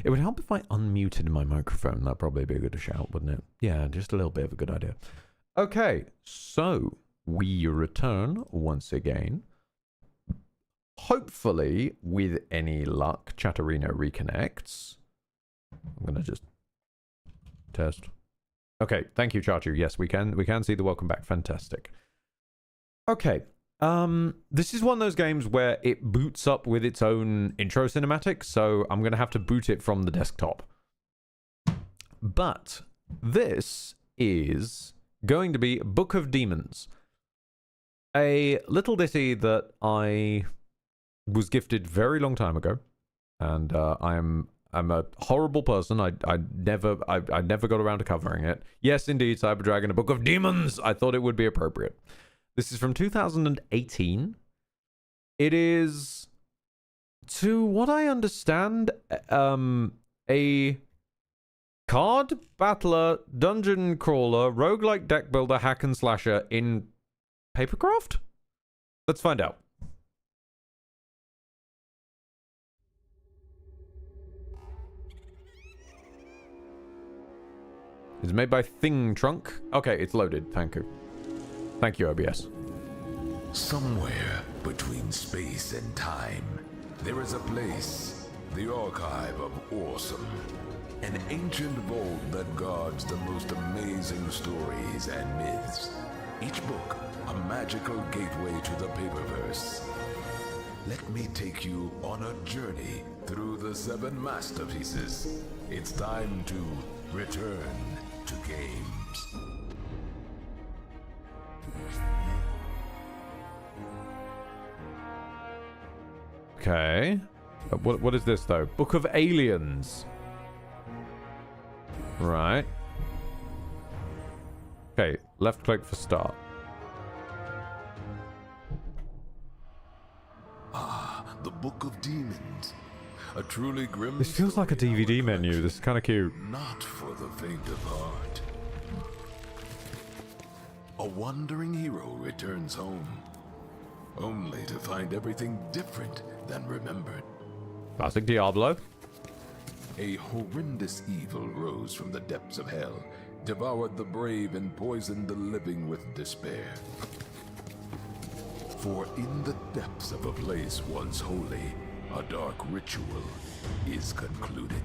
It would help if I unmuted my microphone. That'd probably be a good shout, wouldn't it? Yeah, just a little bit of a good idea. Okay, so we return once again. Hopefully, with any luck, Chatterino reconnects. I'm gonna just test. Okay, thank you, Chachu. Yes, we can see the welcome back. Fantastic. Okay. This is one of those games where it boots up with its own intro cinematic, so I'm gonna have to boot it from the desktop. But this is going to be Book of Demons, a little ditty that I was gifted very long time ago, and I'm a horrible person. I never got around to covering it. Yes, indeed, Cyber Dragon, a Book of Demons. I thought it would be appropriate. This is from 2018. It is, to what I understand, a card battler, dungeon crawler, roguelike deck builder, hack and slasher in Papercraft? Let's find out. It's made by Thing Trunk. Okay, it's loaded. Thank you. Thank you, OBS. Somewhere between space and time, there is a place, the Archive of Awesome. An ancient vault that guards the most amazing stories and myths. Each book, a magical gateway to the Paperverse. Let me take you on a journey through the 7 masterpieces. It's time to return to games. Okay. What is this, though? Book of Aliens. Right. Okay, left click for start. Ah, the Book of Demons. A truly grim This feels like a DVD menu. This is kind of cute. Not for the faint of heart. A wandering hero returns home, only to find everything different than remembered. Classic Diablo. A horrendous evil rose from the depths of hell, devoured the brave and poisoned the living with despair. For in the depths of a place once holy, a dark ritual is concluded.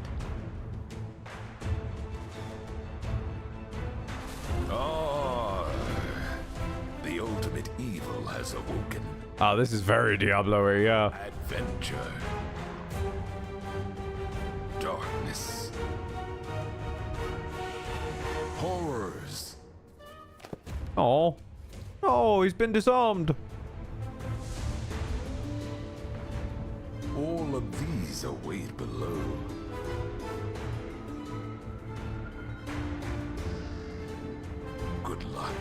Ah, the ultimate evil has awoken. Ah, this is very Diablo-y, yeah. Adventure. Darkness. Horrors. Oh. Oh, he's been disarmed. All of these await below. Good luck.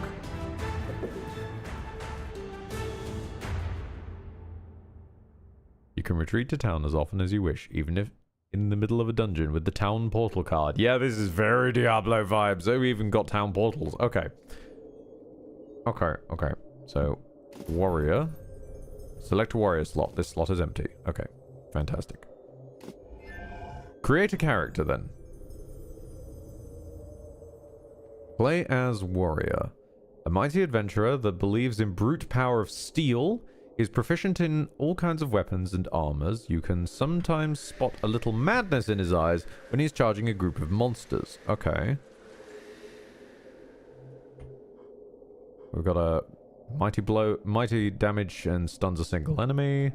You can retreat to town as often as you wish, even if in the middle of a dungeon with the town portal card. Yeah, this is very Diablo vibes. So we even got town portals. Okay. Okay. So, warrior. Select a warrior slot. This slot is empty. Okay. Fantastic. Create a character, then. Play as warrior. A mighty adventurer that believes in brute power of steel, is proficient in all kinds of weapons and armors. You can sometimes spot a little madness in his eyes when he's charging a group of monsters. Okay. We've got a mighty blow, mighty damage and stuns a single enemy.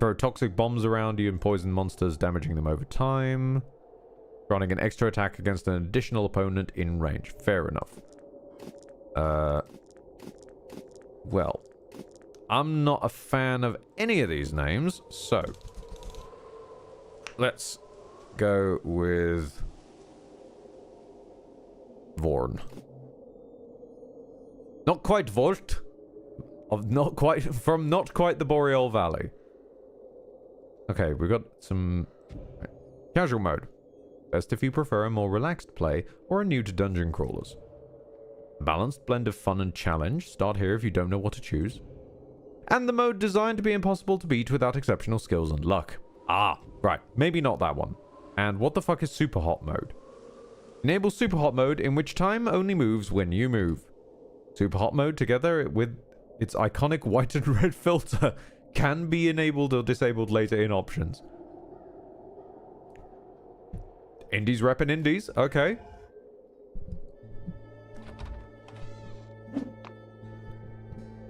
Throw toxic bombs around you and poison monsters, damaging them over time. Running an extra attack against an additional opponent in range. Fair enough. Well, I'm not a fan of any of these names, so let's go with Vorn. Not quite Vort. Not quite the Boreal Valley. Okay, we've got some casual mode. Best if you prefer a more relaxed play or are new to dungeon crawlers. Balanced blend of fun and challenge. Start here if you don't know what to choose. And the mode designed to be impossible to beat without exceptional skills and luck. Ah, right. Maybe not that one. And what the fuck is super hot mode? Enable super hot mode, in which time only moves when you move. Super hot mode, together with its iconic white and red filter, can be enabled or disabled later in options. Indies reppin' indies. Okay.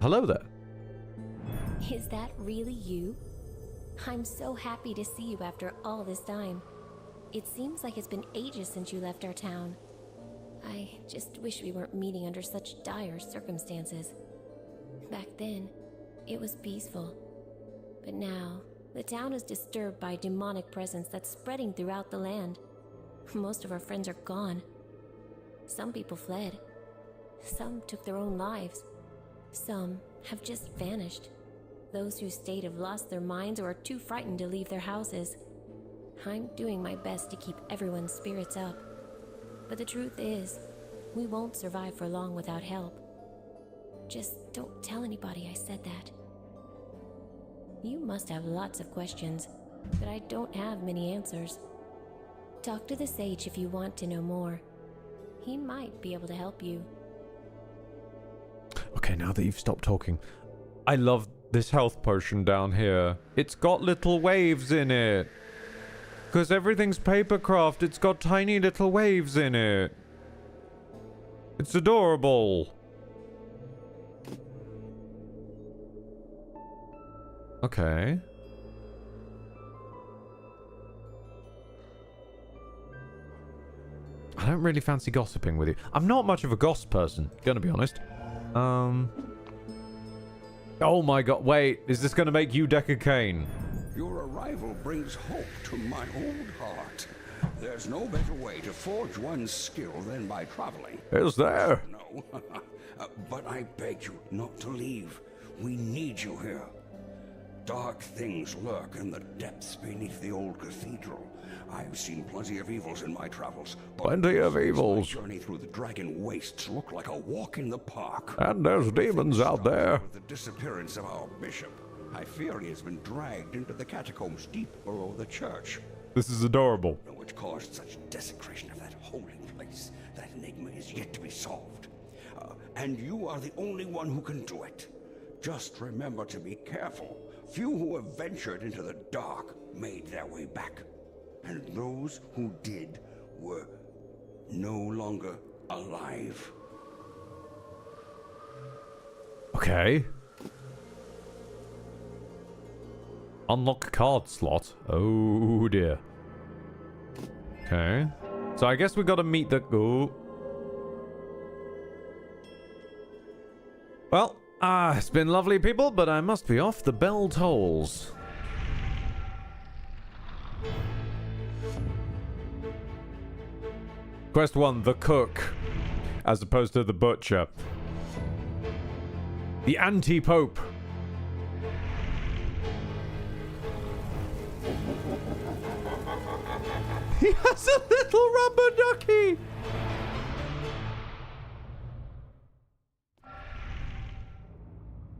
Hello there. Is that really you? I'm so happy to see you after all this time. It seems like it's been ages since you left our town. I just wish we weren't meeting under such dire circumstances. Back then, it was peaceful. But now, the town is disturbed by a demonic presence that's spreading throughout the land. Most of our friends are gone. Some people fled. Some took their own lives. Some have just vanished. Those who stayed have lost their minds or are too frightened to leave their houses. I'm doing my best to keep everyone's spirits up. But the truth is, we won't survive for long without help. Just don't tell anybody I said that. You must have lots of questions, but I don't have many answers. Talk to the sage if you want to know more. He might be able to help you. Okay, now that you've stopped talking, I love this health potion down here. It's got little waves in it. Because everything's papercraft, it's got tiny little waves in it. It's adorable. Okay. I don't really fancy gossiping with you. I'm not much of a gossip person, gonna be honest. Oh my god, wait, is this gonna make you Deckard Cain? Your arrival brings hope to my old heart. There's no better way to forge one's skill than by traveling. Is there? No, but I beg you not to leave. We need you here. Dark things lurk in the depths beneath the old cathedral. I've seen plenty of evils in my travels. Plenty of evils. My journey through the dragon wastes looked like a walk in the park. And there's demons out there. With the disappearance of our bishop, I fear he has been dragged into the catacombs deep below the church. This is adorable. Which caused such desecration of that holy place. That enigma is yet to be solved. And you are the only one who can do it. Just remember to be careful. Few who have ventured into the dark made their way back. And those who did were no longer alive. Okay. Unlock card slot. Oh dear. Okay. So I guess we gotta meet the... Oh. Well, it's been lovely, people, but I must be off. The bell tolls. Quest 1, the cook, as opposed to the butcher. The anti-pope. He has a little rubber ducky.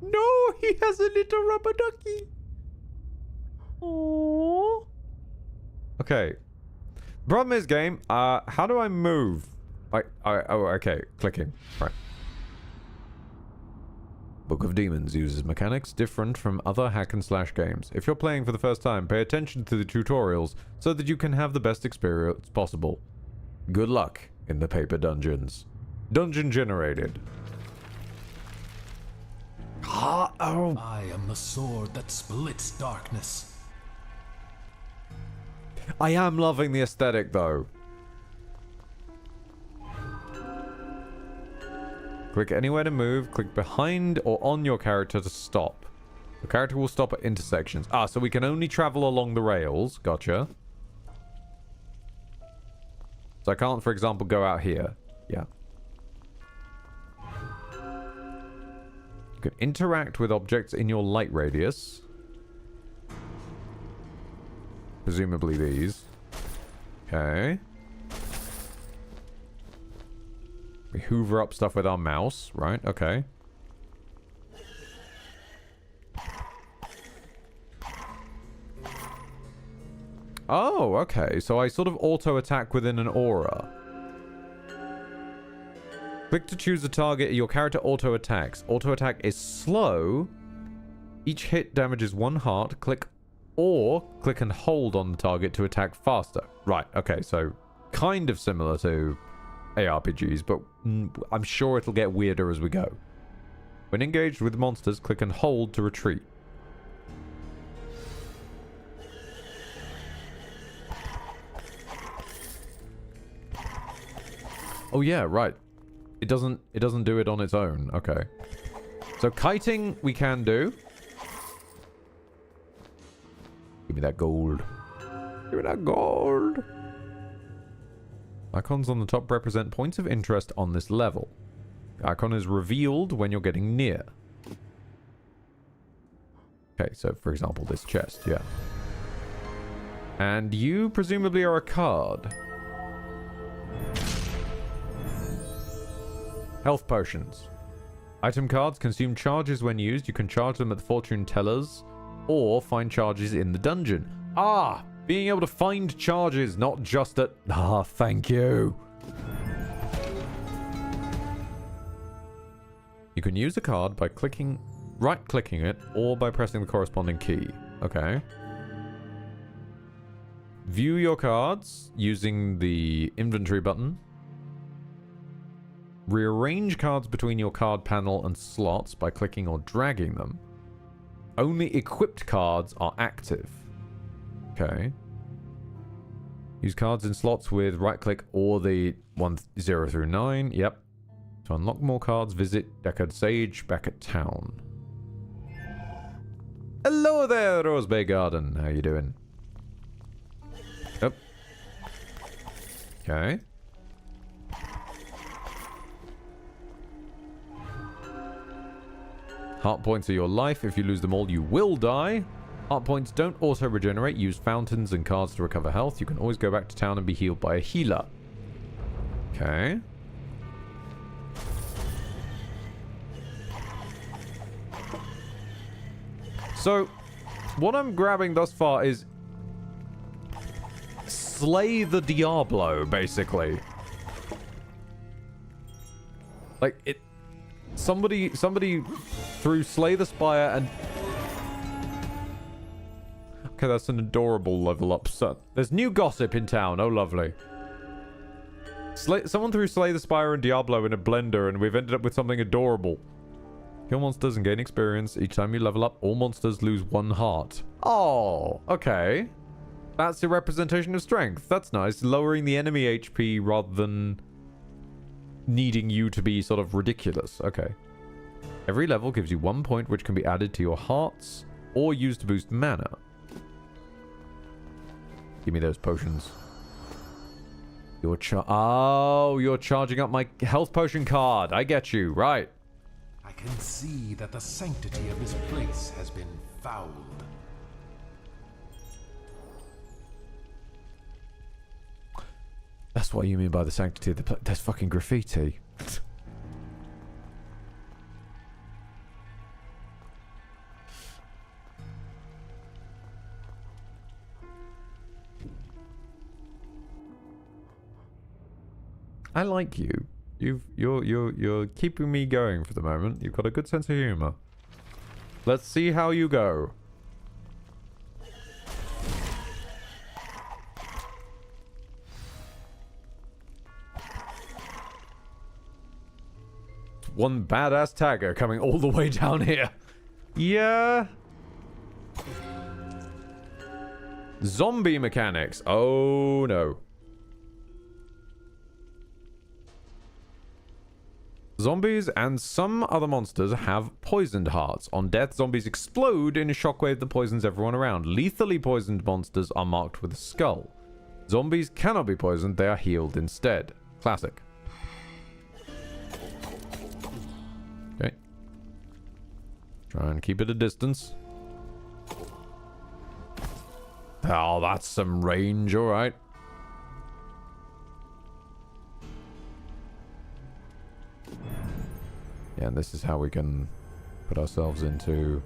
No, he has a little rubber ducky. Aww. Okay. Problem is, game, how do I move? Oh, okay, clicking. Right. Book of Demons uses mechanics different from other hack and slash games. If you're playing for the first time, pay attention to the tutorials so that you can have the best experience possible. Good luck in the paper dungeons. Dungeon generated. Oh. I am the sword that splits darkness. I am loving the aesthetic, though. Click anywhere to move. Click behind or on your character to stop. The character will stop at intersections. Ah, so we can only travel along the rails. Gotcha. So I can't, for example, go out here. Yeah. You can interact with objects in your light radius. Presumably these. Okay. We hoover up stuff with our mouse, right? Okay. Oh, okay. So I sort of auto-attack within an aura. Click to choose a target. Your character auto-attacks. Auto-attack is slow. Each hit damages 1 heart. Click and hold on the target to attack faster. Right, okay. So kind of similar to ARPGs, but I'm sure it'll get weirder as we go. When engaged with monsters, click and hold to retreat. Oh yeah, right. It doesn't do it on its own. Okay. So kiting we can do. Give me that gold. Give me that gold. Icons on the top represent points of interest on this level. The icon is revealed when you're getting near. Okay, so for example, this chest, yeah. And you presumably are a card. Health potions. Item cards consume charges when used. You can charge them at the fortune tellers or find charges in the dungeon. Ah! Being able to find charges, not just at... Ah, thank you. You can use a card by right-clicking it or by pressing the corresponding key. Okay. View your cards using the inventory button. Rearrange cards between your card panel and slots by clicking or dragging them. Only equipped cards are active. Okay. Use cards in slots with right-click or the 0 through 9. Yep. To unlock more cards, visit Deckard Sage back at town. Hello there, Rosebay Garden. How you doing? Yep. Okay. Heart points are your life. If you lose them all, you will die. Heart points don't auto-regenerate. Use fountains and cards to recover health. You can always go back to town and be healed by a healer. Okay. So, what I'm grabbing thus far is... Slay the Diablo, basically. Like, it... Somebody threw Slay the Spire and... Okay, that's an adorable level up. So, there's new gossip in town. Oh, lovely. Someone threw Slay the Spire and Diablo in a blender, and we've ended up with something adorable. Kill monsters and gain experience. Each time you level up, all monsters lose 1 heart. Oh, okay. That's a representation of strength. That's nice. Lowering the enemy HP rather than needing you to be sort of ridiculous. Okay. Every level gives you 1 point, which can be added to your hearts or used to boost mana. Give me those potions. You're charging up my health potion card. I get you. Right. I can see that the sanctity of this place has been fouled. That's what you mean by the sanctity of the place. There's fucking graffiti. I like you. You're keeping me going for the moment. You've got a good sense of humor. Let's see how you go. One badass tagger coming all the way down here. Yeah. Zombie mechanics. Oh no. Zombies and some other monsters have poisoned hearts. On death, zombies explode in a shockwave that poisons everyone around. Lethally poisoned monsters are marked with a skull. Zombies cannot be poisoned, they are healed instead. Classic. Okay. Try and keep it a distance. Oh, that's some range, alright. Yeah, and this is how we can put ourselves into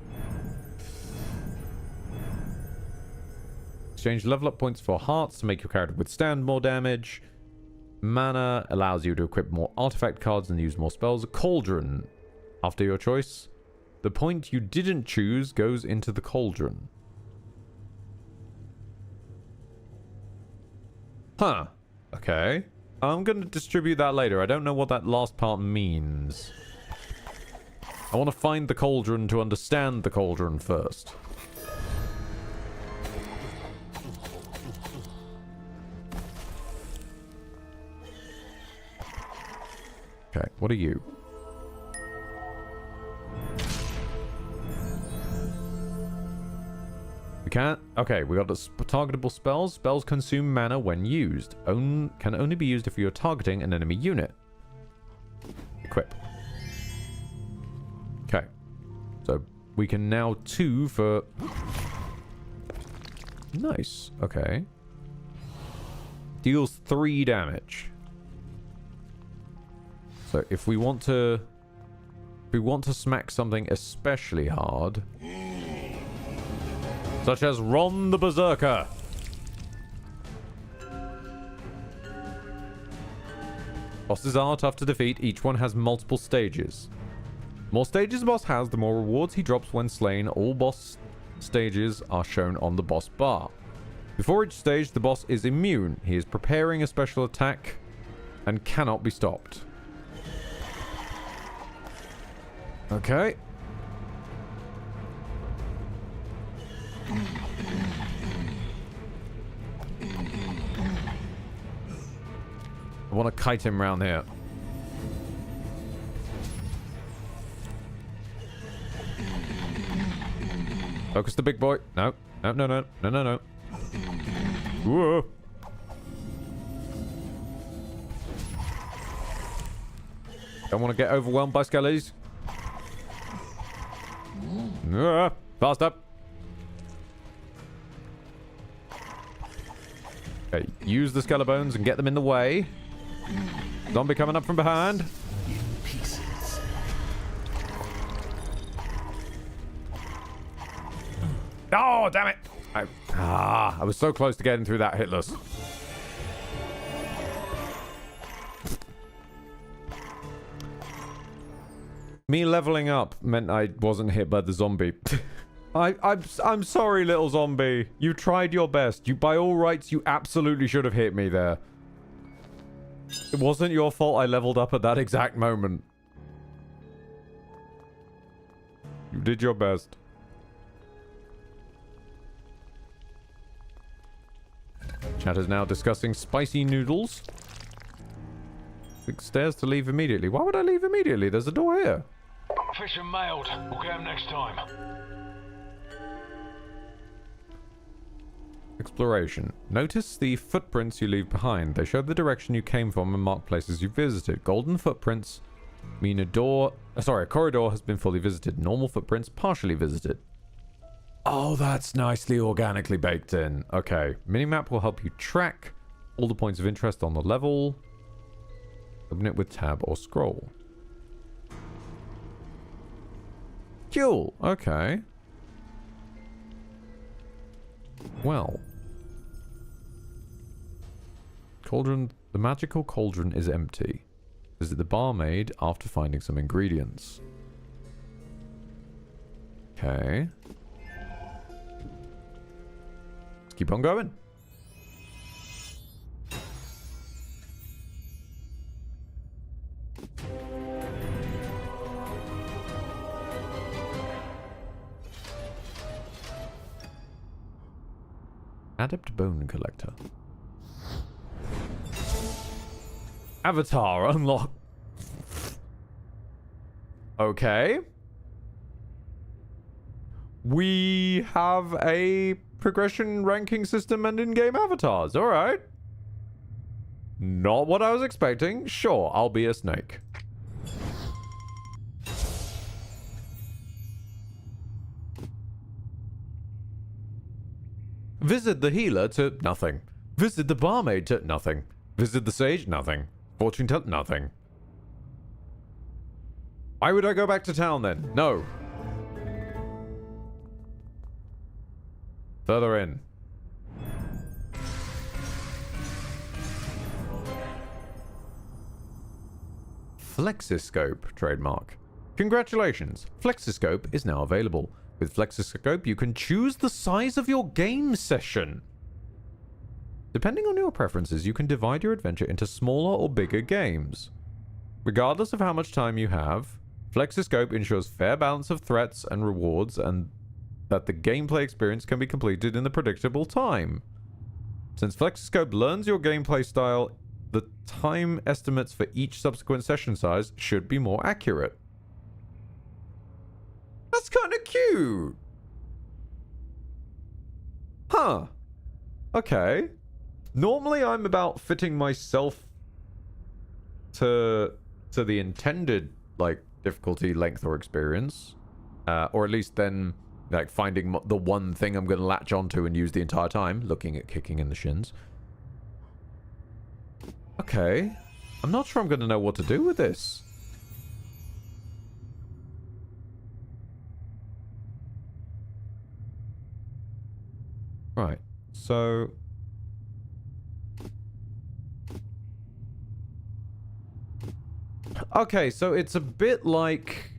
Exchange level up points for hearts to make your character withstand more damage. Mana allows you to equip more artifact cards and use more spells. Cauldron. After your choice, the point you didn't choose goes into the cauldron. Huh. Okay. I'm going to distribute that later. I don't know what that last part means. I want to find the cauldron to understand the cauldron first. Okay, what are you? We can't... Okay, we got the targetable spells. Spells consume mana when used. Can only be used if you're targeting an enemy unit. Equip. Okay. So, we can now 2 for... Nice. Okay. Deals 3 damage. So, if we want to... If we want to smack something especially hard... Such as Ron the Berserker. Bosses are tough to defeat. Each one has multiple stages. The more stages a boss has, the more rewards he drops when slain. All boss stages are shown on the boss bar. Before each stage, the boss is immune. He is preparing a special attack and cannot be stopped. Okay. I want to kite him round here. Focus the big boy. No. No, no, no. No, no, no. Whoa. Don't want to get overwhelmed by skellies. Fast up. Okay, use the skelebones and get them in the way. Zombie coming up from behind. In pieces. Oh, damn it! I was so close to getting through that hitless. Me leveling up meant I wasn't hit by the zombie. I'm sorry, little zombie. You tried your best. You, by all rights, you absolutely should have hit me there. It wasn't your fault I leveled up at that exact moment. You did your best. Chat is now discussing spicy noodles. Big stairs to leave immediately. Why would I leave immediately? There's a door here. Fish are mailed. We'll get them next time. Exploration. Notice the footprints you leave behind. They show the direction you came from and mark places you visited. Golden footprints mean a corridor has been fully visited. Normal footprints partially visited. Oh, that's nicely organically baked in. Okay. Minimap will help you track all the points of interest on the level. Open it with tab or scroll. Cool. Okay. Well. Cauldron. The magical cauldron is empty. Visit the barmaid after finding some ingredients. Okay. Let's keep on going. Adept Bone Collector. Avatar unlock. Okay. We have a progression ranking system and in-game avatars. Alright. Not what I was expecting. Sure, I'll be a snake. Visit the healer to nothing. Visit the barmaid to nothing. Visit the sage, nothing. Fortune teller, nothing. Why would I go back to town then? No. Further in. Flexiscope trademark. Congratulations, Flexiscope is now available. With Flexiscope, you can choose the size of your game session. Depending on your preferences, you can divide your adventure into smaller or bigger games. Regardless of how much time you have, Flexiscope ensures fair balance of threats and rewards and that the gameplay experience can be completed in a predictable time. Since Flexiscope learns your gameplay style, the time estimates for each subsequent session size should be more accurate. That's kind of cute. Huh. Okay. Normally I'm about fitting myself to the intended, like, difficulty, length, or experience. Or at least then, like, finding the one thing I'm going to latch onto and use the entire time, looking at kicking in the shins. Okay. I'm not sure I'm going to know what to do with this. Right. So... okay, so it's a bit like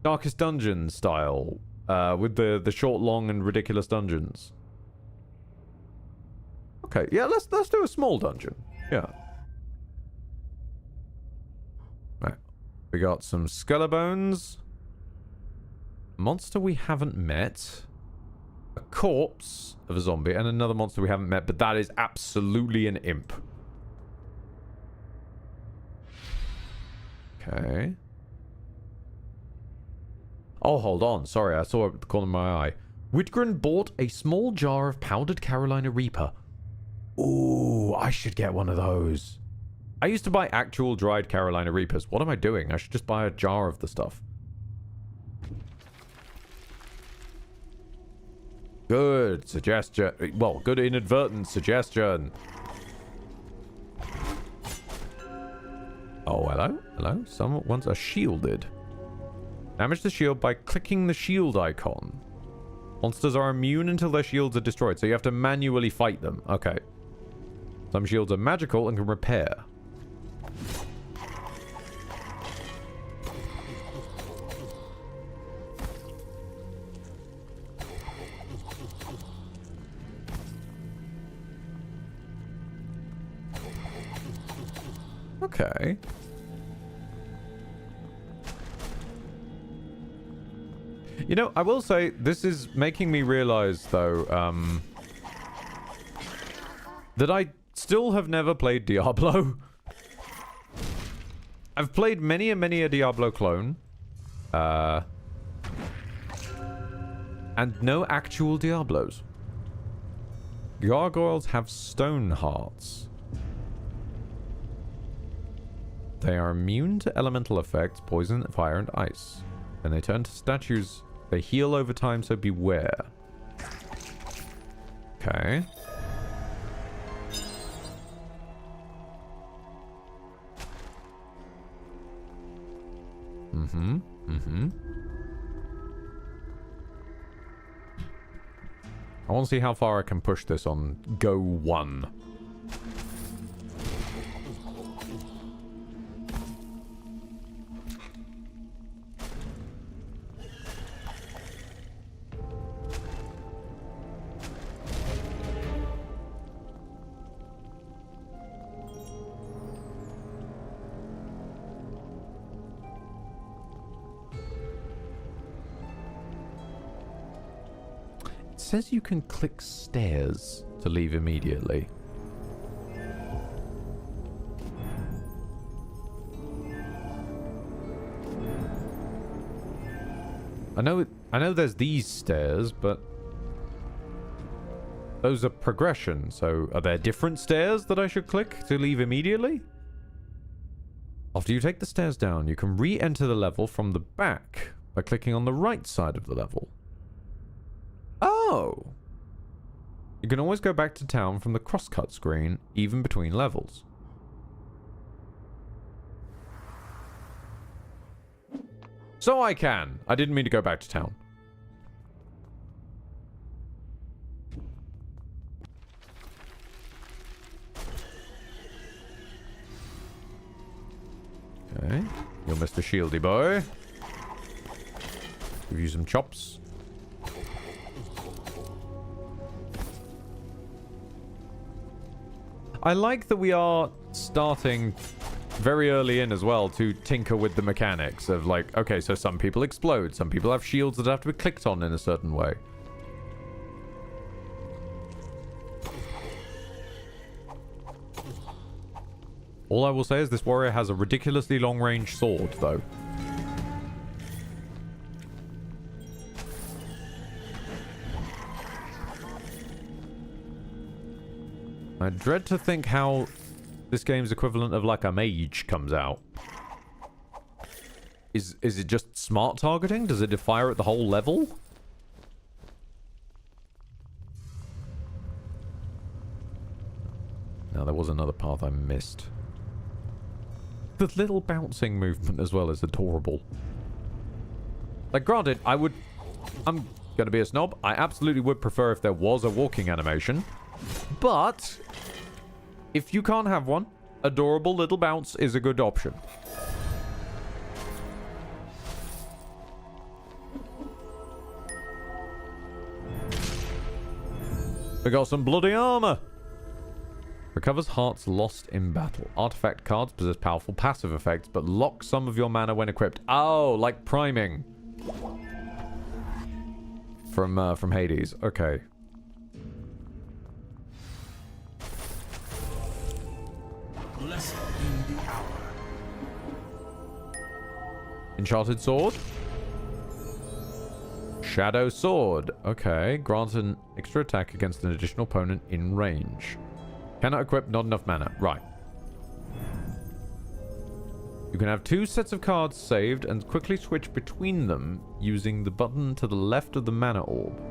Darkest Dungeon style, with the short, long, and ridiculous dungeons. Okay, yeah, let's do a small dungeon. Yeah. Right. We got some Skelebones. Monster we haven't met. A corpse of a zombie, and another monster we haven't met, but that is absolutely an imp. Okay. Oh, hold on. Sorry, I saw it at the corner of my eye. Whitgren bought a small jar of powdered Carolina Reaper. Ooh, I should get one of those. I used to buy actual dried Carolina Reapers. What am I doing? I should just buy a jar of the stuff. Good suggestion. Well, good inadvertent suggestion. Oh, hello? Hello? Someone wants a shielded. Damage the shield by clicking the shield icon. Monsters are immune until their shields are destroyed, so you have to manually fight them. Okay. Some shields are magical and can repair. Okay. You know, I will say, this is making me realize, though, that I still have never played Diablo. I've played many and many a Diablo clone. And no actual Diablos. Gargoyles have stone hearts. They are immune to elemental effects, poison, fire, and ice. When they turn to statues, they heal over time, so beware. Okay. I want to see how far I can push this on go 1. It says you can click stairs to leave immediately. I know there's these stairs, but those are progression, so are there different stairs that I should click to leave immediately? After you take the stairs down, you can re-enter the level from the back by clicking on the right side of the level. Oh! You can always go back to town from the crosscut screen, even between levels. So I can! I didn't mean to go back to town. Okay. You're Mr. Shieldy boy. Give you some chops. I like that we are starting very early in as well to tinker with the mechanics of like, okay, so some people explode, some people have shields that have to be clicked on in a certain way. All I will say is this warrior has a ridiculously long-range sword, though. I dread to think how this game's equivalent of like a mage comes out. Is it just smart targeting? Does it fire at the whole level? Now there was another path I missed. The little bouncing movement as well is adorable. Like, granted, I'm gonna be a snob. I absolutely would prefer if there was a walking animation. But if you can't have one, adorable little bounce is a good option. We got some bloody armor. Recovers hearts lost in battle. Artifact cards possess powerful passive effects, but lock some of your mana when equipped. Oh, like priming. From Hades. Okay. Blessed be the hour. Enchanted sword. Shadow sword. Okay. Grants an extra attack against an additional opponent in range. Cannot equip, not enough mana. Right. You can have 2 sets of cards saved and quickly switch between them using the button to the left of the mana orb.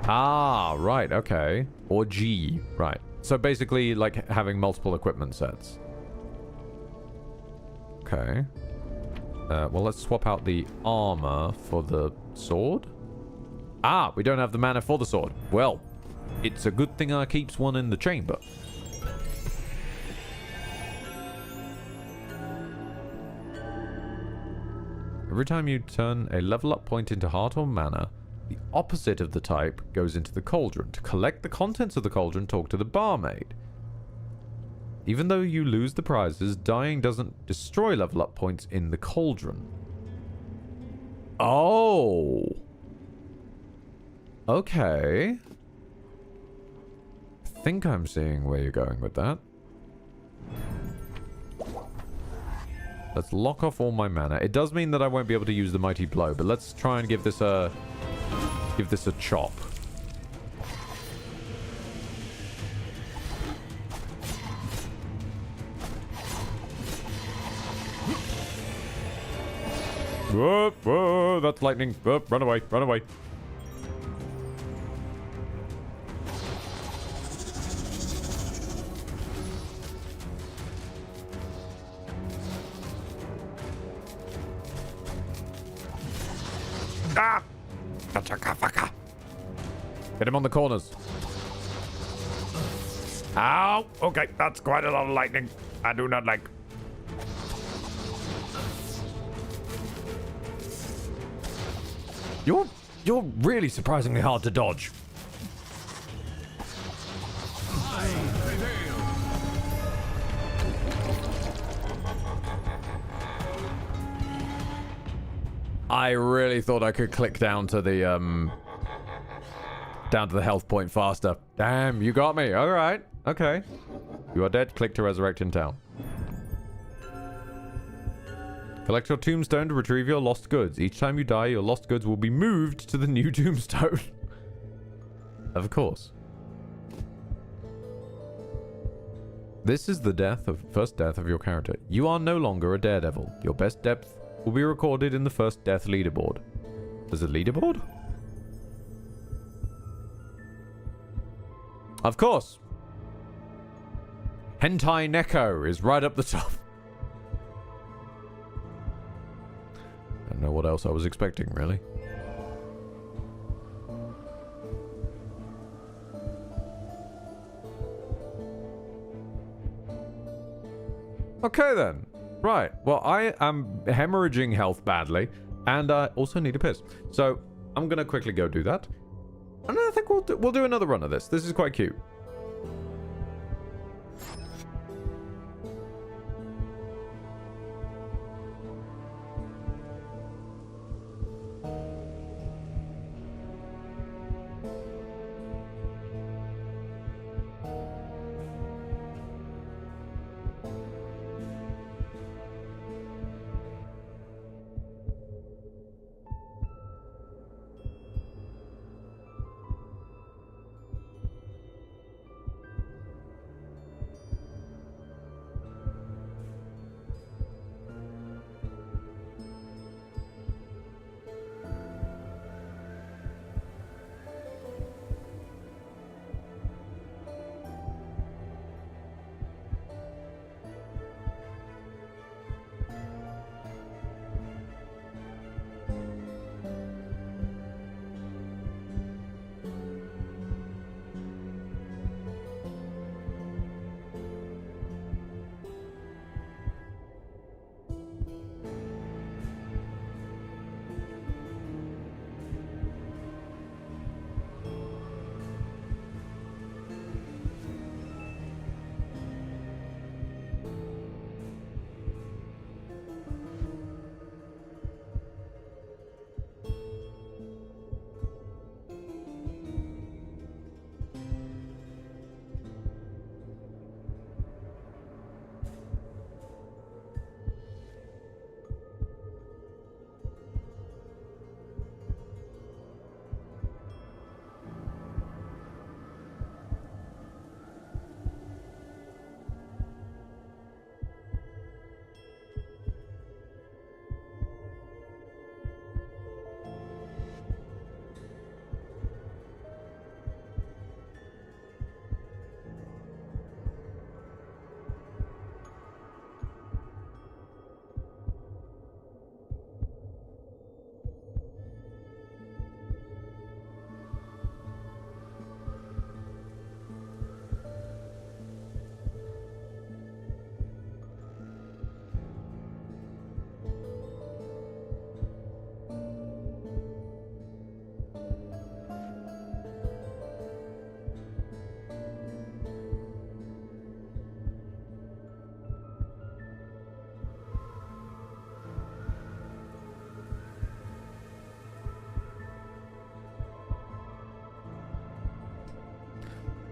Ah, right. Okay. Or G. Right. So basically, like, having multiple equipment sets. Okay. Well, let's swap out the armor for the sword. Ah, we don't have the mana for the sword. Well, it's a good thing I keeps one in the chamber. Every time you turn a level up point into heart or mana, the opposite of the type goes into the cauldron. To collect the contents of the cauldron, talk to the barmaid. Even though you lose the prizes, dying doesn't destroy level up points in the cauldron. Oh. Okay. I think I'm seeing where you're going with that. Let's lock off all my mana. It does mean that I won't be able to use the mighty blow, but let's try and give this a chop. Whoa, whoa, that's lightning. Whoa, run away, run away. Ah! Get him on the corners. Ow! Okay, that's quite a lot of lightning. I do not like. You're really surprisingly hard to dodge. I really thought I could click down to the health point faster. Damn, you got me. All right. Okay. You are dead. Click to resurrect in town. Collect your tombstone to retrieve your lost goods. Each time you die, your lost goods will be moved to the new tombstone. Of course. This is the first death of your character. You are no longer a daredevil. Your best depth will be recorded in the first death leaderboard. There's a leaderboard? Of course. Hentai Neko is right up the top. I don't know what else I was expecting, really. Okay then. Right. Well, I am hemorrhaging health badly, and I also need a piss. So I'm gonna quickly go do that, and I think we'll do another run of this. This is quite cute.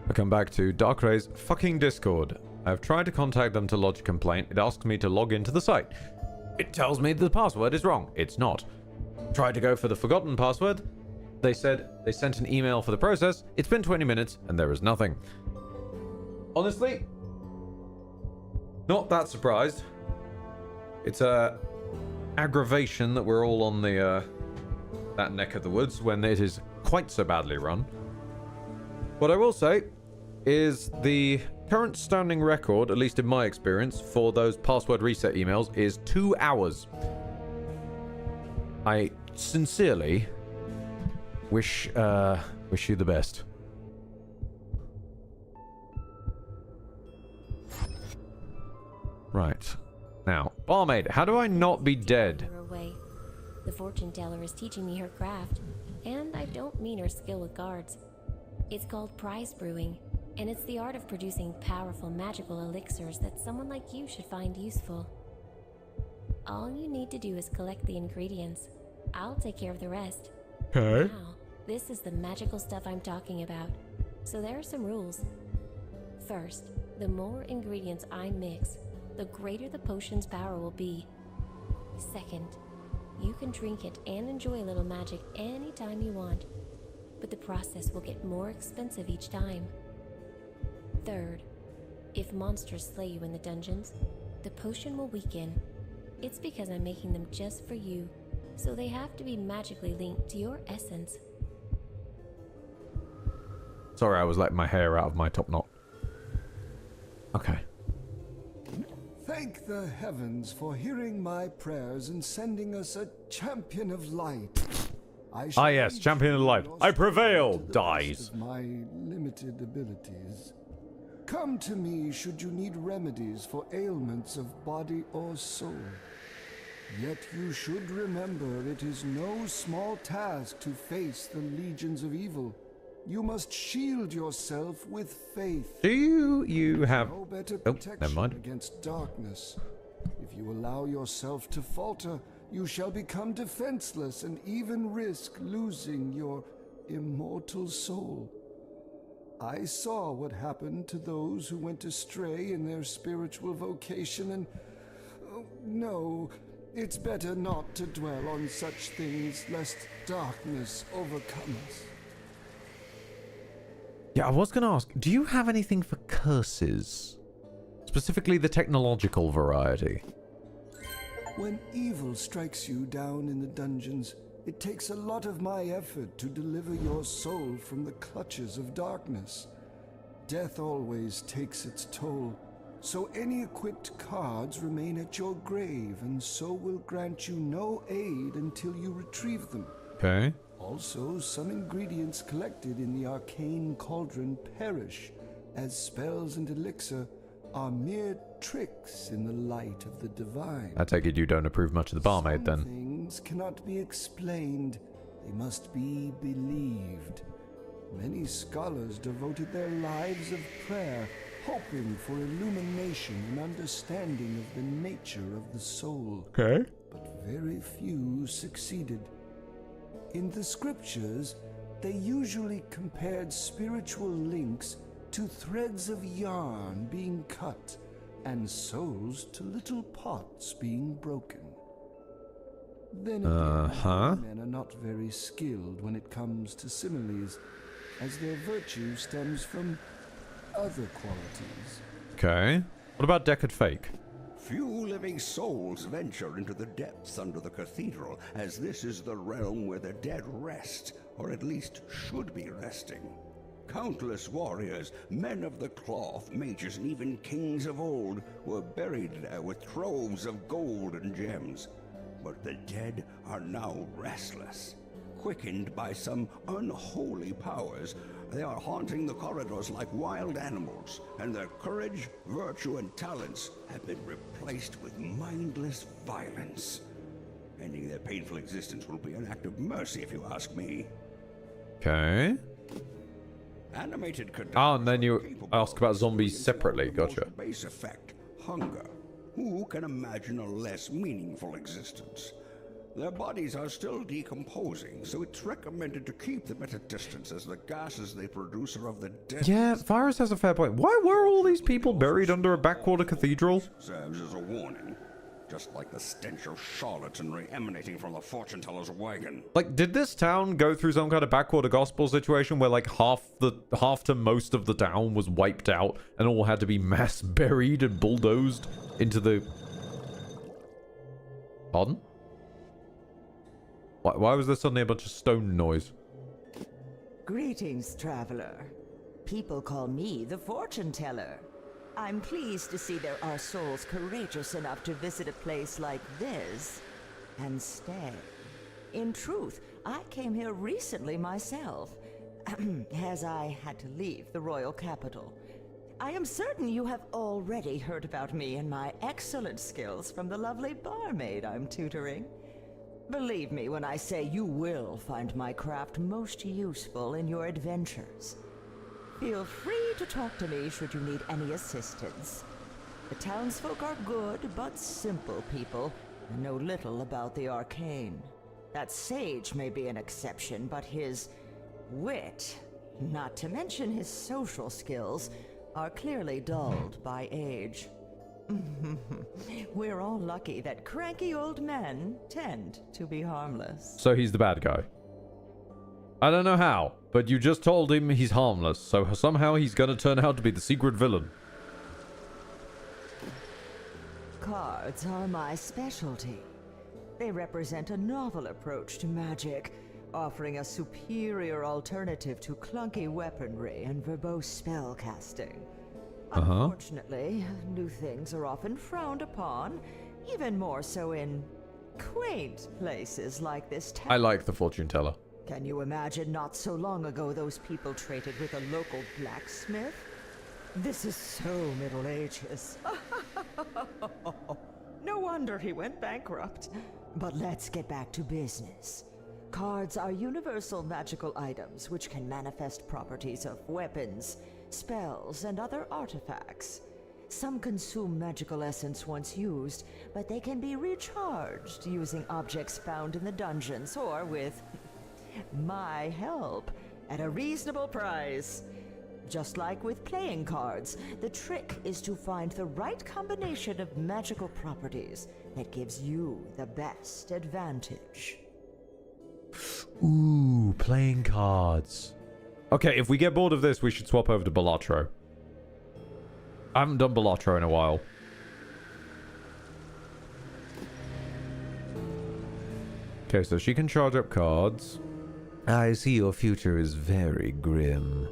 I come back to Darkray's fucking Discord. I've tried to contact them to lodge a complaint. It asks me to log into the site. It tells me the password is wrong. It's not. Tried to go for the forgotten password. They said they sent an email for the process. It's been 20 minutes and there is nothing. Honestly, not that surprised. It's a aggravation that we're all on the that neck of the woods when it is quite so badly run. What I will say is the current standing record, at least in my experience, for those password reset emails is 2 hours. I sincerely wish you the best. Right. Now, barmaid, how do I not be dead? Away. The fortune teller is teaching me her craft, and I don't mean her skill with cards. It's called prize brewing, and it's the art of producing powerful magical elixirs that someone like you should find useful. All you need to do is collect the ingredients. I'll take care of the rest. Okay. Now, this is the magical stuff I'm talking about, so there are some rules. First, the more ingredients I mix, the greater the potion's power will be. Second, you can drink it and enjoy a little magic anytime you want, but the process will get more expensive each time. Third, if monsters slay you in the dungeons, the potion will weaken. It's because I'm making them just for you, so they have to be magically linked to your essence. Sorry, I was letting my hair out of my top knot. Okay. Thank the heavens for hearing my prayers and sending us a champion of light. Ah yes, champion of light. I prevail, dies. My limited abilities. Come to me should you need remedies for ailments of body or soul. Yet you should remember it is no small task to face the legions of evil. You must shield yourself with faith. Do you have... No better Oh, protection never mind. against darkness. If you allow yourself to falter, you shall become defenseless and even risk losing your immortal soul. I saw what happened to those who went astray in their spiritual vocation, and no, it's better not to dwell on such things lest darkness overcome us. Yeah, I was going to ask, do you have anything for curses? Specifically the technological variety. When evil strikes you down in the dungeons, it takes a lot of my effort to deliver your soul from the clutches of darkness. Death always takes its toll, so any equipped cards remain at your grave, and so will grant you no aid until you retrieve them. Okay. Also, some ingredients collected in the arcane cauldron perish, as spells and elixir are mere tricks in the light of the divine. I take it you don't approve much of the barmaid, then. Some things cannot be explained. They must be believed. Many scholars devoted their lives of prayer, hoping for illumination and understanding of the nature of the soul. Okay. But very few succeeded. In the scriptures, they usually compared spiritual links to threads of yarn being cut and souls to little pots being broken. Then again, men are not very skilled when it comes to similes, as their virtue stems from other qualities. Okay. What about Deckard Fake? Few living souls venture into the depths under the cathedral, as this is the realm where the dead rest, or at least should be resting. Countless warriors, men of the cloth, mages, and even kings of old were buried there with troves of gold and gems. But the dead are now restless. Quickened by some unholy powers, they are haunting the corridors like wild animals, and their courage, virtue, and talents have been replaced with mindless violence. Ending their painful existence will be an act of mercy, if you ask me. Okay. Animated Oh, and then you ask about zombies separately. Gotcha. Base effect, hunger. Who can imagine a less meaningful existence? Their bodies are still decomposing, so it's recommended to keep them at a distance, as the gases they produce are of the dead. Yeah, Virus has a fair point. Why were all these people buried under a backwater cathedral? Serves as a warning, just like the stench of charlatanry emanating from the fortune teller's wagon. Like, did this town go through some kind of backwater gospel situation where like half to most of the town was wiped out and all had to be mass buried and bulldozed into the... Pardon? Why was there suddenly a bunch of stone noise? Greetings, traveler. People call me the fortune teller. I'm pleased to see there are souls courageous enough to visit a place like this and stay. In truth, I came here recently myself, as I had to leave the royal capital. I am certain you have already heard about me and my excellent skills from the lovely barmaid I'm tutoring. Believe me when I say you will find my craft most useful in your adventures. Feel free to talk to me should you need any assistance. The townsfolk are good but simple people and know little about the arcane. That sage may be an exception, but his wit, not to mention his social skills, are clearly dulled by age. We're all lucky that cranky old men tend to be harmless. So he's the bad guy. I don't know how, but you just told him he's harmless, so somehow he's gonna turn out to be the secret villain. Cards are my specialty. They represent a novel approach to magic, offering a superior alternative to clunky weaponry and verbose spellcasting. Unfortunately, new things are often frowned upon, even more so in quaint places like this town. I like the fortune teller. Can you imagine not so long ago those people traded with a local blacksmith? This is so Middle Ages. No wonder he went bankrupt. But let's get back to business. Cards are universal magical items which can manifest properties of weapons, spells, and other artifacts. Some consume magical essence once used, but they can be recharged using objects found in the dungeons or with my help at a reasonable price. Just like with playing cards, the trick is to find the right combination of magical properties that gives you the best advantage. Ooh, playing cards. Okay, if we get bored of this, we should swap over to Balatro. I haven't done Balatro in a while. Okay, so she can charge up cards. I see your future is very grim.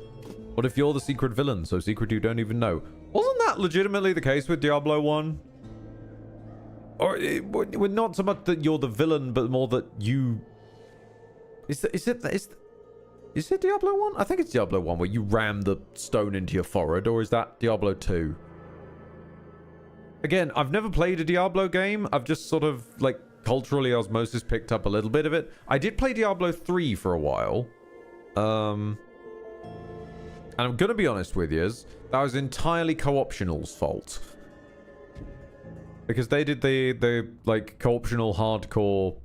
What if you're the secret villain, so secret you don't even know? Wasn't that legitimately the case with Diablo 1? Or not so much that you're the villain, but more that you... Is it Diablo 1? I think it's Diablo 1 where you ram the stone into your forehead, or is that Diablo 2? Again, I've never played a Diablo game. I've just sort of, like, culturally osmosis picked up a little bit of it. I did play Diablo 3 for a while. And I'm gonna be honest with you, that was entirely Co-optional's fault. Because they did the like, Co-optional hardcore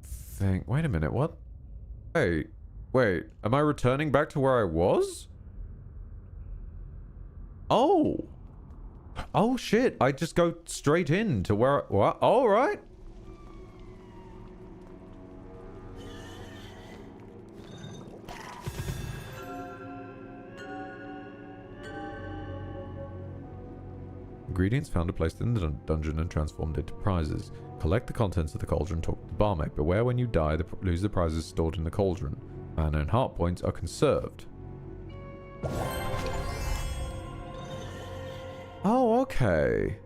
thing. Wait a minute, what? Hey, wait, am I returning back to where I was? Oh. Oh, shit, I just go straight in to where... What? All right. Ingredients found are placed in the dungeon and transformed into prizes. Collect the contents of the cauldron, talk to the barmaid. Beware when you die, lose the prizes stored in the cauldron. Mana and heart points are conserved. Oh, okay.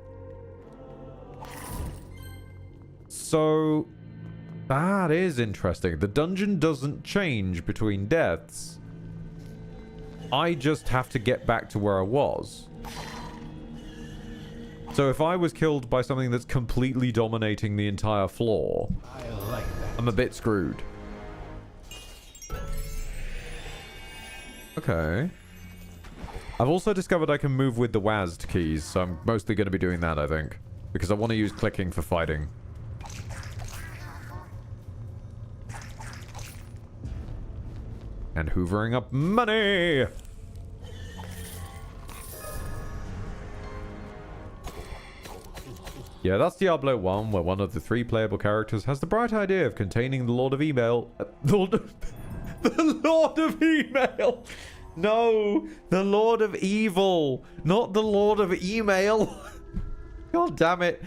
So, that is interesting. The dungeon doesn't change between deaths. I just have to get back to where I was. So if I was killed by something that's completely dominating the entire floor, I'm a bit screwed. Okay. I've also discovered I can move with the WASD keys, so I'm mostly going to be doing that, I think. Because I want to use clicking for fighting. And hoovering up money! Yeah, that's Diablo 1, where one of the 3 playable characters has the bright idea of containing the Lord of Email. The Lord of Email! No! The Lord of Evil! Not the Lord of Email! God damn it.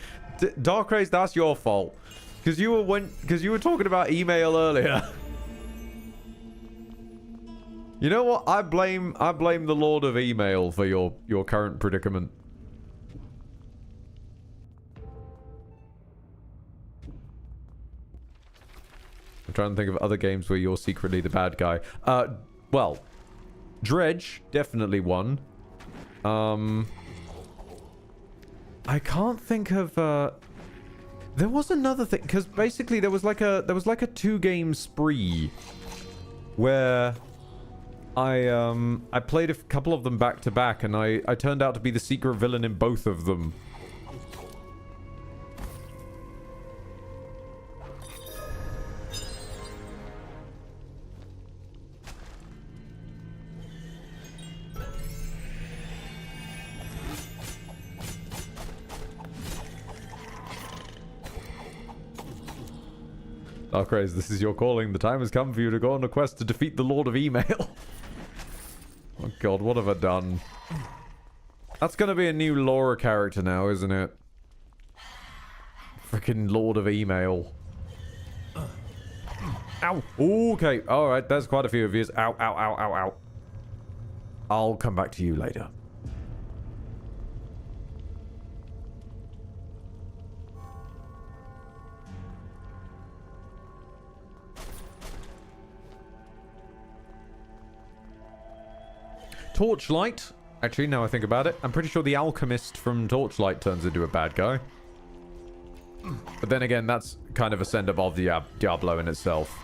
Dark Race, that's your fault. Because you were talking about email earlier. You know what? I blame the Lord of Email for your current predicament. I'm trying to think of other games where you're secretly the bad guy. Well, Dredge, definitely one. I can't think of, there was another thing, because basically there was like a 2-game spree where I played a couple of them back to back, and I turned out to be the secret villain in both of them. Dark Rays, this is your calling. The time has come for you to go on a quest to defeat the Lord of Email. Oh god, what have I done? That's gonna be a new Laura character now, isn't it? Freaking Lord of Email. Ow! Okay, alright, there's quite a few of yous. Ow, ow, ow, ow, ow. I'll come back to you later. Torchlight. Actually, now I think about it, I'm pretty sure the alchemist from Torchlight turns into a bad guy. But then again, that's kind of a send-up of the Diablo in itself.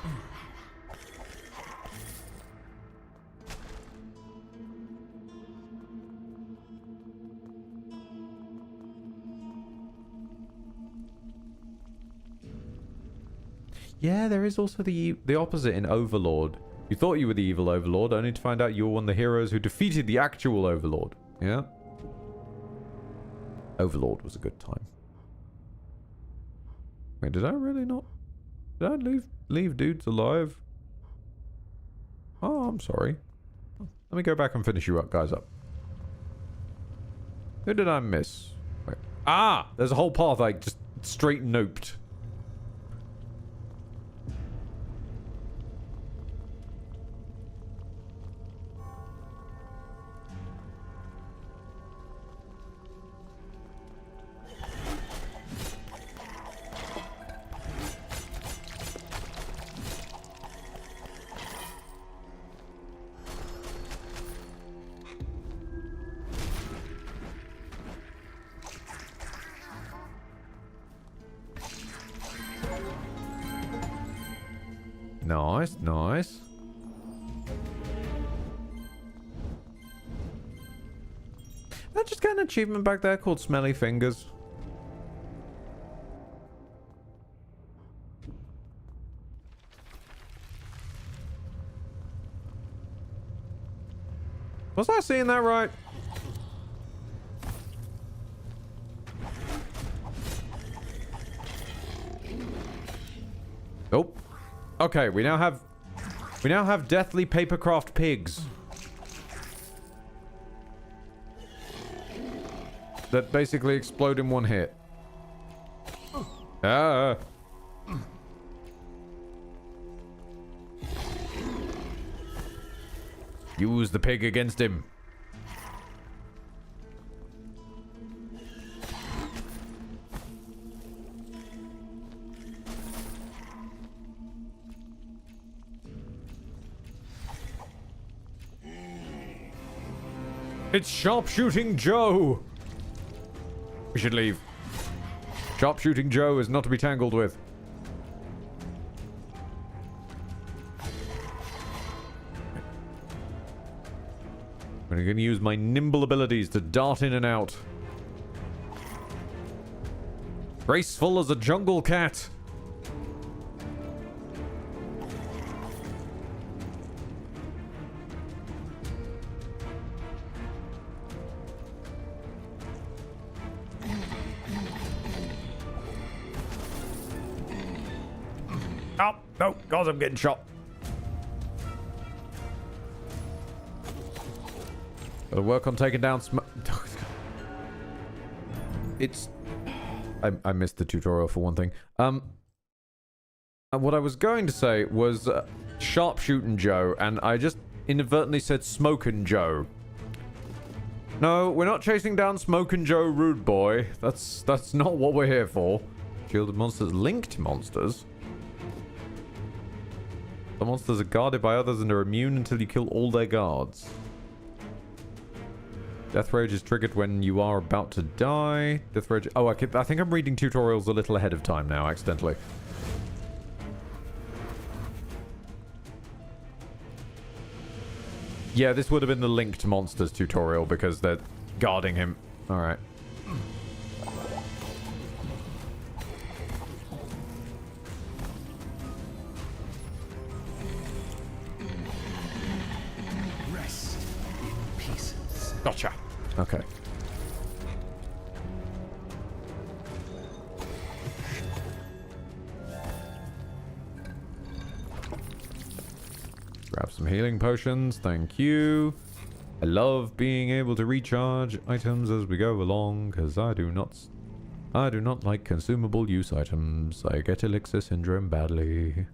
Yeah, there is also the opposite in Overlord. You thought you were the evil Overlord, only to find out you were one of the heroes who defeated the actual Overlord. Yeah? Overlord was a good time. Wait, did I really not... Did I leave dudes alive? Oh, I'm sorry. Let me go back and finish you guys up. Who did I miss? Wait. Ah! There's a whole path I just straight noped. Nice, nice. I just got an achievement back there called Smelly Fingers. Was I seeing that right? Nope. Okay, we now have deathly Papercraft pigs. That basically explode in one hit. Ah. Use the pig against him. It's Sharpshooting Joe! We should leave. Sharpshooting Joe is not to be tangled with. I'm going to use my nimble abilities to dart in and out. Graceful as a jungle cat. Oh, no, God, I'm getting shot. Gotta work on taking down It's... I missed the tutorial for one thing. What I was going to say was Sharpshooting Joe, and I just inadvertently said Smokin' Joe. No, we're not chasing down Smokin' Joe, rude boy. That's not what we're here for. Shielded monsters, linked monsters. The monsters are guarded by others and are immune until you kill all their guards. Death Rage is triggered when you are about to die. Death Rage... Oh, I think I'm reading tutorials a little ahead of time now, accidentally. Yeah, this would have been the linked monsters tutorial because they're guarding him. Alright. Gotcha. Okay. Grab some healing potions. Thank you. I love being able to recharge items as we go along, because I do not like consumable use items. I get elixir syndrome badly.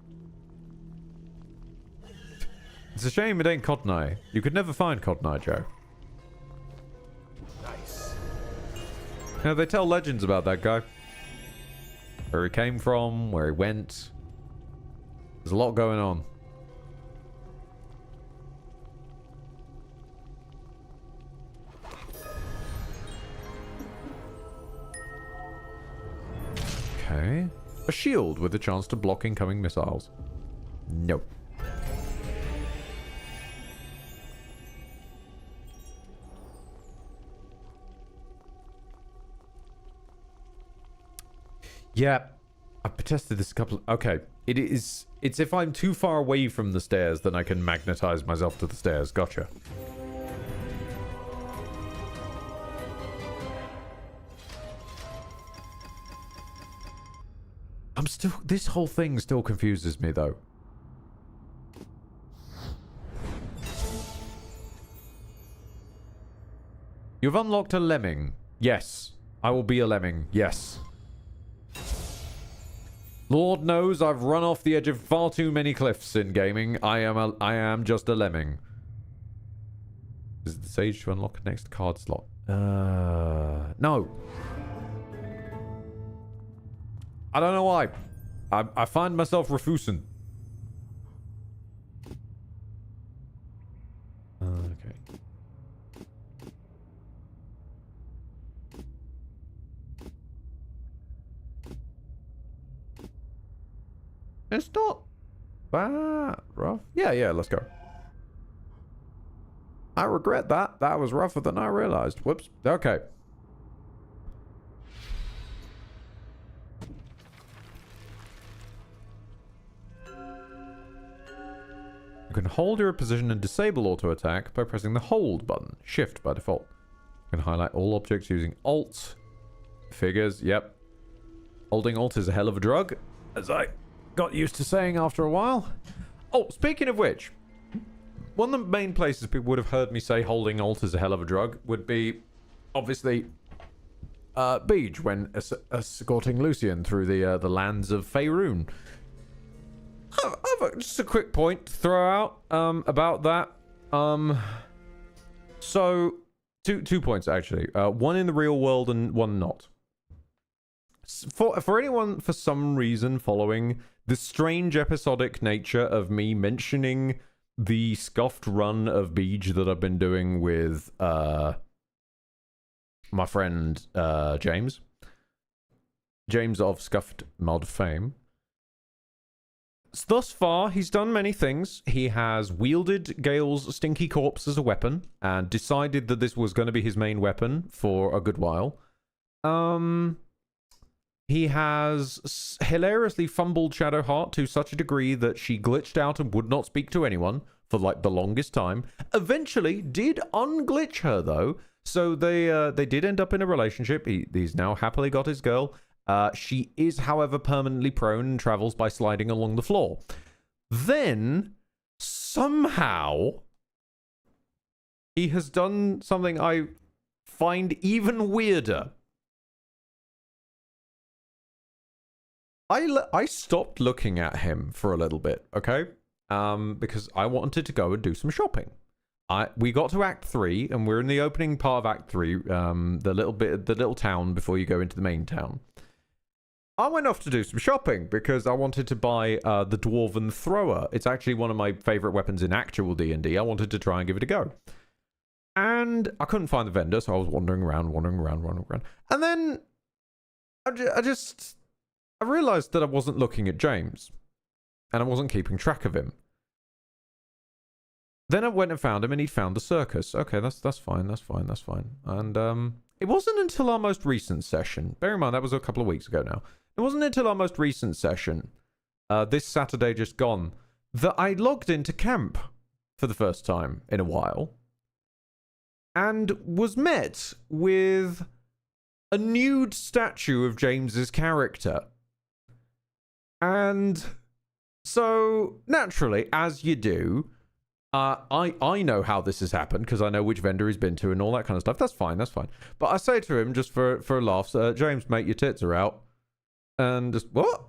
It's a shame it ain't Cotton Eye. You could never find Cotton Eye Joe. You know, they tell legends about that guy. Where he came from, where he went. There's a lot going on. Okay. A shield with a chance to block incoming missiles. Nope. Yeah, I've tested this a couple... Okay, it's if I'm too far away from the stairs, then I can magnetize myself to the stairs. Gotcha. I'm still... This whole thing still confuses me, though. You've unlocked a lemming. Yes. I will be a lemming. Yes. Lord knows I've run off the edge of far too many cliffs in gaming. I am just a lemming. Is it the sage to unlock next card slot? No. I don't know why. I find myself refusing. Okay. It's not that rough. Yeah, let's go. I regret that. That was rougher than I realized. Whoops. Okay. You can hold your position and disable auto attack by pressing the hold button. Shift by default. You can highlight all objects using Alt. Figures, yep. Holding Alt is a hell of a drug, as I got used to saying after a while. Oh, speaking of which, one of the main places people would have heard me say holding Alt is a hell of a drug would be, obviously, Beej, when escorting Lucian through the lands of Faerun. I've just a quick point to throw out about that. So, two points, actually. One in the real world and one not. For anyone, for some reason, following the strange episodic nature of me mentioning the scuffed run of Beej that I've been doing with my friend James of Scuffed Mod fame. Thus far, he's done many things. He has wielded Gale's stinky corpse as a weapon and decided that this was going to be his main weapon for a good while. He has hilariously fumbled Shadowheart to such a degree that she glitched out and would not speak to anyone for like the longest time. Eventually did unglitch her though, so they did end up in a relationship. He's now happily got his girl. She is, however, permanently prone and travels by sliding along the floor. Then, somehow, he has done something I find even weirder. I stopped looking at him for a little bit, okay? Because I wanted to go and do some shopping. We got to Act 3, and we're in the opening part of Act 3, the little town before you go into the main town. I went off to do some shopping because I wanted to buy the Dwarven Thrower. It's actually one of my favorite weapons in actual D&D. I wanted to try and give it a go. And I couldn't find the vendor, so I was wandering around. And then I realized that I wasn't looking at James. And I wasn't keeping track of him. Then I went and found him, and he'd found the circus. Okay, that's fine. And it wasn't until our most recent session, bear in mind that was a couple of weeks ago now. It wasn't until our most recent session, this Saturday just gone, that I logged into camp for the first time in a while. And was met with a nude statue of James's character. And so, naturally, as you do, I know how this has happened because I know which vendor he's been to and all that kind of stuff. That's fine. But I say to him just for a laugh, James, mate, your tits are out. And just, what? I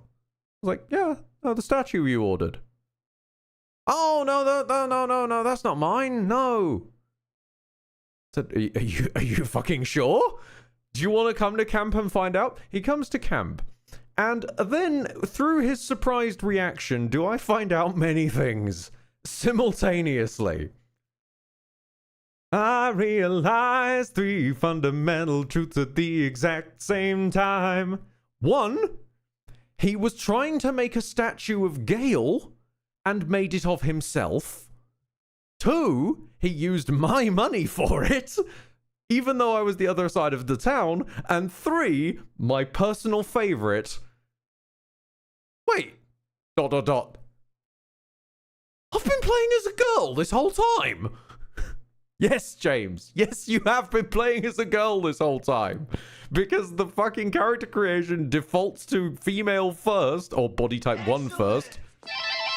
was like, yeah, the statue you ordered. Oh, no, that's not mine. No. I said, are you fucking sure? Do you want to come to camp and find out? He comes to camp. And then, through his surprised reaction, do I find out many things simultaneously. I realize 3 fundamental truths at the exact same time. 1, he was trying to make a statue of Gale and made it of himself. 2, he used my money for it, even though I was the other side of the town. And 3, my personal favorite. Wait. ... I've been playing as a girl this whole time. Yes, James. Yes, you have been playing as a girl this whole time. Because the fucking character creation defaults to female first, or body type 1 first.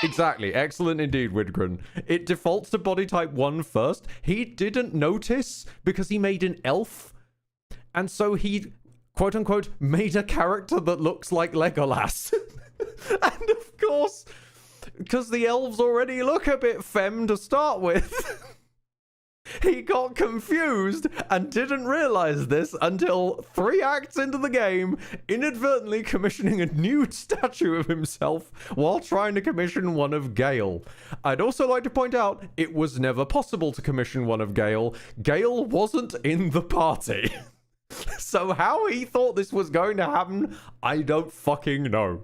Exactly. Excellent indeed, Widgren. It defaults to body type 1 first. He didn't notice because he made an elf. And so he, quote unquote, made a character that looks like Legolas. And of course, because the elves already look a bit femme to start with, he got confused and didn't realize this until 3 acts into the game, inadvertently commissioning a nude statue of himself while trying to commission one of Gale. I'd also like to point out, it was never possible to commission one of Gale. Gale wasn't in the party. So how he thought this was going to happen, I don't fucking know.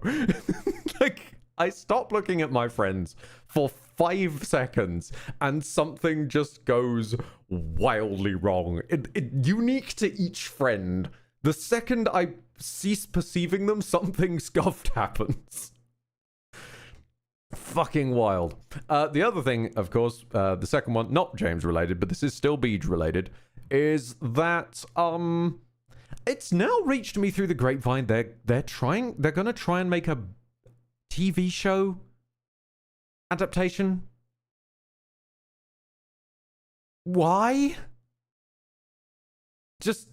Like, I stopped looking at my friends for 5 seconds and something just goes wildly wrong. Unique to each friend. The second I cease perceiving them, something scuffed happens. Fucking wild. The other thing, of course, the second one, not James related, but this is still Beej related, is that it's now reached me through the grapevine they're gonna try and make a TV show adaptation. Why? Just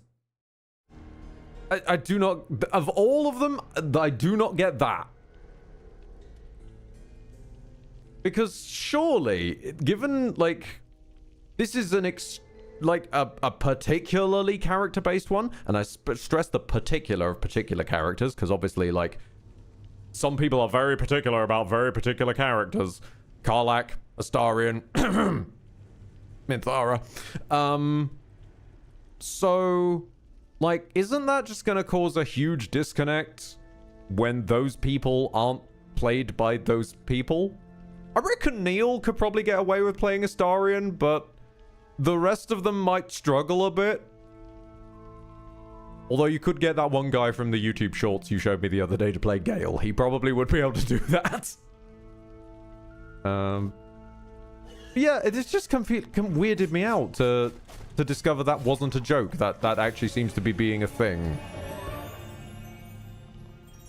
I do not, of all of them, I do not get that. Because surely, given, like, this is an a particularly character-based one, and I stress the particular of particular characters, because obviously, like, some people are very particular about very particular characters. Karlach, Astarion, Minthara. So, like, isn't that just gonna cause a huge disconnect when those people aren't played by those people? I reckon Neil could probably get away with playing Astarion, but the rest of them might struggle a bit. Although you could get that one guy from the YouTube shorts you showed me the other day to play Gale. He probably would be able to do that. Yeah, it's just weirded me out to discover that wasn't a joke. That actually seems to be being a thing.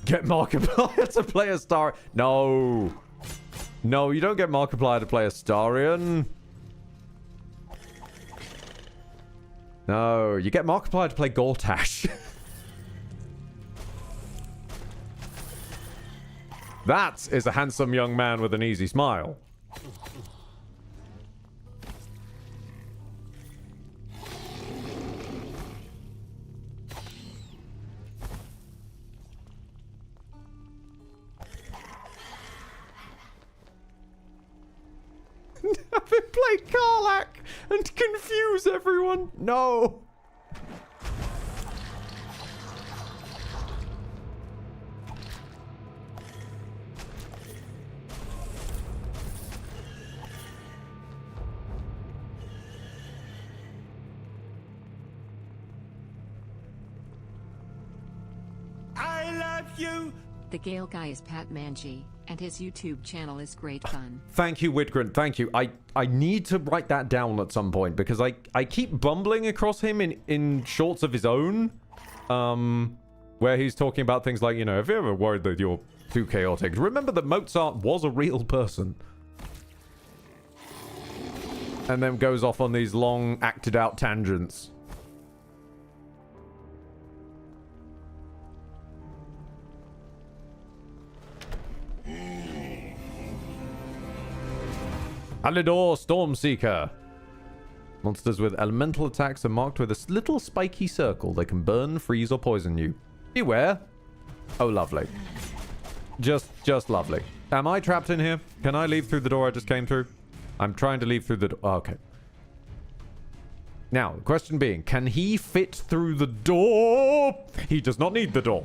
Get Markiplier to play Astarion. No. No, you don't get Markiplier to play Astarion. No, you get Markiplier to play Gortash. That is a handsome young man with an easy smile. Have him play Karlach and confuse everyone. No. I love you. The Gale guy is Pat Manji, and his YouTube channel is great fun. Thank you, Widgren. Thank you. I need to write that down at some point because I keep bumbling across him in shorts of his own, where he's talking about things like, you know, if you're ever worried that you're too chaotic, remember that Mozart was a real person. And then goes off on these long, acted out tangents. Alidor Stormseeker. Monsters with elemental attacks are marked with a little spiky circle. They can burn, freeze, or poison you. Beware. Oh, lovely. Just lovely. Am I trapped in here? Can I leave through the door I just came through? I'm trying to leave through the door. Oh, okay. Now, the question being, can he fit through the door? He does not need the door.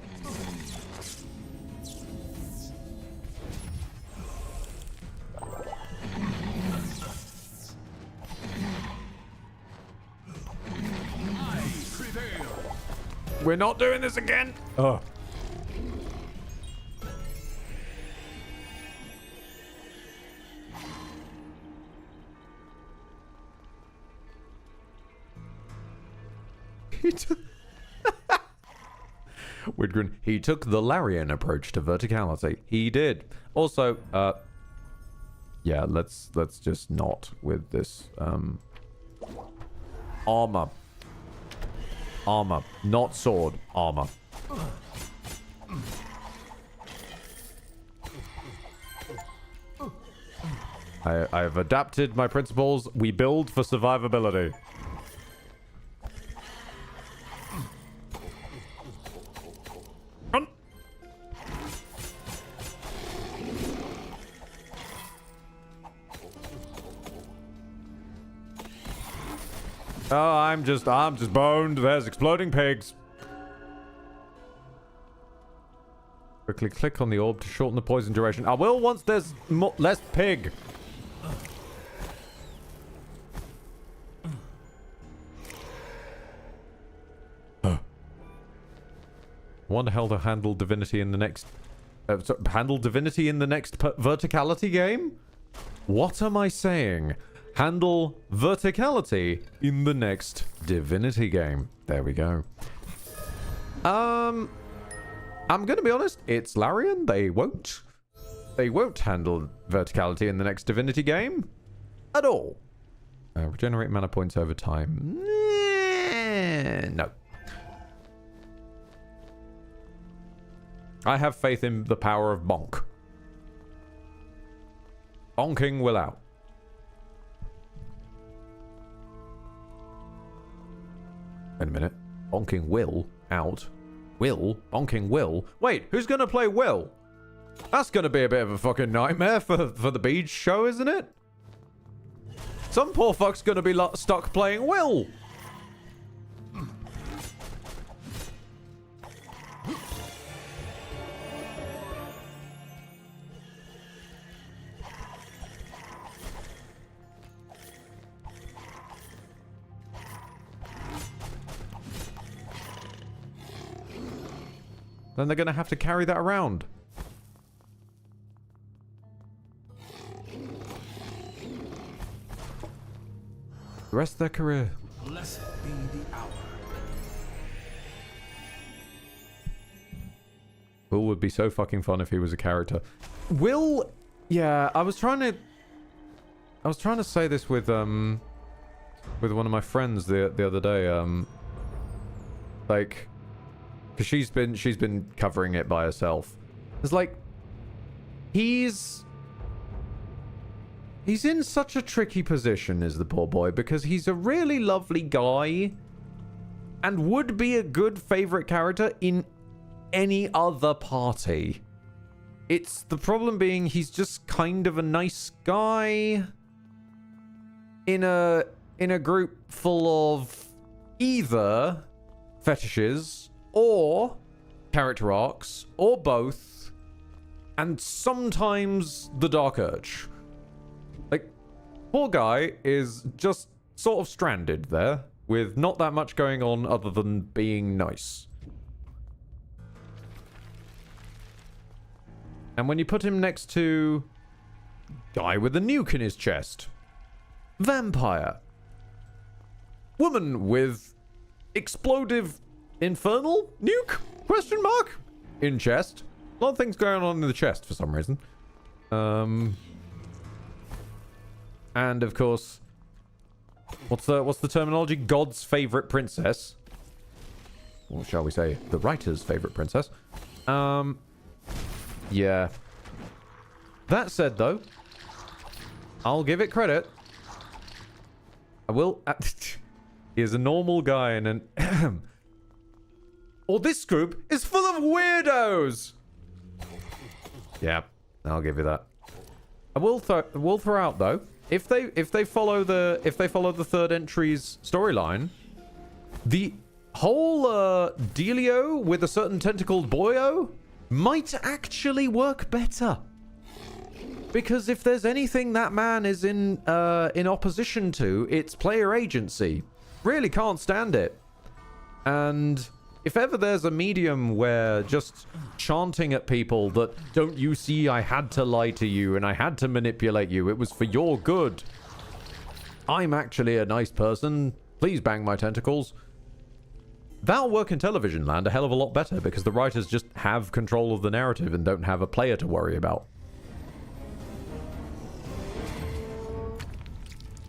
We're not doing this again. Oh. Widgren, he took the Larian approach to verticality. He did. Also, yeah, let's just not with this, armor. Armor, not sword, armor. I have adapted my principles. We build for survivability. Run. Oh, I'm just boned. There's exploding pigs. Quickly click on the orb to shorten the poison duration. I will once there's less pig. Wonder how to handle divinity in the next... handle divinity in the next verticality game? What am I saying? Handle verticality in the next divinity game. There we go. I'm gonna be honest. It's Larian. They won't handle verticality in the next divinity game at all. Regenerate mana points over time. No. I have faith in the power of bonk. Bonking will out. Wait a minute. Bonking will out. Will? Bonking will? Wait, who's gonna play Will? That's gonna be a bit of a fucking nightmare for the Beach show, isn't it? Some poor fuck's gonna be stuck playing Will. Then they're going to have to carry that around. The rest of their career. Blessed be the hour. Will would be so fucking fun if he was a character. Will, yeah, I was trying to say this with one of my friends the other day, like, because she's been covering it by herself. It's like, he's in such a tricky position, is the poor boy, because he's a really lovely guy and would be a good favorite character in any other party. It's the problem being he's just kind of a nice guy in a group full of either fetishes or character arcs, or both, and sometimes the Dark Urge. Like, poor guy is just sort of stranded there, with not that much going on other than being nice. And when you put him next to guy with a nuke in his chest, vampire, woman with explosive infernal nuke? Question mark? In chest. A lot of things going on in the chest for some reason. And of course, what's the terminology? God's favorite princess. Or shall we say, the writer's favorite princess. Yeah. That said, though, I'll give it credit. I will. He is a normal guy and an. Or this group is full of weirdos. Yeah, I'll give you that. I will throw out though, if they follow the third entry's storyline, the whole dealio with a certain tentacled boyo might actually work better. Because if there's anything that man is in opposition to, it's player agency. Really can't stand it. And If ever there's a medium where just chanting at people that, don't you see I had to lie to you and I had to manipulate you, it was for your good. I'm actually a nice person. Please bang my tentacles. That'll work in television land a hell of a lot better because the writers just have control of the narrative and don't have a player to worry about.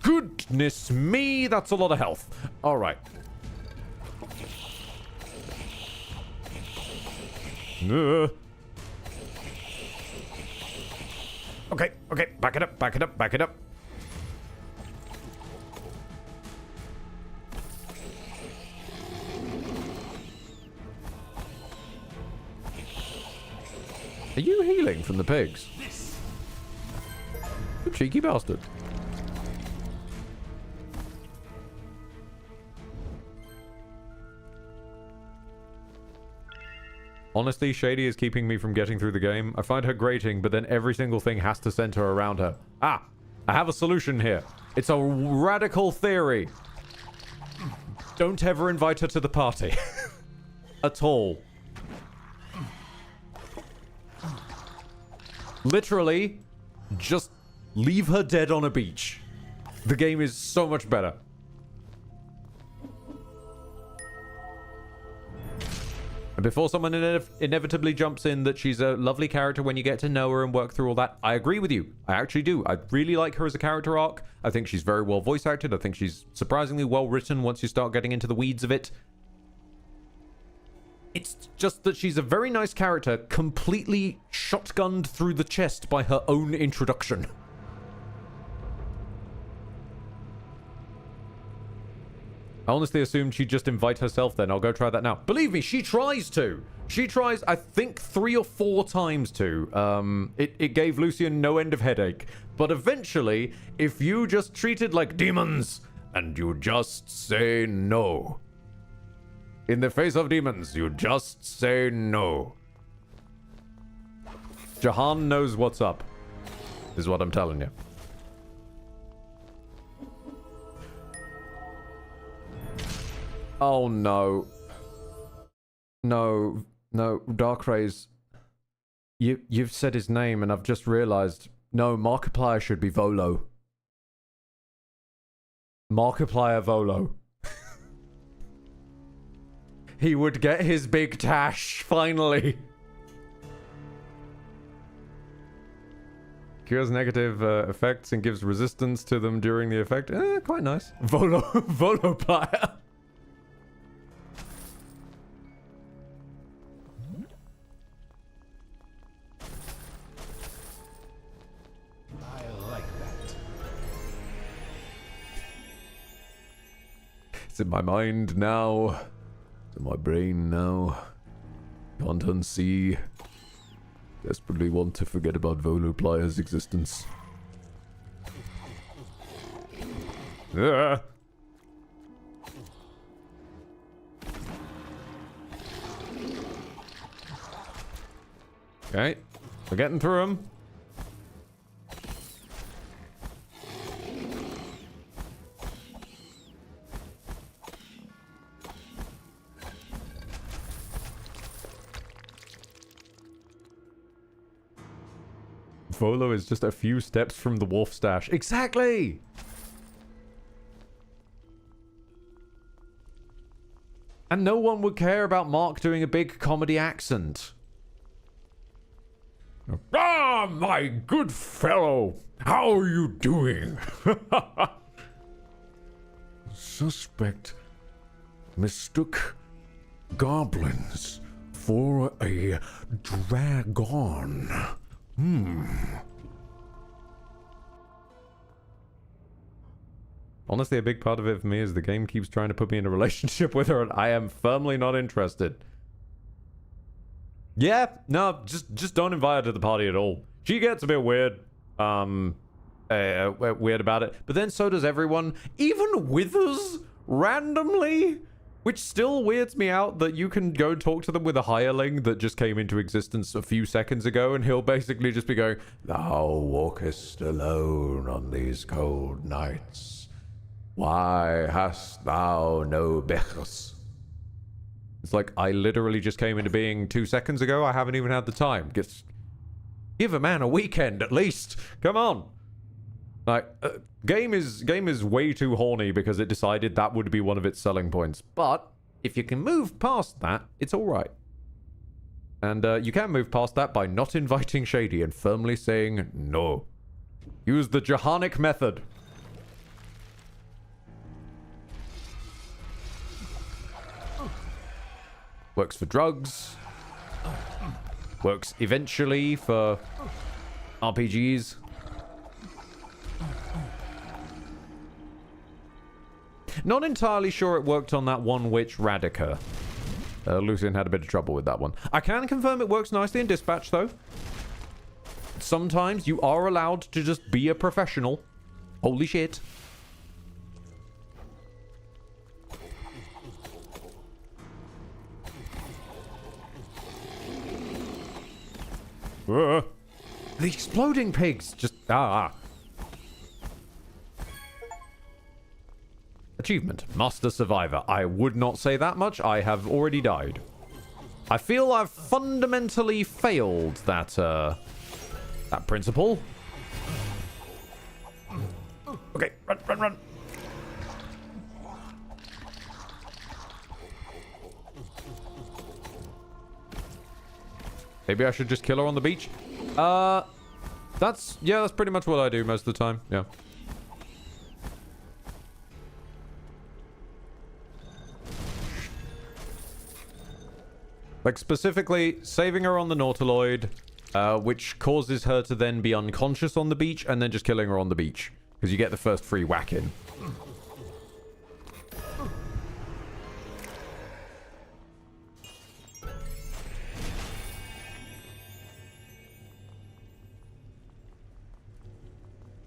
Goodness me, that's a lot of health. All right. Okay, back it up, back it up, back it up. Are you healing from the pigs? You cheeky bastard. Honestly, Shady is keeping me from getting through the game. I find her grating, but then every single thing has to center around her. Ah, I have a solution here. It's a radical theory. Don't ever invite her to the party. At all. Literally, just leave her dead on a beach. The game is so much better. And before someone inevitably jumps in that she's a lovely character when you get to know her and work through all that, I agree with you. I actually do. I really like her as a character arc. I think she's very well voice acted. I think she's surprisingly well written once you start getting into the weeds of it. It's just that she's a very nice character, completely shotgunned through the chest by her own introduction. I honestly assumed she'd just invite herself then. I'll go try that now. Believe me, she tries to. She tries, I think, 3 or 4 times to. It gave Lucian no end of headache. But eventually, if you just treat it like demons, and you just say no. In the face of demons, you just say no. Jahan knows what's up, is what I'm telling you. Oh no. No, Darkray's. You've said his name and I've just realized. No, Markiplier should be Volo. Markiplier Volo. He would get his big tash, finally. Cures negative effects and gives resistance to them during the effect. Quite nice. Voloplier. It's in my mind now. It's in my brain now. Can't unsee. Desperately want to forget about Voloplier's existence. Ah. Okay, we're getting through them. Volo is just a few steps from the wolf stash. Exactly! And no one would care about Mark doing a big comedy accent. Ah, my good fellow! How are you doing? Suspect mistook goblins for a dragon. Honestly, a big part of it for me is the game keeps trying to put me in a relationship with her and I am firmly not interested. Yeah, no, just don't invite her to the party at all. She gets a bit weird. Weird about it. But then so does everyone. Even Withers, randomly. Which still weirds me out that you can go talk to them with a hireling that just came into existence a few seconds ago and he'll basically just be going, "Thou walkest alone on these cold nights. Why hast thou no beckers?" It's like, I literally just came into being 2 seconds ago. I haven't even had the time. Give a man a weekend, at least. Come on. Like, game is way too horny because it decided that would be one of its selling points. But if you can move past that, it's all right. And you can move past that by not inviting Shady and firmly saying no. Use the Jahanic method. Works for drugs. Works eventually for RPGs. Not entirely sure it worked on that one witch Radica. Lucian had a bit of trouble with that one. I can confirm it works nicely in Dispatch, though. Sometimes you are allowed to just be a professional. Holy shit. The exploding pigs just... Achievement. Master Survivor. I would not say that much. I have already died. I feel I've fundamentally failed that, that principle. Okay, run. Maybe I should just kill her on the beach. That's pretty much what I do most of the time. Yeah. Like, specifically, saving her on the Nautiloid, which causes her to then be unconscious on the beach, and then just killing her on the beach. Because you get the first free whack in.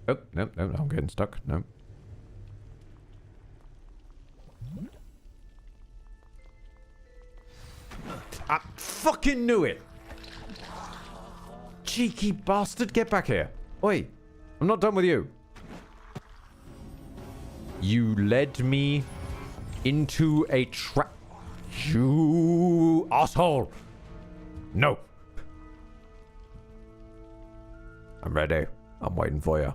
Oh, no, I'm getting stuck. No. I fucking knew it! Cheeky bastard, get back here. Oi, I'm not done with you. You led me into a trap. You asshole! No! I'm ready. I'm waiting for you.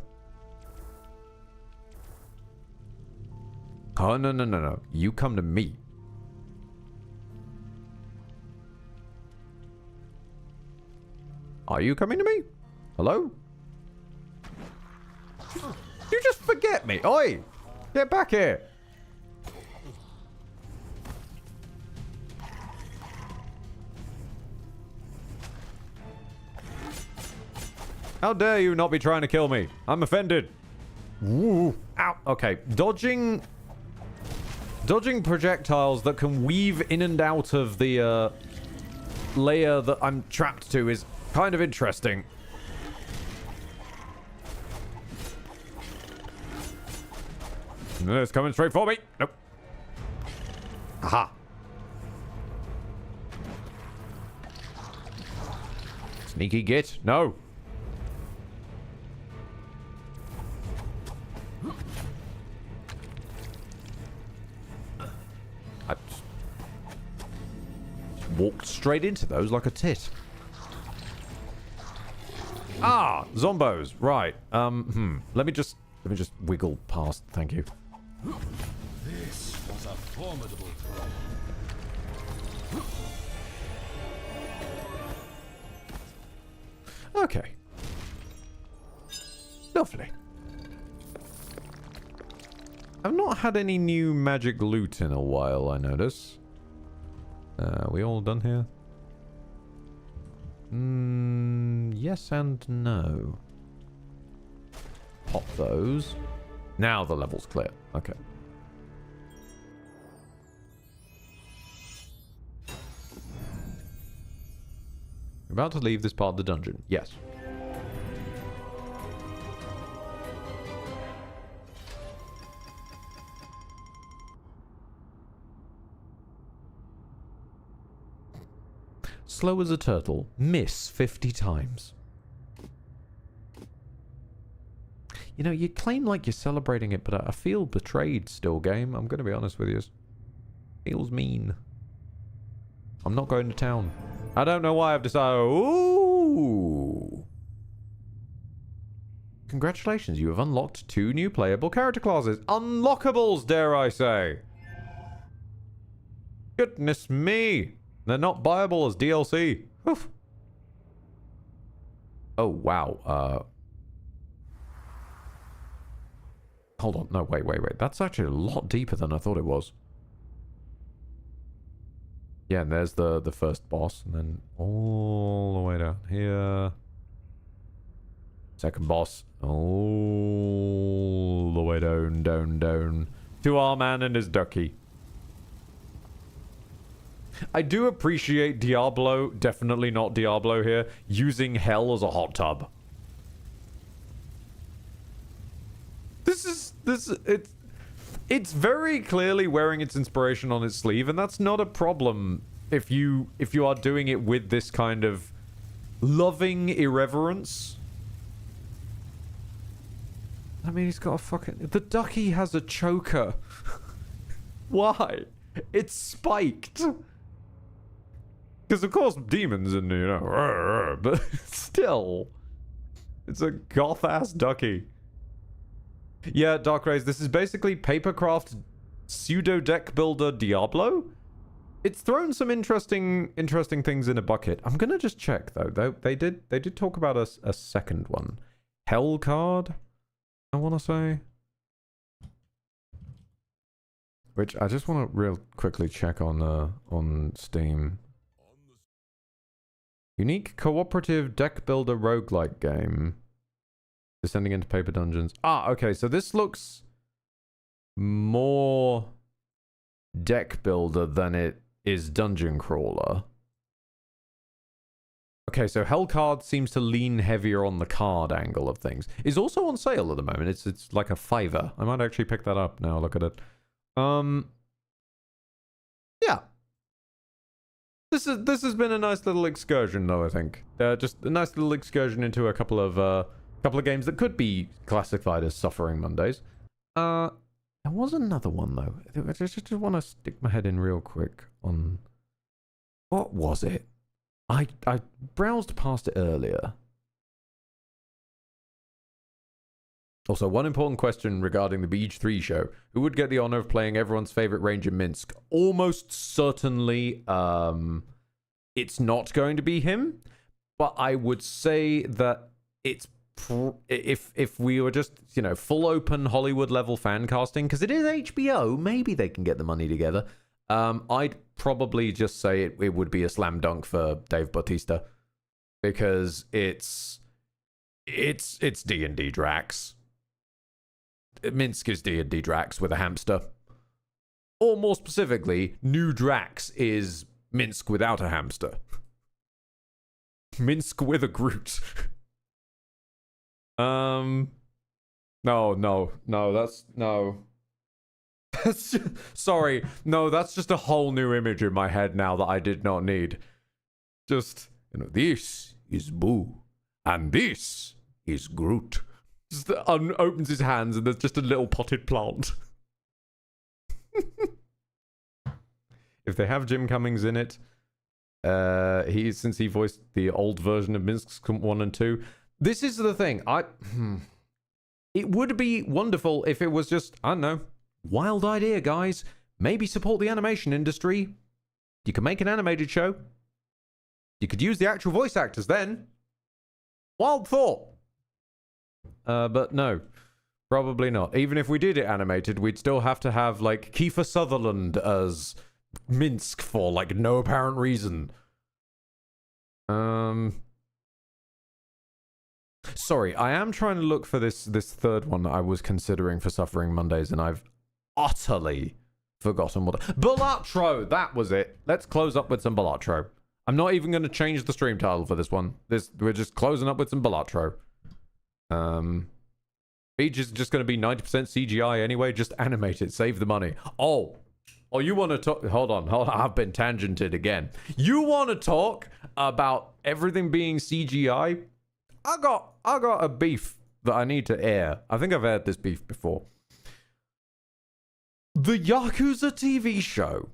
Oh, no. You come to me. Are you coming to me? Hello? You just forget me. Oi! Get back here. How dare you not be trying to kill me? I'm offended. Woo. Ow. Okay. Dodging projectiles that can weave in and out of the layer that I'm trapped to is kind of interesting. It's coming straight for me. Nope. Aha. Sneaky git. No. I just walked straight into those like a tit. Ah, zombos. Right. Let me just wiggle past. Thank you. This was a formidable throw. Okay. Lovely. I've not had any new magic loot in a while, I notice. We all done here? Yes and no. Pop those. Now the level's clear. Okay. We're about to leave this part of the dungeon. Yes. Slow as a turtle. Miss 50 times. You know, you claim like you're celebrating it, but I feel betrayed still, game. I'm going to be honest with you. Feels mean. I'm not going to town. I don't know why I've decided... Ooh! Congratulations, you have unlocked 2 new playable character classes. Unlockables, dare I say. Goodness me. They're not buyable as DLC. Oof. Oh, wow. Hold on. No, wait. That's actually a lot deeper than I thought it was. Yeah, and there's the first boss, and then all the way down here. Second boss. All the way down. To our man and his ducky. I do appreciate Diablo, definitely not Diablo here, using hell as a hot tub. It's very clearly wearing its inspiration on its sleeve, and that's not a problem if you are doing it with this kind of loving irreverence. I mean, he's got a fucking... The ducky has a choker. Why? It's spiked. Because, of course, demons and, you know... But still. It's a goth-ass ducky. Yeah, Dark Rays, this is basically Papercraft pseudo-deck builder Diablo. It's thrown some interesting things in a bucket. I'm gonna just check, though. They did talk about a second one. Hell card, I want to say. Which I just want to real quickly check on Steam. Unique cooperative deck builder roguelike game. Descending into paper dungeons. Ah, okay, so this looks more deck builder than it is dungeon crawler. Okay, so Hell Card seems to lean heavier on the card angle of things. It's also on sale at the moment. It's like a $5. I might actually pick that up now. Look at it. Yeah. This has been a nice little excursion, though. I think just a nice little excursion into a couple of games that could be classified as Suffering Mondays. There was another one though. I just want to stick my head in real quick on what was it? I browsed past it earlier. Also, one important question regarding the Beach 3 show. Who would get the honor of playing everyone's favorite ranger Minsk? Almost certainly, it's not going to be him. But I would say that it's if we were just, you know, full open Hollywood level fan casting, because it is HBO, maybe they can get the money together. I'd probably just say it would be a slam dunk for Dave Bautista, because it's D&D Drax. Minsk is D&D Drax with a hamster. Or more specifically, New Drax is Minsk without a hamster. Minsk with a Groot. No, that's just, sorry. No, that's just a whole new image in my head now that I did not need. Just, you know, this is Boo, and this is Groot. Just opens his hands and there's just a little potted plant. If they have Jim Cummings in it, since he voiced the old version of Minsk 1 and 2. This is the thing. It would be wonderful if it was just, I don't know, wild idea, guys. Maybe support the animation industry. You can make an animated show. You could use the actual voice actors then. Wild thought. But no, probably not. Even if we did it animated, we'd still have to have, like, Kiefer Sutherland as Minsk for, like, no apparent reason. Sorry, I am trying to look for this third one that I was considering for Suffering Mondays, and I've utterly forgotten what... Balatro! That was it. Let's close up with some Balatro. I'm not even going to change the stream title for this one. We're just closing up with some Balatro. Beach is just going to be 90% CGI anyway. Just animate it. Save the money. Oh, you want to talk... Hold on. I've been tangented again. You want to talk about everything being CGI? I got a beef that I need to air. I think I've aired this beef before. The Yakuza TV show.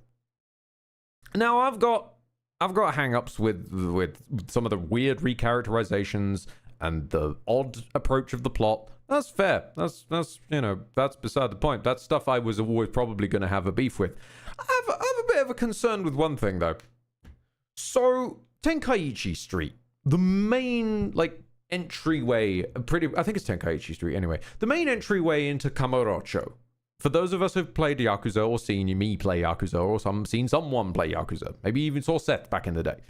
Now, I've got I've got hang-ups with some of the weird recharacterizations and the odd approach of the plot. That's fair. That's that's beside the point. That's stuff I was always probably going to have a beef with. I have a bit of a concern with one thing, though. So, Tenkaichi Street, the main, entryway, I think it's Tenkaichi Street anyway, the main entryway into Kamurocho. For those of us who've played Yakuza or seen me play Yakuza or seen someone play Yakuza, maybe even saw Seth back in the day.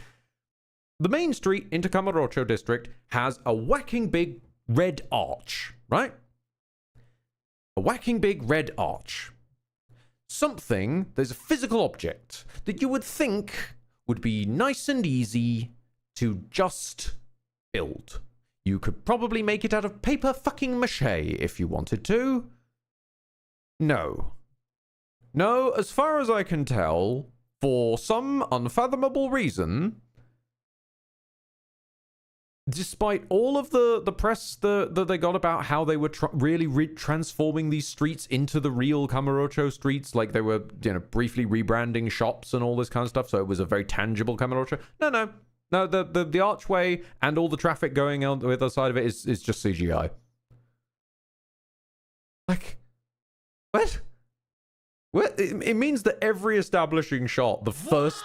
The main street into Kamurocho district has a whacking big red arch, right? A whacking big red arch. There's a physical object that you would think would be nice and easy to just build. You could probably make it out of paper fucking mache if you wanted to. No, as far as I can tell, for some unfathomable reason, despite all of the press that they got about how they were really transforming these streets into the real Kamurocho streets, like they were, briefly rebranding shops and all this kind of stuff, so it was a very tangible Kamurocho. No, the archway and all the traffic going on the other side of it is just CGI. Like, what? It means that every establishing shot, the first...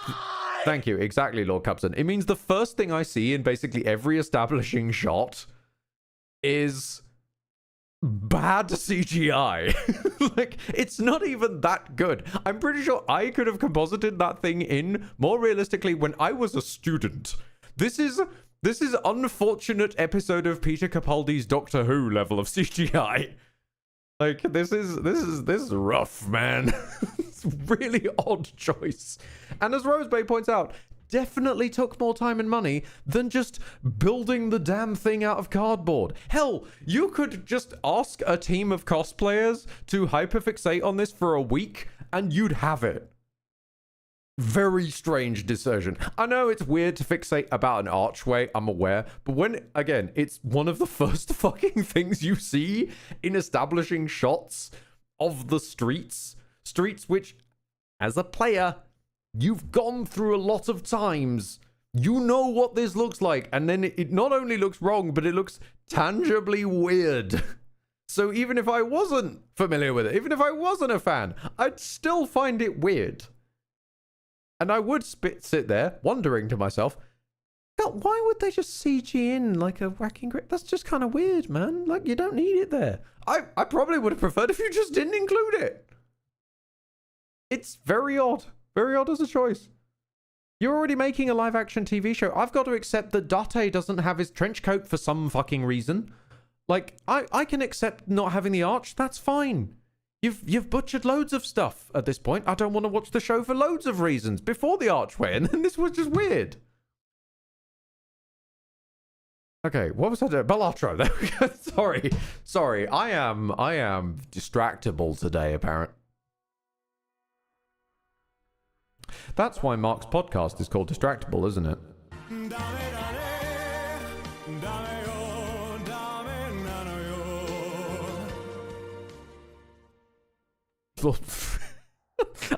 Thank you, exactly, Lord Cupson. It means the first thing I see in basically every establishing shot is bad CGI. It's not even that good. I'm pretty sure I could have composited that thing in more realistically when I was a student. This is unfortunate episode of Peter Capaldi's Doctor Who level of CGI. This is rough, man. It's a really odd choice. And as Rosebay points out, definitely took more time and money than just building the damn thing out of cardboard. Hell, you could just ask a team of cosplayers to hyperfixate on this for a week and you'd have it. Very strange decision. I know it's weird to fixate about an archway, I'm aware, but again, it's one of the first fucking things you see in establishing shots of the streets which, as a player, you've gone through a lot of times. You know what this looks like, and then it not only looks wrong, but it looks tangibly weird. So even if I wasn't familiar with it, even if I wasn't a fan, I'd still find it weird. And I would sit there wondering to myself, God, why would they just CG in like a whacking grip? That's just kind of weird, man. You don't need it there. I probably would have preferred if you just didn't include it. It's very odd. Very odd as a choice. You're already making a live-action TV show. I've got to accept that Date doesn't have his trench coat for some fucking reason. I can accept not having the arch. That's fine. You've butchered loads of stuff at this point. I don't want to watch the show for loads of reasons before the archway, and then this was just weird. Okay, what was I doing? Balatro. There we go. Sorry. I am distractible today, apparently. That's why Mark's podcast is called Distractable, isn't it?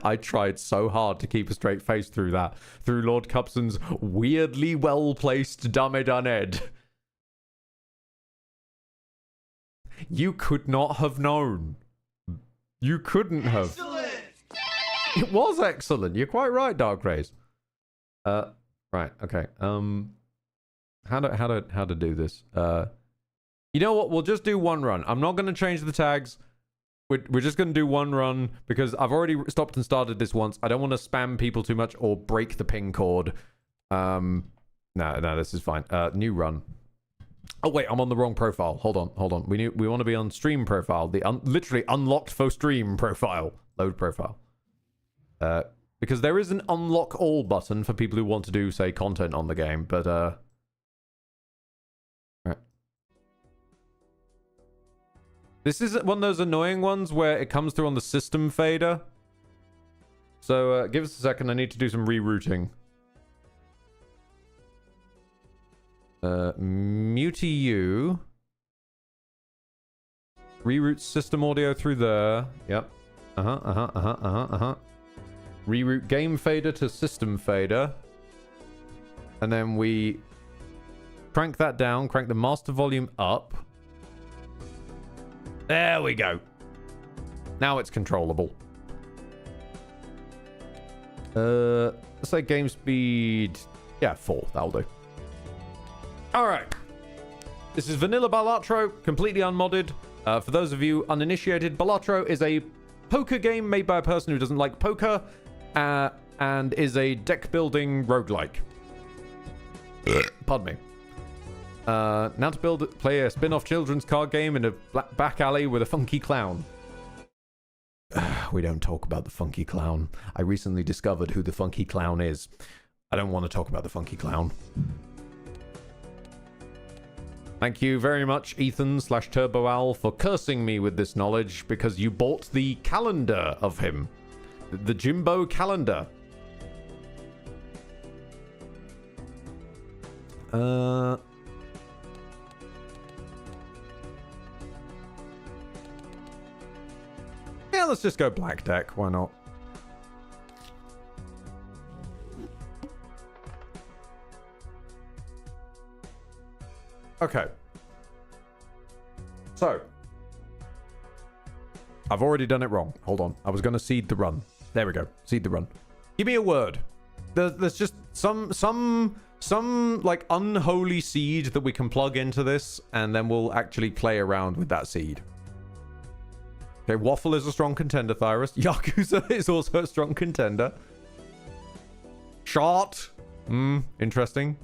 I tried so hard to keep a straight face through that. Through Lord Cupson's weirdly well-placed Damedaned. You could not have known. You couldn't have. Excellent! It was excellent. You're quite right, Dark Rays. Right, okay. How to do this? You know what? We'll just do one run. I'm not going to change the tags. We're just going to do one run because I've already stopped and started this once. I don't want to spam people too much or break the ping cord. No, this is fine. New run. Oh, wait, I'm on the wrong profile. Hold on. We want to be on stream profile. The literally unlocked for stream profile. Load profile. Because there is an unlock all button for people who want to do, say, content on the game, but, right. This is one of those annoying ones where it comes through on the system fader. So, give us a second. I need to do some rerouting. Mute-U. Reroute system audio through there. Yep. Reroute game fader to system fader. And then we crank that down, crank the master volume up. There we go. Now it's controllable. Let's say game speed. Yeah, 4. That'll do. All right. This is Vanilla Balatro, completely unmodded. For those of you uninitiated, Balatro is a poker game made by a person who doesn't like poker and is a deck-building roguelike. Pardon me. Now to play a spin-off children's card game in a back alley with a funky clown. We don't talk about the funky clown. I recently discovered who the funky clown is. I don't want to talk about the funky clown. Thank you very much, Ethan/TurboOwl, for cursing me with this knowledge because you bought the calendar of him. The Jimbo calendar. Yeah, let's just go black deck. Why not? Okay. So. I've already done it wrong. Hold on. I was going to seed the run. There we go. Seed the run. Give me a word. There's just some like unholy seed that we can plug into this, and then we'll actually play around with that seed. Okay, Waffle is a strong contender, Thyrus. Yakuza is also a strong contender. Shot. Interesting.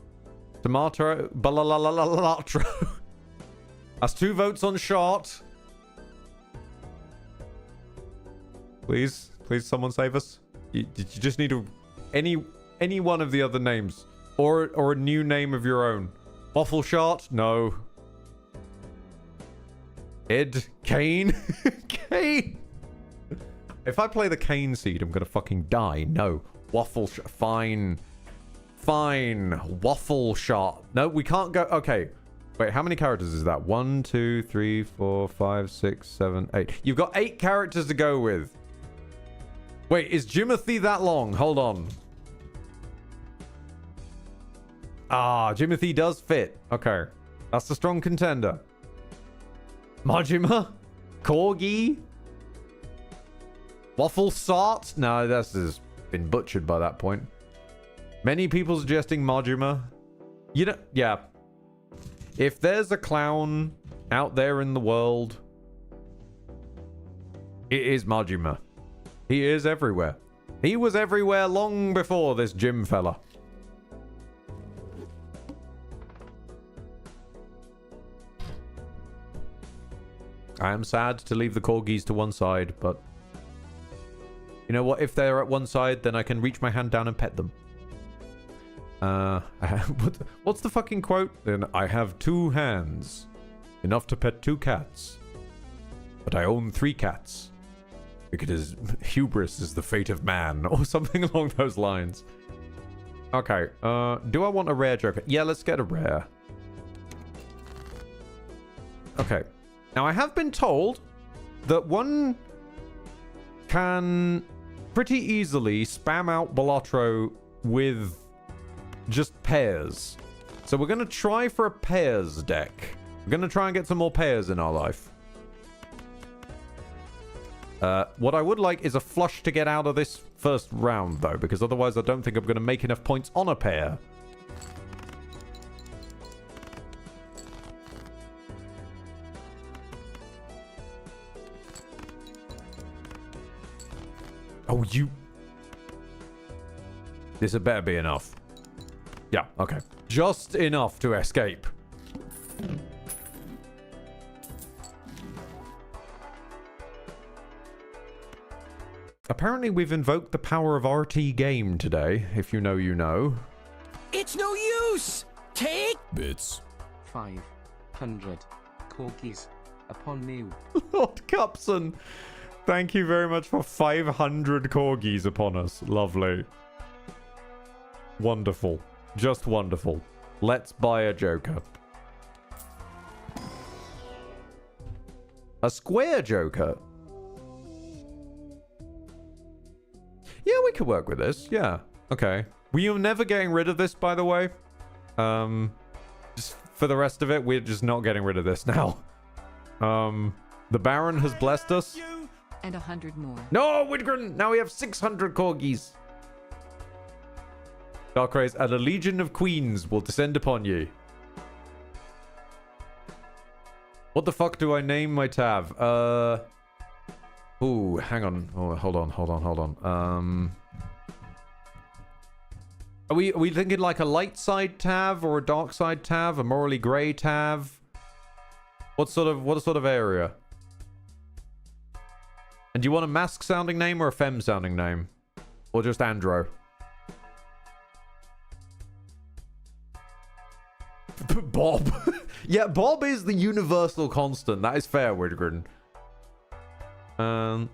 Tomato. Balalatro. That's 2 votes on Shot. Please, someone save us. You just need any one of the other names, or a new name of your own. Waffle Shot? No. Ed? Kane? Kane? If I play the Kane seed, I'm gonna fucking die. No. Waffle Shot. Fine. Waffle Shot. No, we can't go. Okay. Wait, how many characters is that? 1, 2, 3, 4, 5, 6, 7, 8. You've got 8 characters to go with. Wait, is Jimothy that long? Hold on. Ah, Jimothy does fit. Okay. That's the strong contender. Majima? Corgi? Waffle Sart? No, this has been butchered by that point. Many people suggesting Majima. You know, yeah. If there's a clown out there in the world, it is Majima. He is everywhere. He was everywhere long before this Jim fella. I am sad to leave the corgis to one side, but you know what? If they're at one side, then I can reach my hand down and pet them. What's the fucking quote? Then I have 2 hands, enough to pet 2 cats, but I own 3 cats because hubris is the fate of man, or something along those lines. Okay. Do I want a rare Joker? Yeah, let's get a rare. Okay. Now, I have been told that one can pretty easily spam out Balatro with just pairs. So we're going to try for a pairs deck. We're going to try and get some more pairs in our life. What I would like is a flush to get out of this first round, though, because otherwise I don't think I'm going to make enough points on a pair. Oh, you... This had better be enough. Yeah, okay. Just enough to escape. Apparently we've invoked the power of RT Game today. If you know, you know. It's no use! Take bits. 500 corgis upon me. Lord Cupson, thank you very much for 500 corgis upon us. Lovely. Wonderful. Just wonderful. Let's buy a Joker. A square Joker? Yeah, we could work with this. Yeah. Okay. We are never getting rid of this, by the way. Just for the rest of it, we're just not getting rid of this now. The Baron has blessed us. And 100 more. No, Widgren! Now we have 600 corgis. Darkrays, and a legion of queens will descend upon ye. What the fuck do I name my Tav? Ooh, hang on. Oh, hold on. Are we thinking like a light side Tav or a dark side Tav? A morally grey Tav? What sort of area? And do you want a mask sounding name or a femme sounding name? Or just Andro? Bob. Yeah, Bob is the universal constant. That is fair, Widgren. But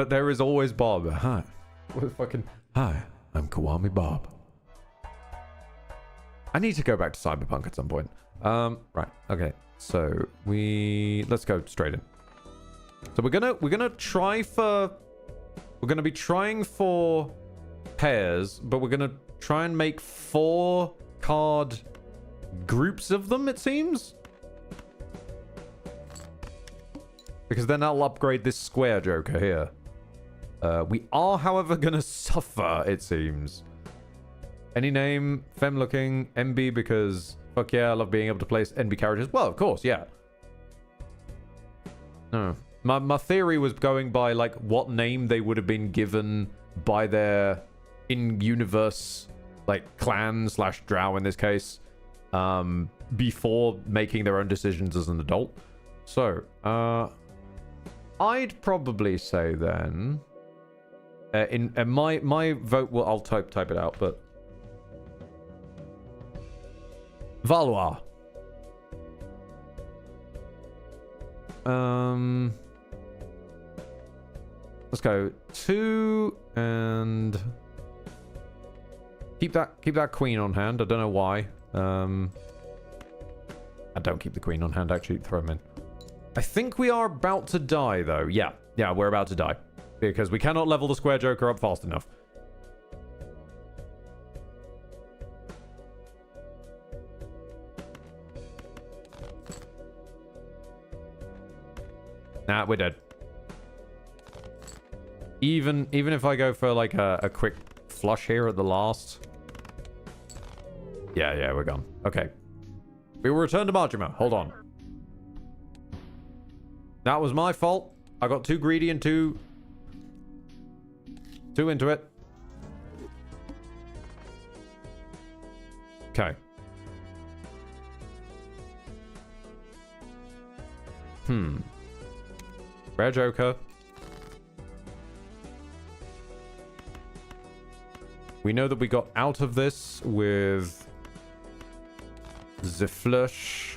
there is always Bob. Hi. What fucking... Hi, I'm Kiwami Bob. I need to go back to Cyberpunk at some point. Right. Okay. So let's go straight in. So we're gonna try for... We're gonna be trying for pairs, but we're gonna try and make 4 card groups of them, it seems. Because then I'll upgrade this square Joker here. We are, however, gonna suffer, it seems. Any name, femme looking, MB, because fuck yeah, I love being able to place NB characters. Well, of course, yeah. No. My theory was going by like what name they would have been given by their in-universe like clan / drow in this case, before making their own decisions as an adult. So, I'd probably say then, in my vote, well, I'll type it out, but Valois. Let's go 2 and keep that queen on hand. I don't know why. I don't keep the queen on hand, actually. Throw him in. I think we are about to die, though. Yeah, we're about to die. Because we cannot level the square Joker up fast enough. Nah, we're dead. Even if I go for like a quick flush here at the last. Yeah, we're gone. Okay. We will return to Majima. Hold on. That was my fault. I got too greedy and too into it. Okay. Rare Joker. We know that we got out of this with the flush.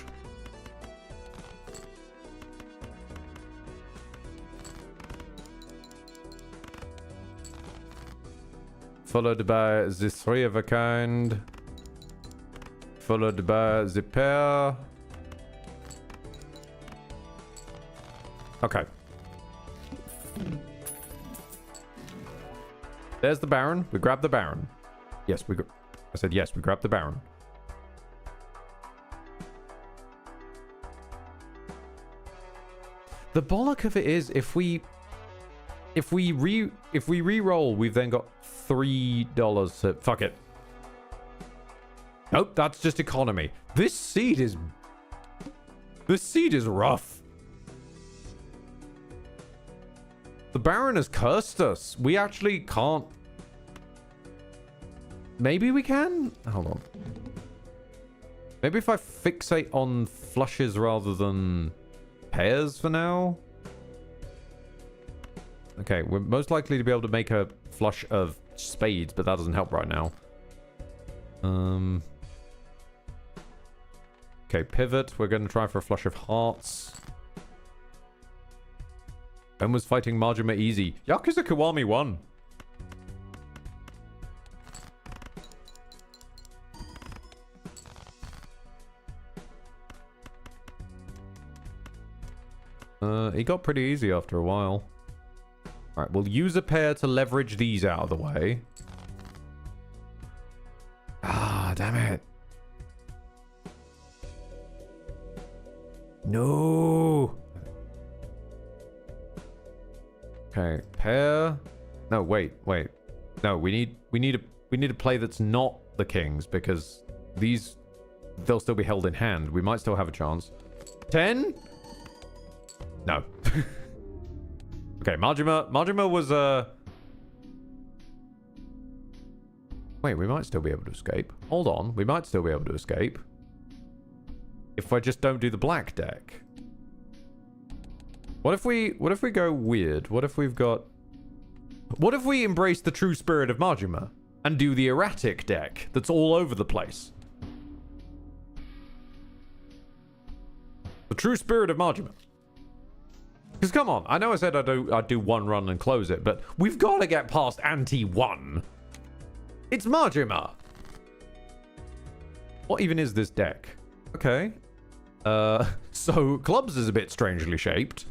Followed by the 3 of a kind. Followed by the pair. Okay. There's the Baron. We grabbed the Baron. Yes, I said yes, we grabbed the Baron. The bollock of it is if we re-roll, we've then got $3 to... Fuck it. Nope, that's just economy. This seed is rough. The Baron has cursed us. We actually can't... Maybe we can? Hold on. Maybe if I fixate on flushes rather than pairs for now? Okay, we're most likely to be able to make a flush of spades, but that doesn't help right now. Okay, pivot. We're going to try for a flush of hearts. Ben was fighting Majima easy. Yakuza Kiwami won. He got pretty easy after a while. Alright, we'll use a pair to leverage these out of the way. Ah, Damn it. No. Okay, pair. No, wait. No, we need a play that's not the king's, because they'll still be held in hand. We might still have a chance. 10? No. Okay, Majima was Wait, we might still be able to escape. Hold on, we might still be able to escape. If I just don't do the black deck. What if we go weird? What if we embrace the true spirit of Majima and do the erratic deck that's all over the place? The true spirit of Majima. Because come on, I know I said I'd do one run and close it, but we've got to get past ante-1. It's Majima. What even is this deck? Okay. So clubs is a bit strangely shaped.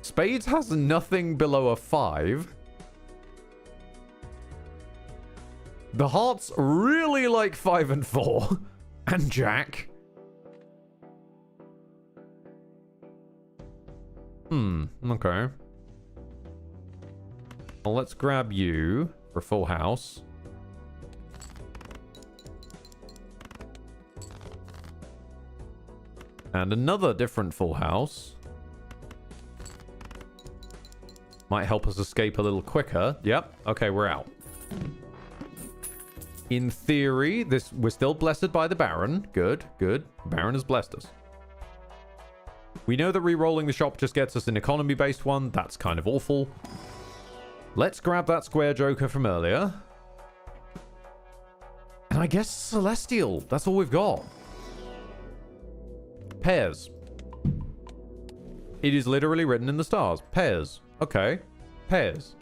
Spades has nothing below a 5. The hearts really like 5 and 4. And Jack. Okay. Well, let's grab you for full house. And another different full house. Might help us escape a little quicker. Yep. Okay, we're out. In theory, we're still blessed by the Baron. Good, good. The Baron has blessed us. We know that re-rolling the shop just gets us an economy-based one. That's kind of awful. Let's grab that square joker from earlier. And I guess Celestial. That's all we've got. Pairs. It is literally written in the stars. Pairs. Okay. Pairs.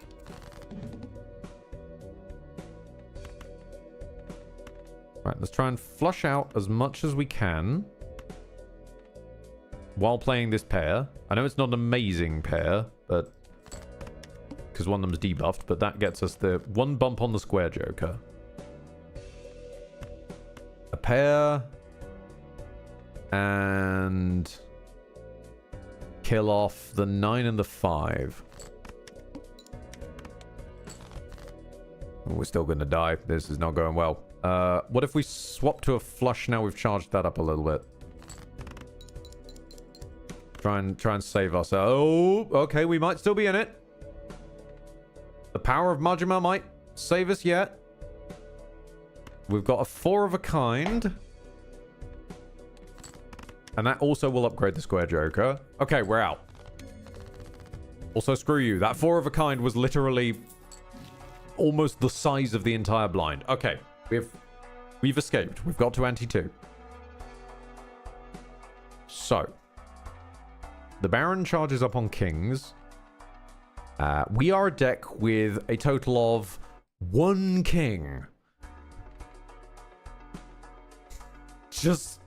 Right, let's try and flush out as much as we can while playing this pair. I know it's not an amazing pair, but because one of them's debuffed, but that gets us the one bump on the square joker. A pair and kill off the 9 and the 5. We're still gonna die. This is not going well. What if we swap to a flush now we've charged that up a little bit? Try and save ourselves. Oh, okay, we might still be in it. The power of Majima might save us yet. We've got a 4 of a kind. And that also will upgrade the square joker. Okay, we're out. Also, screw you. That 4 of a kind was literally almost the size of the entire blind. Okay, we've escaped. We've got to ante-2. So, the Baron charges up on kings. We are a deck with a total of 1 king. Just...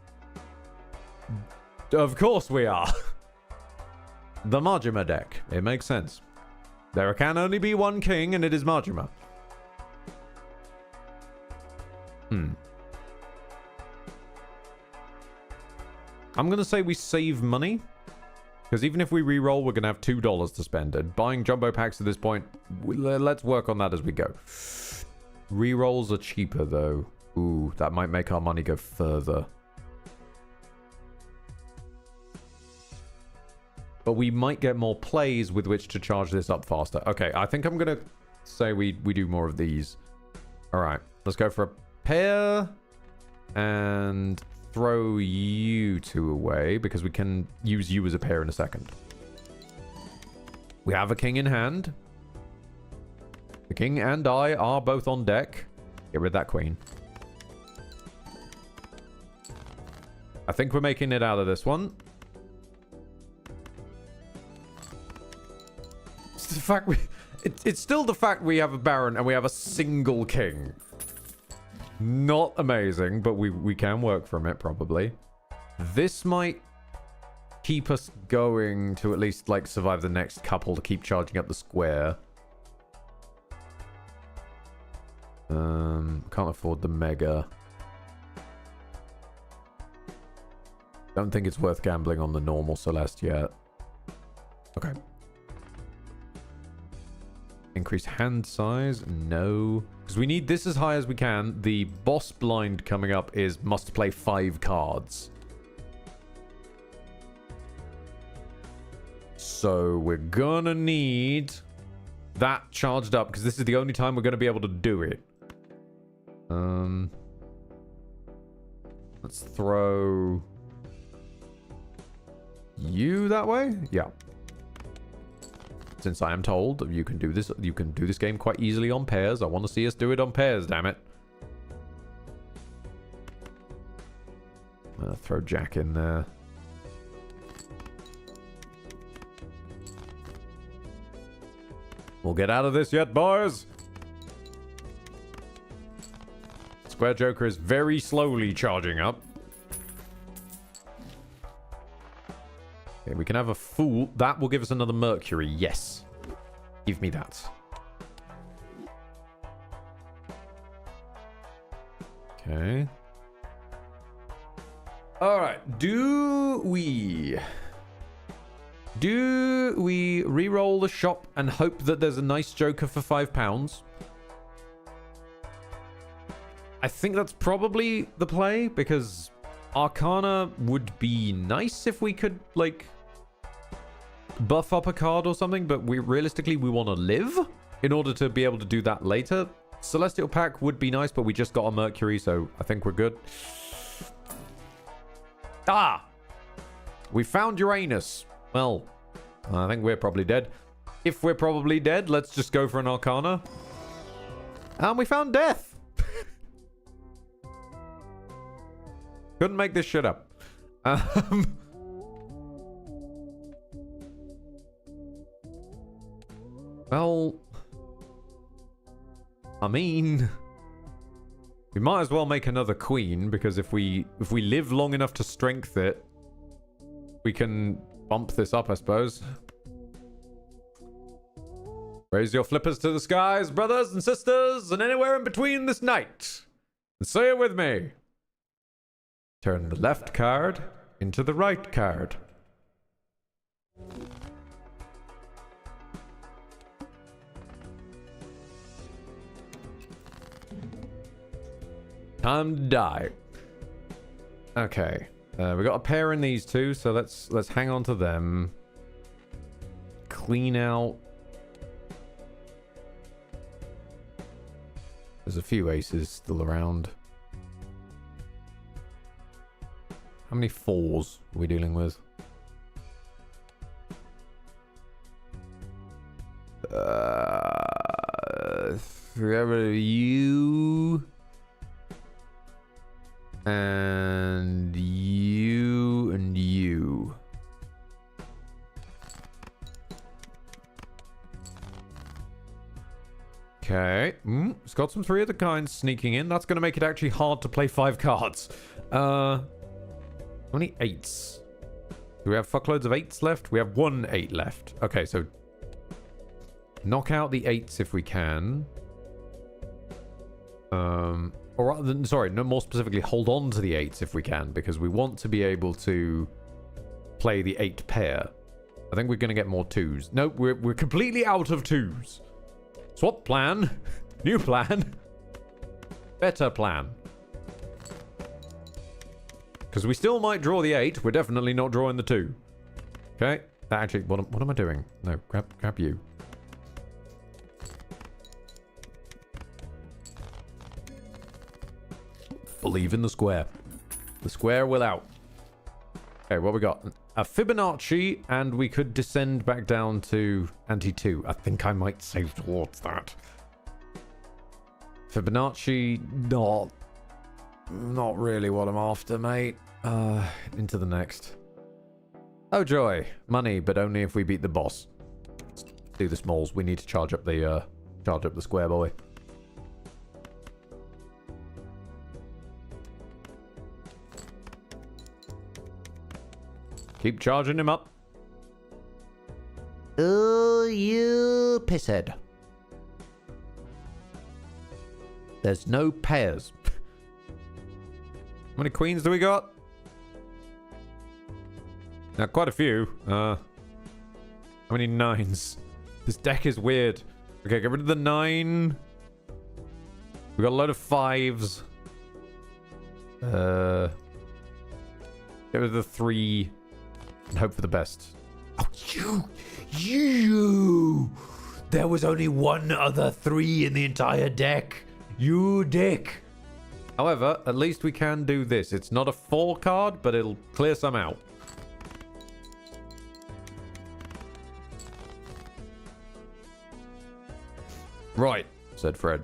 Of course we are. The Majima deck. It makes sense. There can only be 1 king, and it is Majima. I'm going to say we save money. Because even if we re-roll, we're going to have $2 to spend. And buying jumbo packs at this point, let's work on that as we go. Re-rolls are cheaper, though. Ooh, that might make our money go further. But we might get more plays with which to charge this up faster. Okay, I think I'm going to say we do more of these. All right, let's go for a pair. And throw you 2 away, because we can use you as a pair in a second. We have a king in hand. The king and I are both on deck. Get rid of that queen. I think we're making it out of this one. It's the fact it's still the fact we have a baron and we have a single king. Not amazing, but we can work from it, probably. This might keep us going to at least, like, survive the next couple to keep charging up the square. Can't afford the mega. Don't think it's worth gambling on the normal Celeste yet. Okay. Increase hand size? No. Because we need this as high as we can. The boss blind coming up is must play 5 cards. So we're gonna need that charged up because this is the only time we're gonna be able to do it. Let's throw you that way? Yeah. Since I am told you can do this game quite easily on pairs. I want to see us do it on pairs, damn it. I'm gonna throw Jack in there. We'll get out of this yet, boys. Square Joker is very slowly charging up. Okay, we can have a fool. That will give us another Mercury. Yes. Give me that. Okay. Alright. Do we re-roll the shop and hope that there's a nice Joker for £5? I think that's probably the play, because Arcana would be nice if we could, like, buff up a card or something, but realistically we want to live in order to be able to do that later. Celestial Pack would be nice, but we just got a Mercury, so I think we're good. Ah! We found Uranus. Well, I think we're probably dead. If we're probably dead, let's just go for an Arcana. And we found Death! Couldn't make this shit up. Well, I mean, we might as well make another queen, because if we live long enough to strength it, we can bump this up, I suppose. Raise your flippers to the skies, brothers and sisters, and anywhere in between this night. And say it with me. Turn the left card into the right card. Time to die. Okay. We got a pair in these two, so let's hang on to them. Clean out. There's a few aces still around. How many 4s are we dealing with? You and you and you. Okay. It's got some 3 of the kinds sneaking in. That's going to make it actually hard to play 5 cards. How many 8s? Do we have fuckloads of 8s left? We have 1 8 left. Okay, so knock out the 8s if we can. Or rather than, sorry, no, more specifically, hold on to the 8s if we can, because we want to be able to play the 8 pair. I think we're going to get more 2s. Nope, we're completely out of 2s. Swap plan. New plan. Better plan. Because we still might draw the 8. We're definitely not drawing the 2. Okay. Actually, what am I doing? No, grab you. Believe in the square. The square will out. Okay, what we got? A Fibonacci, and we could descend back down to ante-2. I think I might save towards that. Fibonacci, not really what I'm after, mate. Into the next. Oh joy, money, but only if we beat the boss. Let's do the smalls. We need to charge up the square boy. Keep charging him up. Oh, you pisshead. There's no pairs. How many queens do we got? Now, quite a few. How many 9s? This deck is weird. Okay, get rid of the 9. We got a load of 5s. Get rid of the 3. And hope for the best. Oh, you! There was only one other 3 in the entire deck. You dick. However, at least we can do this. It's not a 4 card, but it'll clear some out. Right, said Fred.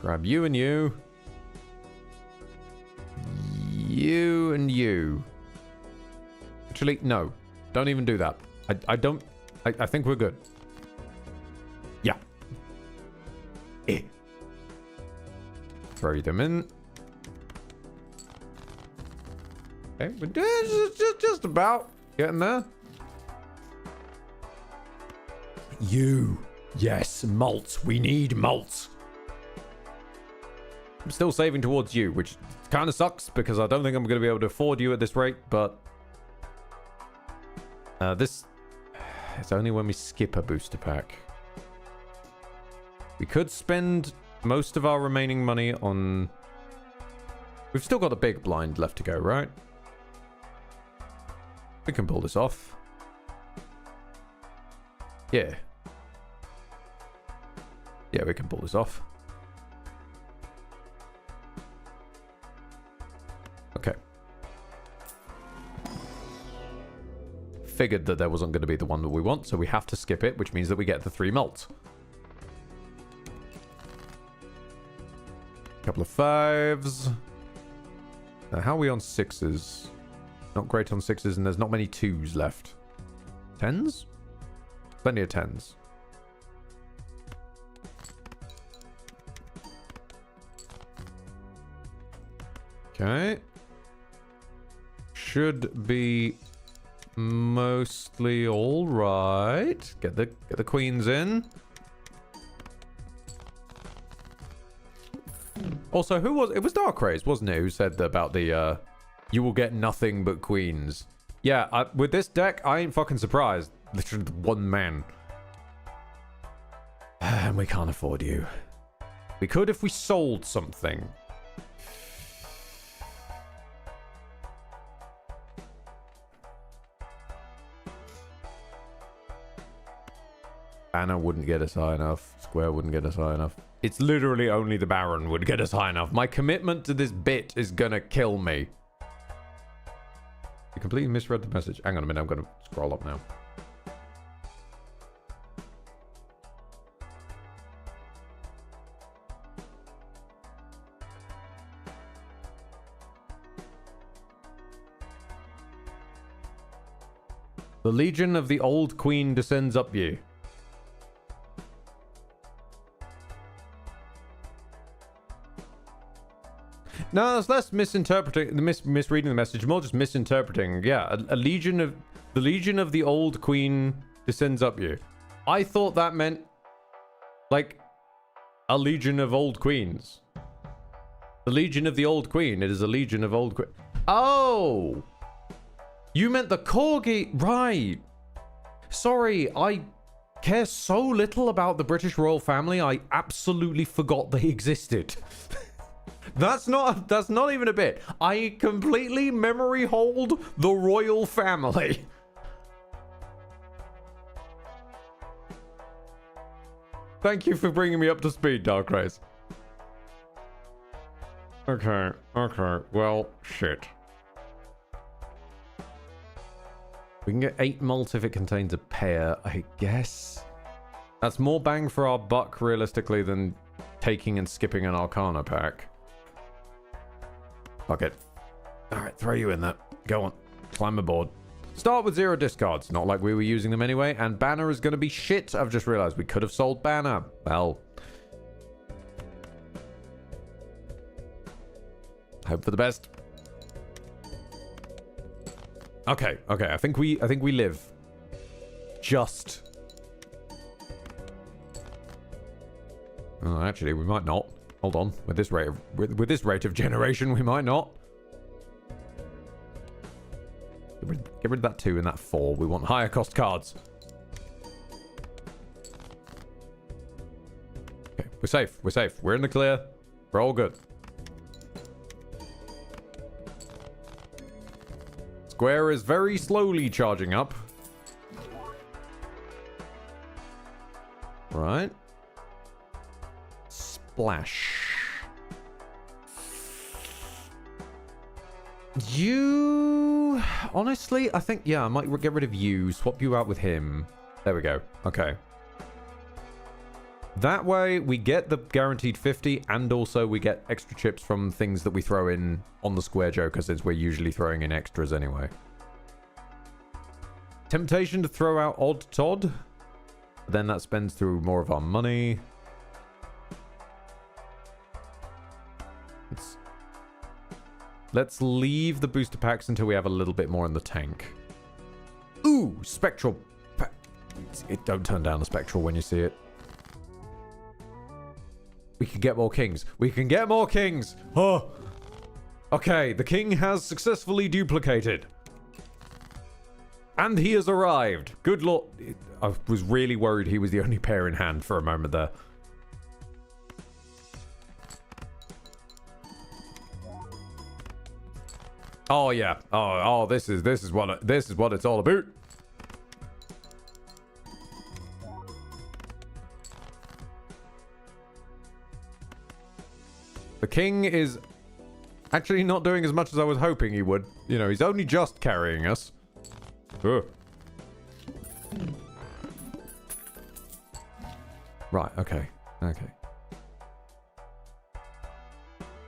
Grab you and you. You and you. Actually, no. Don't even do that. I don't... I think we're good. Yeah. Throw them in. Okay, we're just about getting there. You. Yes, malts. We need malts. I'm still saving towards you, which kind of sucks because I don't think I'm going to be able to afford you at this rate, but... this... It's only when we skip a booster pack. We could spend most of our remaining money on... We've still got a big blind left to go, right? We can pull this off. Yeah. Yeah, we can pull this off. Okay. Figured that there wasn't going to be the one that we want, so we have to skip it, which means that we get the 3 malts. Couple of 5s. How are we on 6s? Not great on 6s, and there's not many 2s left. 10s? Plenty of 10s. Okay. Should be mostly all right. Get the queens in. Also, who was it? Was Darkraze, wasn't it? Who said about the you will get nothing but queens. Yeah, with this deck, I ain't fucking surprised. Literally one man. And we can't afford you. We could if we sold something. Banner wouldn't get us high enough. Square wouldn't get us high enough. It's literally only the Baron would get us high enough. My commitment to this bit is gonna kill me. You completely misread the message. Hang on a minute, I'm gonna scroll up now. The Legion of the Old Queen descends up you. No, that's less misinterpreting, misreading the message, more just misinterpreting. Yeah, the Legion of the Old Queen descends up you. I thought that meant like a legion of old queens. The Legion of the Old Queen. It is a legion of old queen. Oh, you meant the corgi, right? Sorry, I care so little about the British royal family. I absolutely forgot they existed. That's not even a bit. I completely memory hold the royal family. Thank you for bringing me up to speed, Darkraze. Okay, well, shit. We can get 8 malt if it contains a pair, I guess. That's more bang for our buck, realistically, than taking and skipping an Arcana pack. Fuck it. Alright, throw you in there. Go on. Climb aboard. Start with 0 discards. Not like we were using them anyway. And Banner is going to be shit. I've just realized we could have sold Banner. Well. Hope for the best. Okay. I think we live. Just. Well, actually, we might not. Hold on. With this rate of generation, we might not. Get rid of that 2 and that 4. We want higher cost cards. Okay, we're safe. We're safe. We're in the clear. We're all good. Square is very slowly charging up. Right. Splash. You... Honestly, I think, yeah, I might get rid of you. Swap you out with him. There we go. Okay. That way, we get the guaranteed 50, and also we get extra chips from things that we throw in on the Square Joker, since we're usually throwing in extras anyway. Temptation to throw out Odd Todd. Then that spends through more of our money. Let's leave the booster packs until we have a little bit more in the tank. Ooh, Spectral pack. Don't turn down the Spectral when you see it. We can get more kings. We can get more kings. Oh. Okay, the king has successfully duplicated. And he has arrived. Good lord. I was really worried he was the only pair in hand for a moment there. Oh yeah. Oh, this is what it's all about. The king is actually not doing as much as I was hoping he would. You know, he's only just carrying us. Ugh. Right, okay. Okay.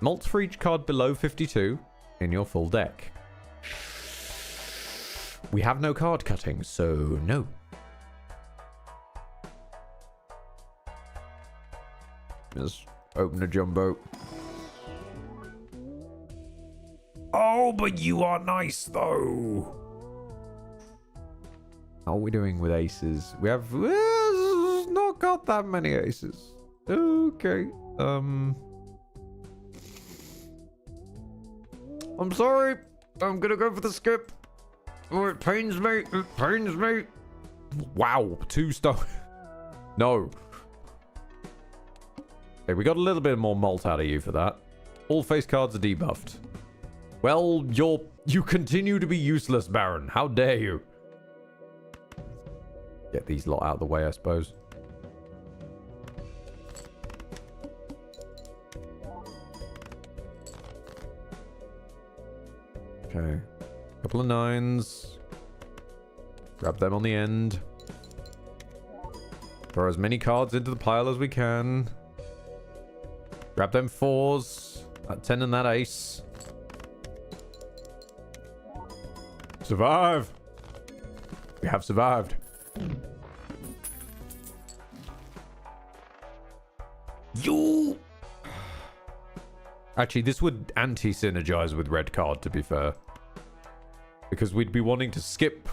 Malts for each card below 52 in your full deck. We have no card cutting, so no. Just open a jumbo. Oh, but you are nice, though. How are we doing with aces? We have not got that many aces. Okay. I'm sorry. I'm gonna go for the skip. Oh, it pains me. It pains me. Wow. 2 stone. No. Okay, we got a little bit more malt out of you for that. All face cards are debuffed. Well, you continue to be useless, Baron. How dare you? Get these lot out of the way, I suppose. Okay. Couple of 9s. Grab them on the end. Throw as many cards into the pile as we can. Grab them 4s. That 10 and that ace. Survive! We have survived. You! Actually, this would anti-synergize with red card, to be fair. Because we'd be wanting to skip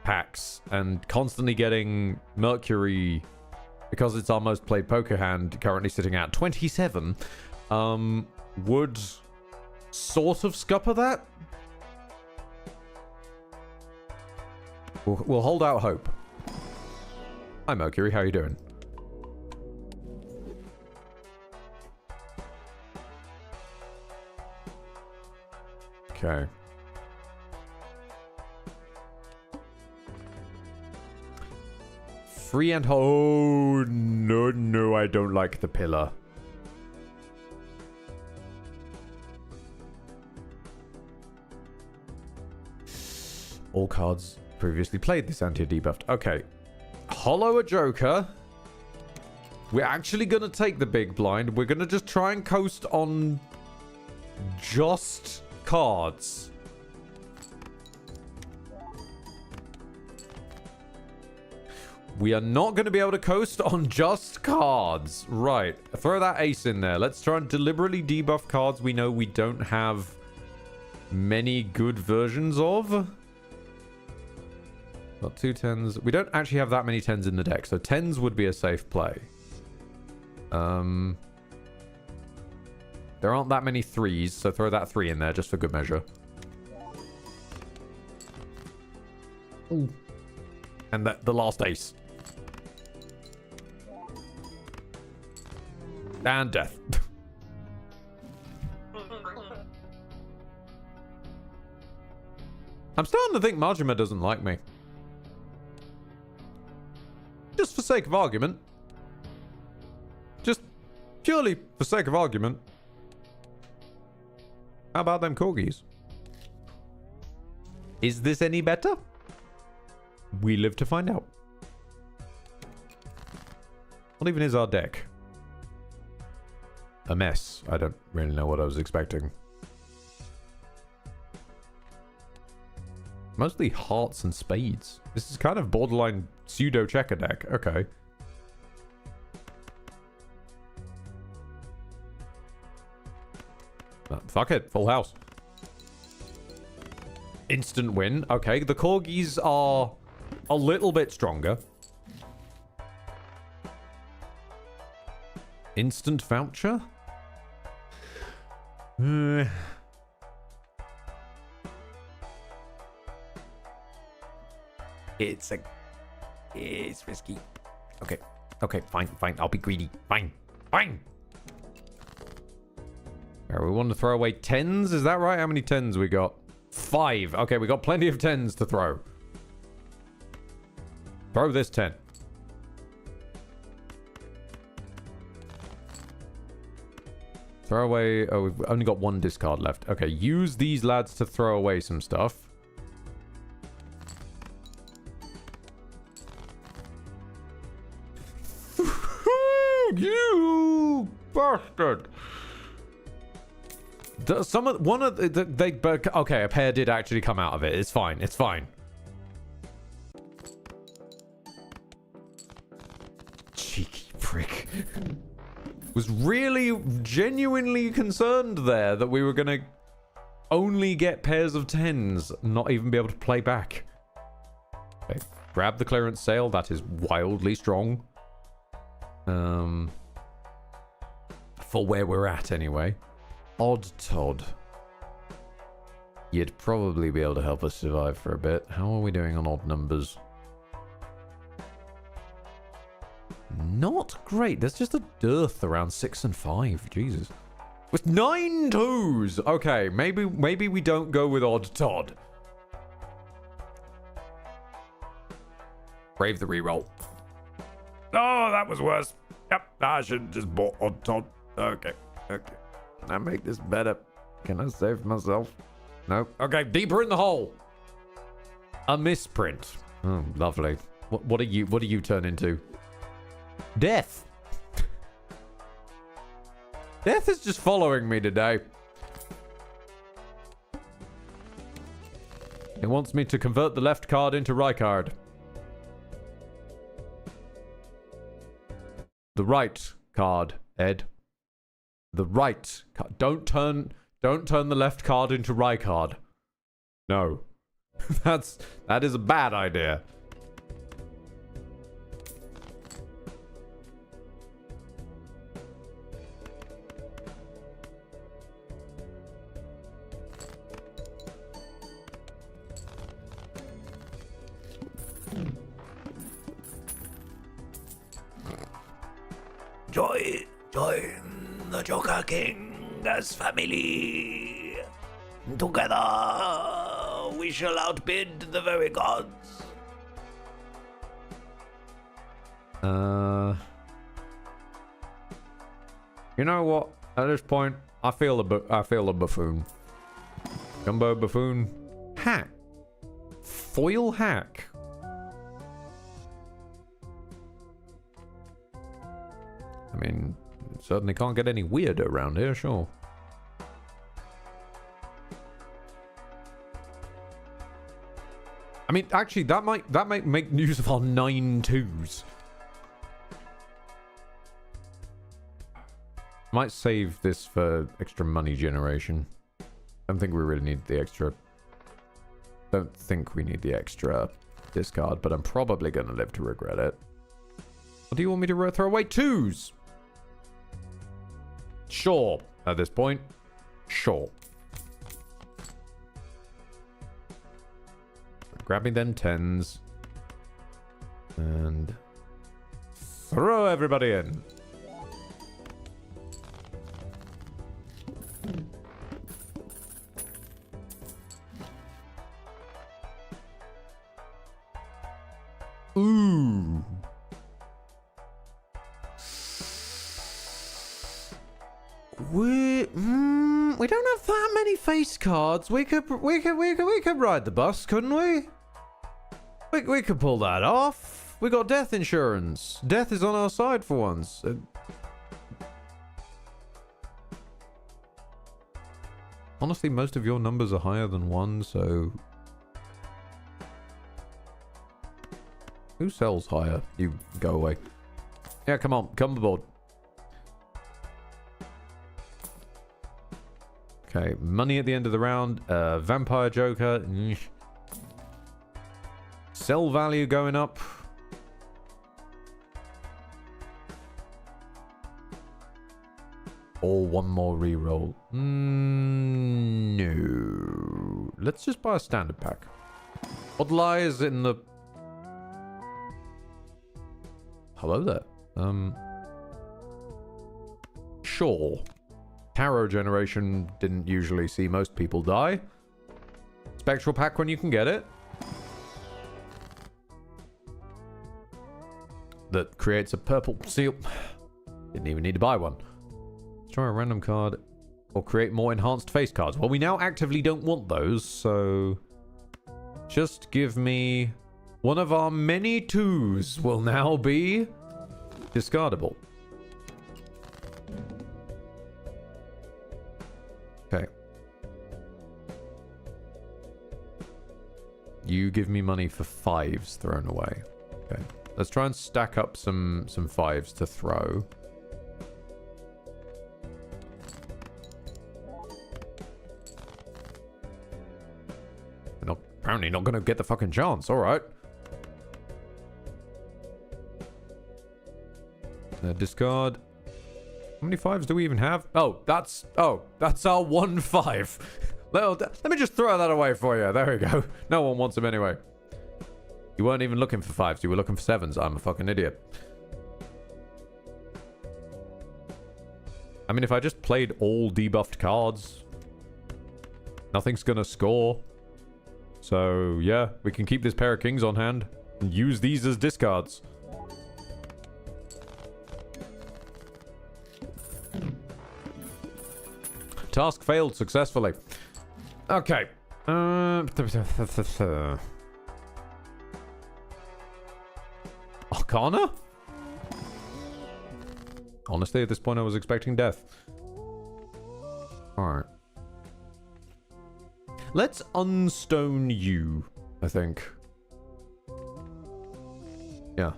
packs and constantly getting Mercury, because it's our most played poker hand, currently sitting at 27, would sort of scupper that. We'll hold out hope. Hi, Mercury. How you doing? Okay. Free and oh no, I don't like the pillar. All cards previously played this anti-debuffed. Okay. Hollow a Joker. We're actually going to take the big blind. We're going to just try and coast on just cards. We are not going to be able to coast on just cards. Right. Throw that ace in there. Let's try and deliberately debuff cards we know we don't have many good versions of. Got 2 10s. We don't actually have that many 10s in the deck, so 10s would be a safe play. There aren't that many 3s, so throw that 3 in there just for good measure. Ooh. And the last ace. And death. I'm starting to think Majima doesn't like me. Just for sake of argument. Just purely for sake of argument. How about them corgis? Is this any better? We live to find out. What even is our deck? A mess. I don't really know what I was expecting. Mostly hearts and spades. This is kind of borderline pseudo checker deck. Okay. Fuck it. Full house. Instant win. Okay. The corgis are a little bit stronger. Instant voucher? It's risky. Okay. Okay, fine. I'll be greedy. Fine. Alright, we want to throw away 10s, is that right? How many 10s we got? 5. Okay, we got plenty of 10s to throw. Throw this 10. Throw away... Oh, we've only got 1 discard left. Okay, use these lads to throw away some stuff. You bastard! Okay, a pair did actually come out of it. It's fine. It's fine. Cheeky prick. Was really genuinely concerned there that we were gonna only get pairs of 10s, not even be able to play back. Okay, grab the clearance sale. That is wildly strong. For where we're at anyway. Odd Todd. You'd probably be able to help us survive for a bit. How are we doing on odd numbers? Not great. There's just a dearth around 6 and 5. Jesus. With 9 2s. Okay, maybe we don't go with Odd Todd. Brave the reroll. Oh, that was worse. Yep, I should have just bought Odd Todd. Okay. Can I make this better? Can I save myself? No. Okay, deeper in the hole. A misprint. Oh, lovely. What do you turn into? Death. Death is just following me today. It wants me to convert the left card into right card. The right card, Ed. The right card. Don't turn the left card into right card. No. That is a bad idea. Join the Joker King as family. Together we shall outbid the very gods. You know what? At this point, I feel a buffoon. Gumbo buffoon. Hack. Foil hack. I mean, certainly can't get any weirder around here, sure. I mean, actually, that might make news of our 9 2s. Might save this for extra money generation. Don't think we really need the extra. Don't think we need the extra discard, but I'm probably gonna live to regret it. What do you want me to throw away? 2s. Sure. At this point, sure. Grabbing them 10s. And throw everybody in. Ooh. We don't have that many face cards. We could ride the bus, couldn't we? We could pull that off. We got death insurance. Death is on our side for once. Honestly, most of your numbers are higher than 1, so... Who sells higher? You go away. Yeah, come on. Come aboard. Okay, money at the end of the round. Vampire Joker. Sell value going up. Or one more reroll. No. Let's just buy a standard pack. What lies in the... Hello there. Sure. Tarot generation didn't usually see most people die. Spectral pack when you can get it. That creates a purple seal. Didn't even need to buy one. Try a random card. Or create more enhanced face cards. Well, we now actively don't want those, so... Just give me... One of our many 2s will now be discardable. Okay. You give me money for 5s thrown away. Okay. Let's try and stack up some 5s to throw. We're apparently not going to get the fucking chance. All right. Discard. How many 5s do we even have? Oh, that's our 1 5. Let me just throw that away for you. There we go. No one wants them anyway. You weren't even looking for 5s. You were looking for 7s. I'm a fucking idiot. I mean, if I just played all debuffed cards, nothing's gonna score. So, yeah, we can keep this pair of kings on hand and use these as discards. Task failed successfully. Okay. Arcana? Honestly, at this point, I was expecting death. Alright. Let's unstone you, I think. Yeah.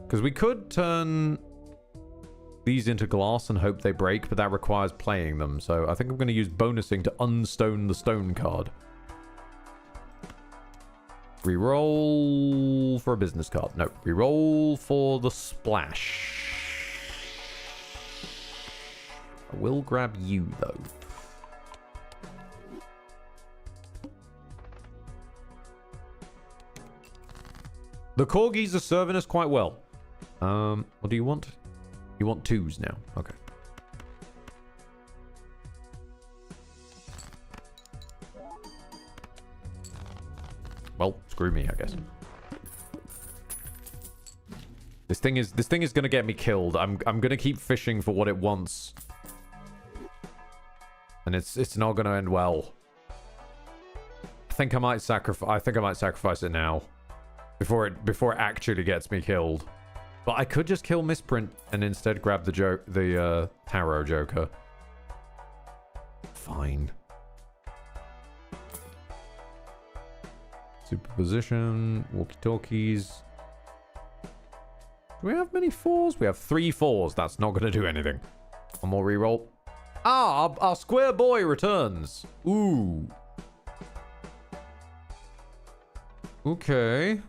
Because we could turn these into glass and hope they break, but that requires playing them. So I think I'm going to use bonusing to unstone the stone card. Reroll for a business card. No, reroll for the splash. I will grab you, though. The corgis are serving us quite well. What do you want? You want 2s now. Okay. Well, screw me, I guess. This thing is gonna get me killed. I'm gonna keep fishing for what it wants. And it's not gonna end well. I think I might sacrifice it now. Before it actually gets me killed. But I could just kill Misprint and instead grab the Tarot Joker. Fine. Superposition, walkie-talkies. Do we have many 4s? We have 3 4s. That's not going to do anything. One more reroll. Ah, our square boy returns. Ooh. Okay.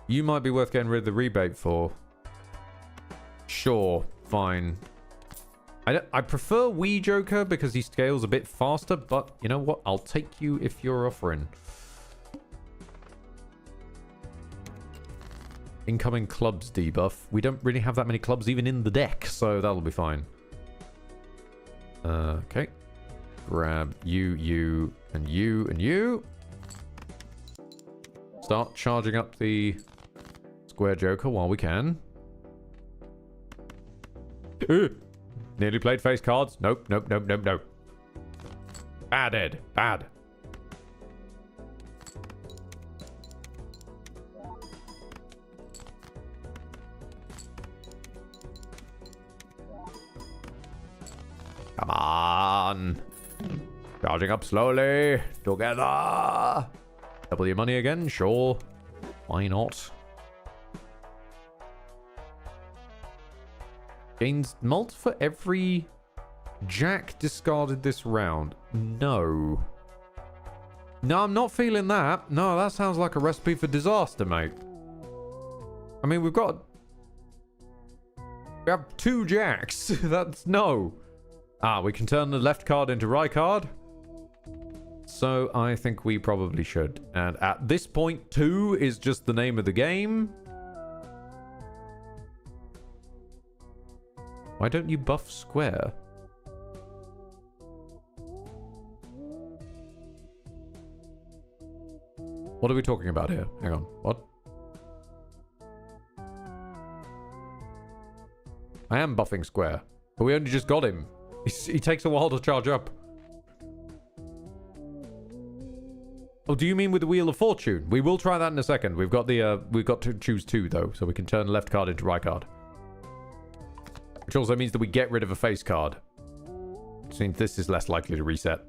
You might be worth getting rid of the rebate for. Sure, fine. I prefer Wee Joker because he scales a bit faster, but you know what? I'll take you if you're offering. Incoming clubs debuff. We don't really have that many clubs even in the deck, so that'll be fine. Okay. Grab you, and you, and you. Start charging up the Square Joker while we can. Nearly played face cards. Nope, nope, nope, nope, nope. Bad, Ed. Bad. Come on. Charging up slowly. Together. Double your money again? Sure. Why not? Gains mult for every jack discarded this round. No. No, I'm not feeling that. No, that sounds like a recipe for disaster, mate. I mean, we have 2 jacks. That's no. Ah, we can turn the left card into right card. So I think we probably should. And at this point, 2 is just the name of the game. Why don't you buff Square? What are we talking about here? Hang on. What? I am buffing Square. But we only just got him. He takes a while to charge up. Oh, do you mean with the Wheel of Fortune? We will try that in a second. We've got to choose 2 though, so we can turn left card into right card. Which also means that we get rid of a face card. Which means this is less likely to reset.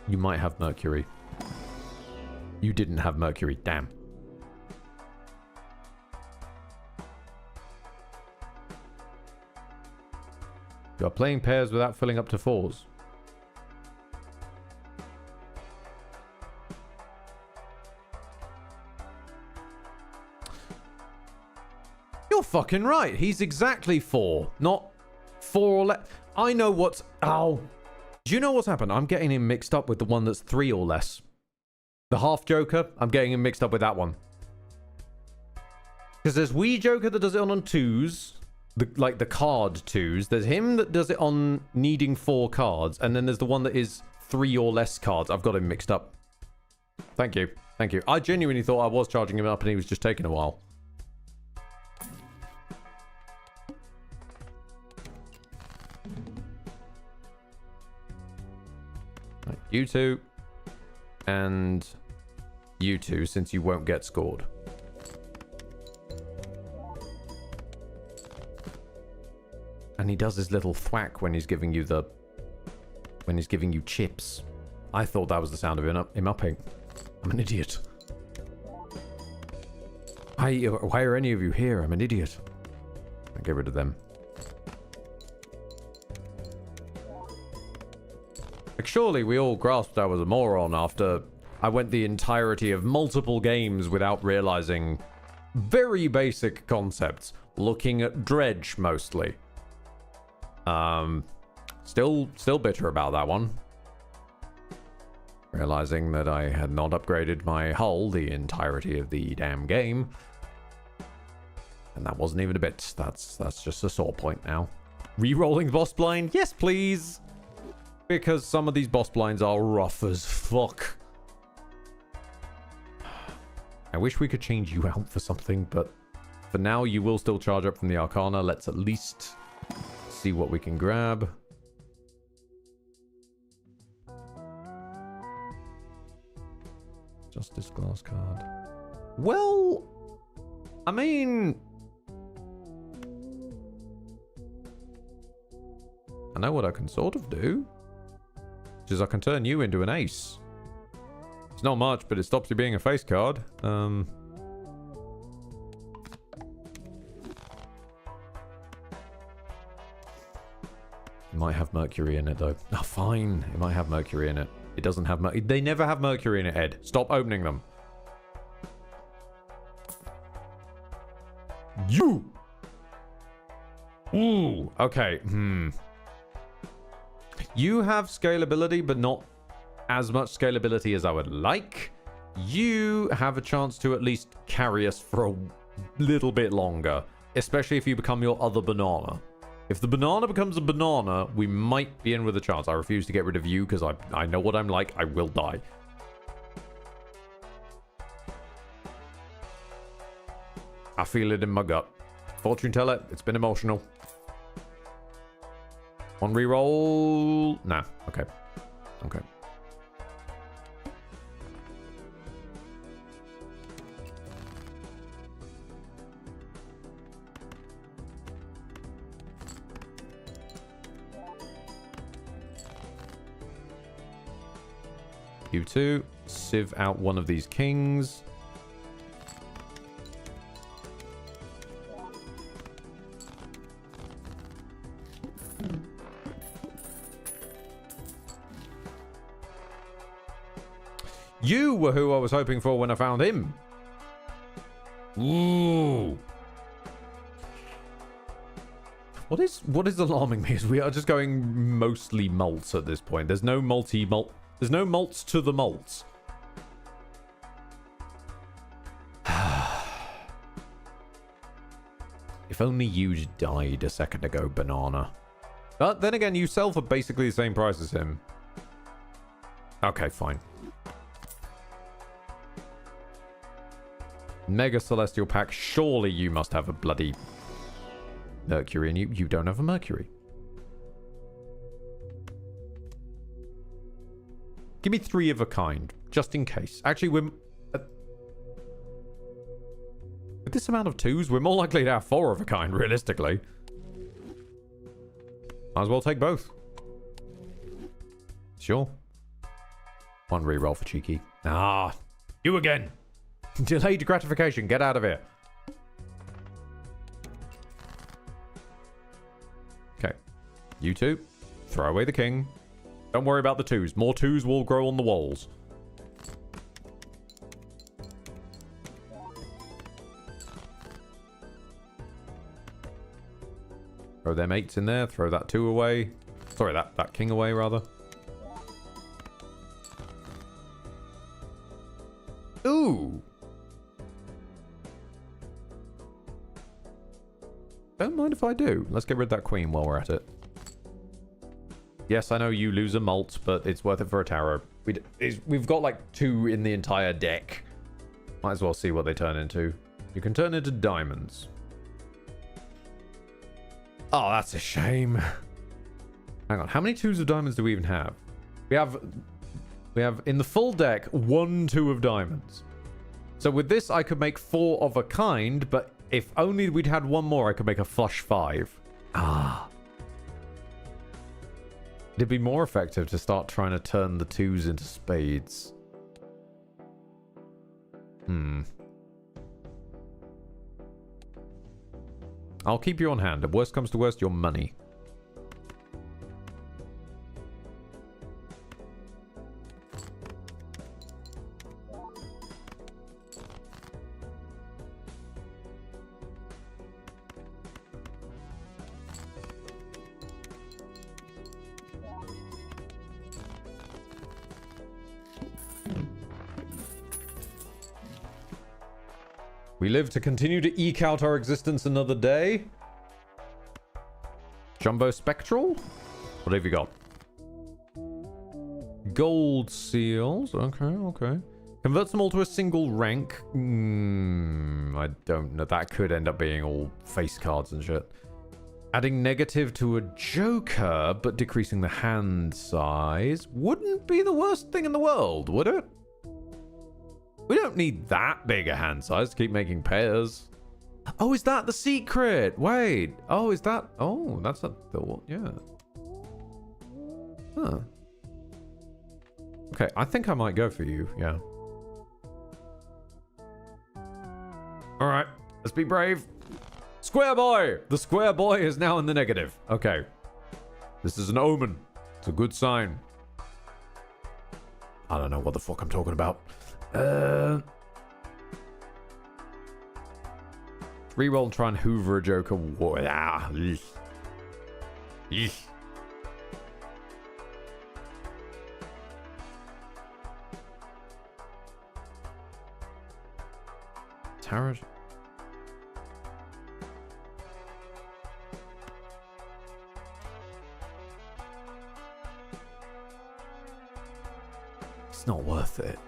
You might have Mercury. You didn't have Mercury. Damn. You are playing pairs without filling up to 4s. You're fucking right. He's exactly 4. Not 4 or less. I know what's... Ow. Do you know what's happened? I'm getting him mixed up with the one that's 3 or less. The half Joker, I'm getting him mixed up with that one. Because there's Wee Joker that does it on 2s. Like the card 2s. There's him that does it on needing 4 cards. And then there's the one that is 3 or less cards. I've got him mixed up. Thank you. Thank you. I genuinely thought I was charging him up and he was just taking a while. Right, you 2. And you 2, since you won't get scored. And he does his little thwack when he's giving you the... when he's giving you chips. I thought that was the sound of him upping. I'm an idiot. Why are any of you here? I'm an idiot. I'll get rid of them. Like, surely we all grasped I was a moron after I went the entirety of multiple games without realizing very basic concepts. Looking at Dredge, mostly. Still bitter about that one. Realizing that I had not upgraded my hull the entirety of the damn game. And that wasn't even a bit. That's just a sore point now. Rerolling boss blind? Yes, please! Because some of these boss blinds are rough as fuck. I wish we could change you out for something, but for now you will still charge up from the Arcana. Let's at least see what we can grab. Justice Glass card. Well, I mean... I know what I can sort of do. Which is I can turn you into an ace. It's not much, but it stops you being a face card. It might have mercury in it, though. Oh, fine. It might have mercury in it. It doesn't have mercury. They never have mercury in it, Ed. Stop opening them. You! Ooh, okay. You have scalability, but not as much scalability as I would like. You have a chance to at least carry us for a little bit longer, especially if you become your other banana. If the banana becomes a banana, we might be in with a chance. I refuse to get rid of you because I know what I'm like. I will die. I feel it in my gut. Fortune teller, it's been emotional. One reroll. Nah. Okay. Okay. You two, sieve out one of these kings. You were who I was hoping for when I found him. Ooh. What is alarming me is we are just going mostly malts at this point. There's no multi-malt. There's no malts to the malts. If only you died a second ago, banana. But then again, you sell for basically the same price as him. Okay, fine. Mega Celestial Pack. Surely you must have a bloody Mercury, and you don't have a Mercury. Give me 3 of a kind, just in case. Actually, we're... with this amount of 2s, we're more likely to have 4 of a kind, realistically. Might as well take both. Sure. 1 reroll for cheeky. Ah, you again. Delayed gratification. Get out of here. Okay. You two, throw away the king. Don't worry about the 2s. More 2s will grow on the walls. Throw them 8s in there. Throw that 2 away. Sorry, that king away, rather. Ooh. Don't mind if I do. Let's get rid of that queen while we're at it. Yes, I know you lose a malt, but it's worth it for a tarot. We've got like 2 in the entire deck. Might as well see what they turn into. You can turn into diamonds. Oh, that's a shame. Hang on, how many 2s of diamonds do we even have? We have in the full deck 1 2 of diamonds. So with this, I could make 4 of a kind, but if only we'd had 1 more, I could make a flush 5. Ah. It'd be more effective to start trying to turn the 2s into spades. I'll keep you on hand. If worst comes to worst, your money. We live to continue to eke out our existence another day. Jumbo Spectral? What have you got? Gold seals. Okay, okay. Converts them all to a single rank. I don't know. That could end up being all face cards and shit. Adding negative to a joker, but decreasing the hand size. Wouldn't be the worst thing in the world, would it? We don't need that big a hand size to keep making pairs. Oh, is that the secret? Wait. Oh, is that... oh, that's a... yeah. Huh. Okay, I think I might go for you, yeah. Alright, let's be brave. Square boy! The square boy is now in the negative. Okay. This is an omen. It's a good sign. I don't know what the fuck I'm talking about. Reroll and try and hoover a Joker. Tarot. It's not worth it.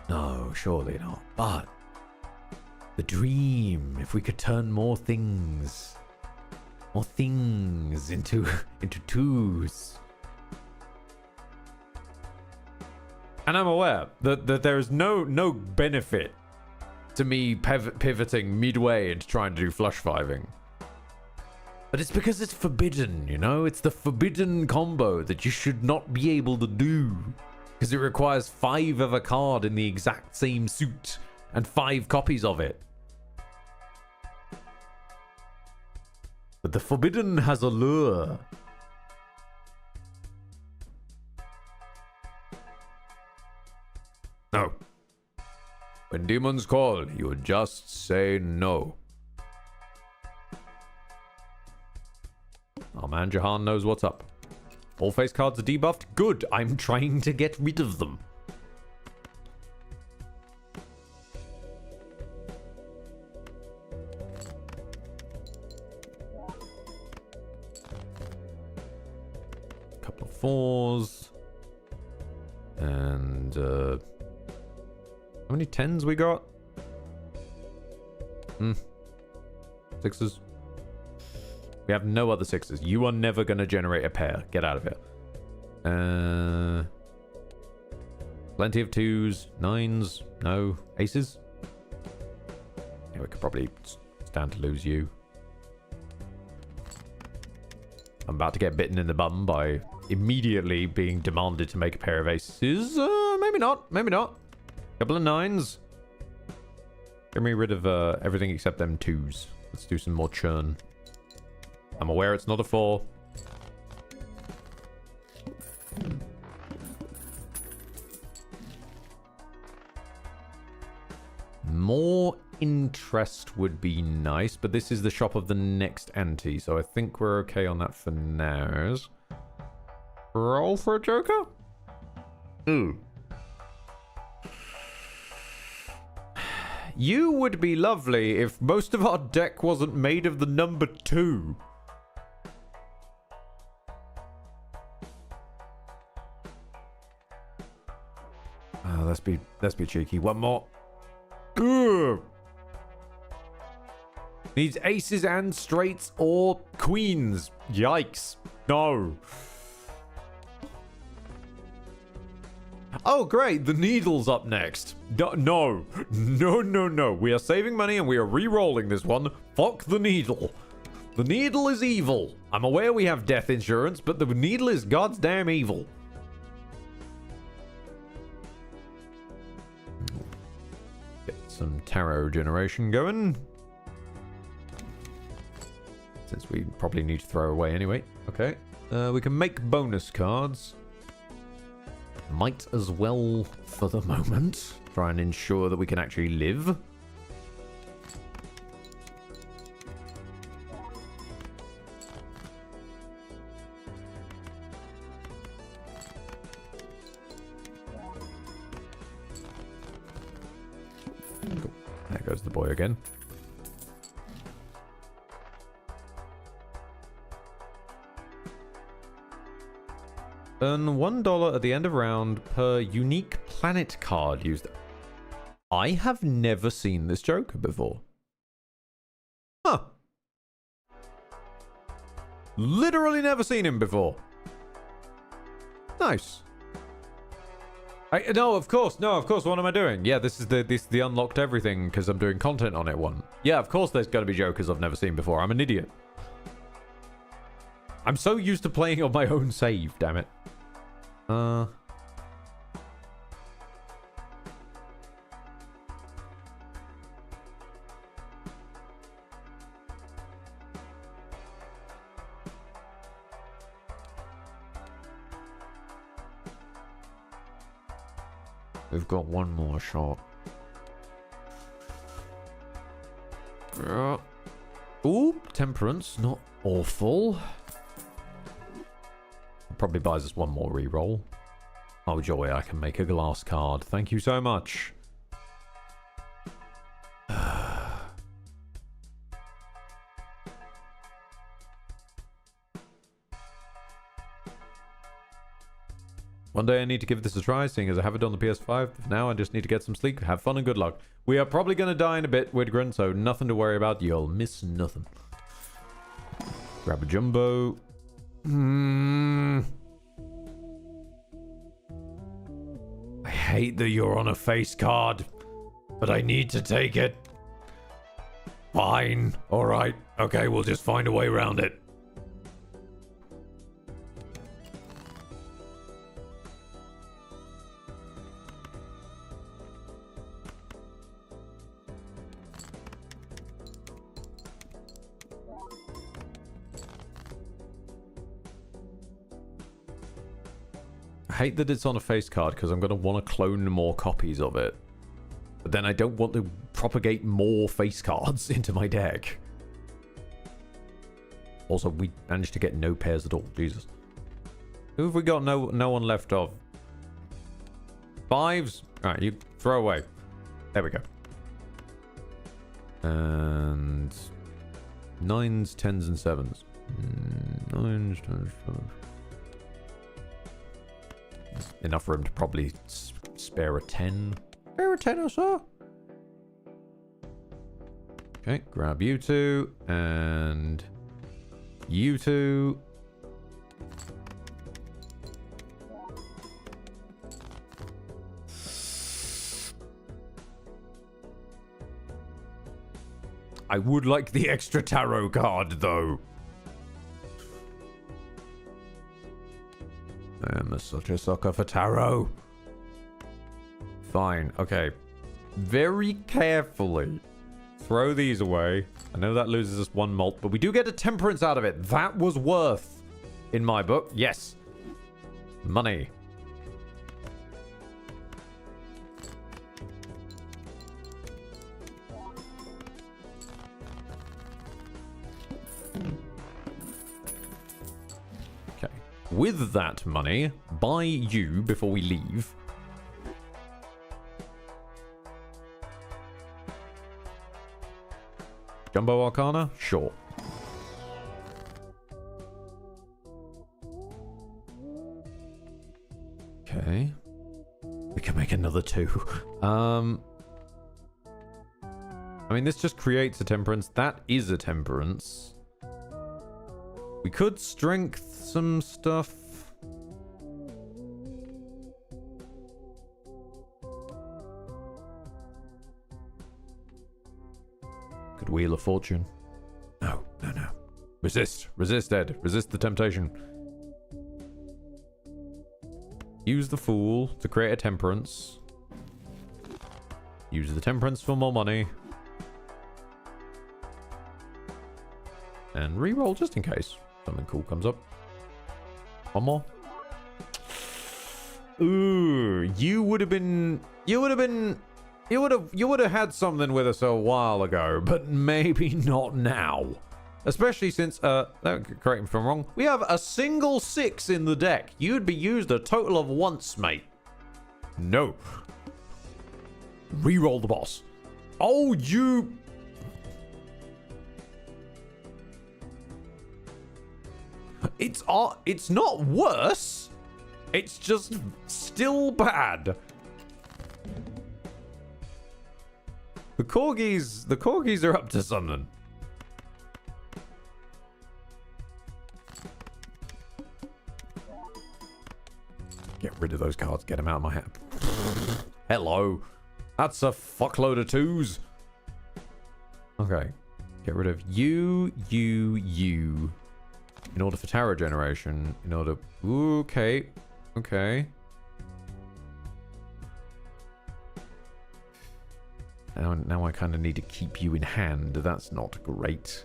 No, surely not. But the dream, if we could turn more things into twos. And I'm aware that there is no benefit to me pivoting midway into trying to do flush fiving. But it's because it's forbidden, you know? It's the forbidden combo that you should not be able to do. Because it requires 5 of a card in the exact same suit and 5 copies of it. But the forbidden has a lure. No. When demons call, you just say no. Oh man, Jahan knows what's up. All face cards are debuffed? Good, I'm trying to get rid of them. Couple of 4s. And, how many 10s we got? 6s. We have no other 6s. You are never going to generate a pair. Get out of here. Plenty of 2s. 9s. No. Aces? Yeah, we could probably stand to lose you. I'm about to get bitten in the bum by immediately being demanded to make a pair of aces. Maybe not. Maybe not. Couple of 9s. Get me rid of everything except them 2s. Let's do some more churn. I'm aware it's not a 4. More interest would be nice, but this is the shop of the next ante, so I think we're okay on that for now. Roll for a Joker? Ooh. You would be lovely if most of our deck wasn't made of the number 2. Let's be cheeky. One more. Ugh. Needs aces and straights or queens. Yikes. No. Oh, great. The needle's up next. No. We are saving money and we are re-rolling this one. Fuck the needle. The needle is evil. I'm aware we have death insurance, but the needle is goddamn evil. Get some tarot generation going. Since we probably need to throw away anyway. Okay. We can make bonus cards. Might as well for the moment. Try and ensure that we can actually live. Cool. There goes the boy again. Earn $1 at the end of round per unique planet card used. I have never seen this Joker before. Huh. Literally never seen him before. Nice. No, of course. What am I doing? Yeah, this is the unlocked everything because I'm doing content on it one. Yeah, of course there's going to be Jokers I've never seen before. I'm an idiot. I'm so used to playing on my own save, damn it. We've got one more shot. Ooh, temperance, not awful. Probably buys us one more reroll. Oh joy, I can make a glass card. Thank you so much. One day I need to give this a try, seeing as I have it on the PS5. For now, I just need to get some sleep, have fun, and good luck. We are probably going to die in a bit, Widgren, so nothing to worry about. You'll miss nothing. Grab a jumbo. I hate that you're on a face card, but I need to take it. Fine. Alright. Okay, we'll just find a way around it. I hate that it's on a face card because I'm going to want to clone more copies of it. But then I don't want to propagate more face cards into my deck. Also, we managed to get no pairs at all. Jesus. Who have we got no one left of? Fives? Alright, you throw away. There we go. And... nines, tens, and sevens. Nines, tens, sevens. Enough room to probably spare a 10. Spare a 10 or so. Okay, grab you two. And you two. I would like the extra tarot card, though. I'm such a sucker for tarot. Fine. Okay. Very carefully throw these away. I know that loses us one malt, but we do get a temperance out of it. That was worth, in my book. Yes. Money. With that money, buy you before we leave. Jumbo Arcana? Sure. Okay. We can make another 2. I mean, this just creates a temperance. That is a temperance. We could strength some stuff. Could Wheel of Fortune. No, no, no. Resist. Resist, Ed. Resist the temptation. Use the Fool to create a temperance. Use the temperance for more money. And reroll just in case something cool comes up. One more. Ooh, you would have had something with us a while ago, but maybe not now. Especially since, correct me if I'm wrong, we have a single 6 in the deck. You'd be used a total of once, mate. No. Reroll the boss. Oh, you... It's not worse. It's just still bad. The corgis are up to something. Get rid of those cards. Get them out of my hand. Hello. That's a fuckload of 2s. Okay. Get rid of you. In order for tarot generation, in order... Ooh, okay. Okay. Now I kind of need to keep you in hand. That's not great.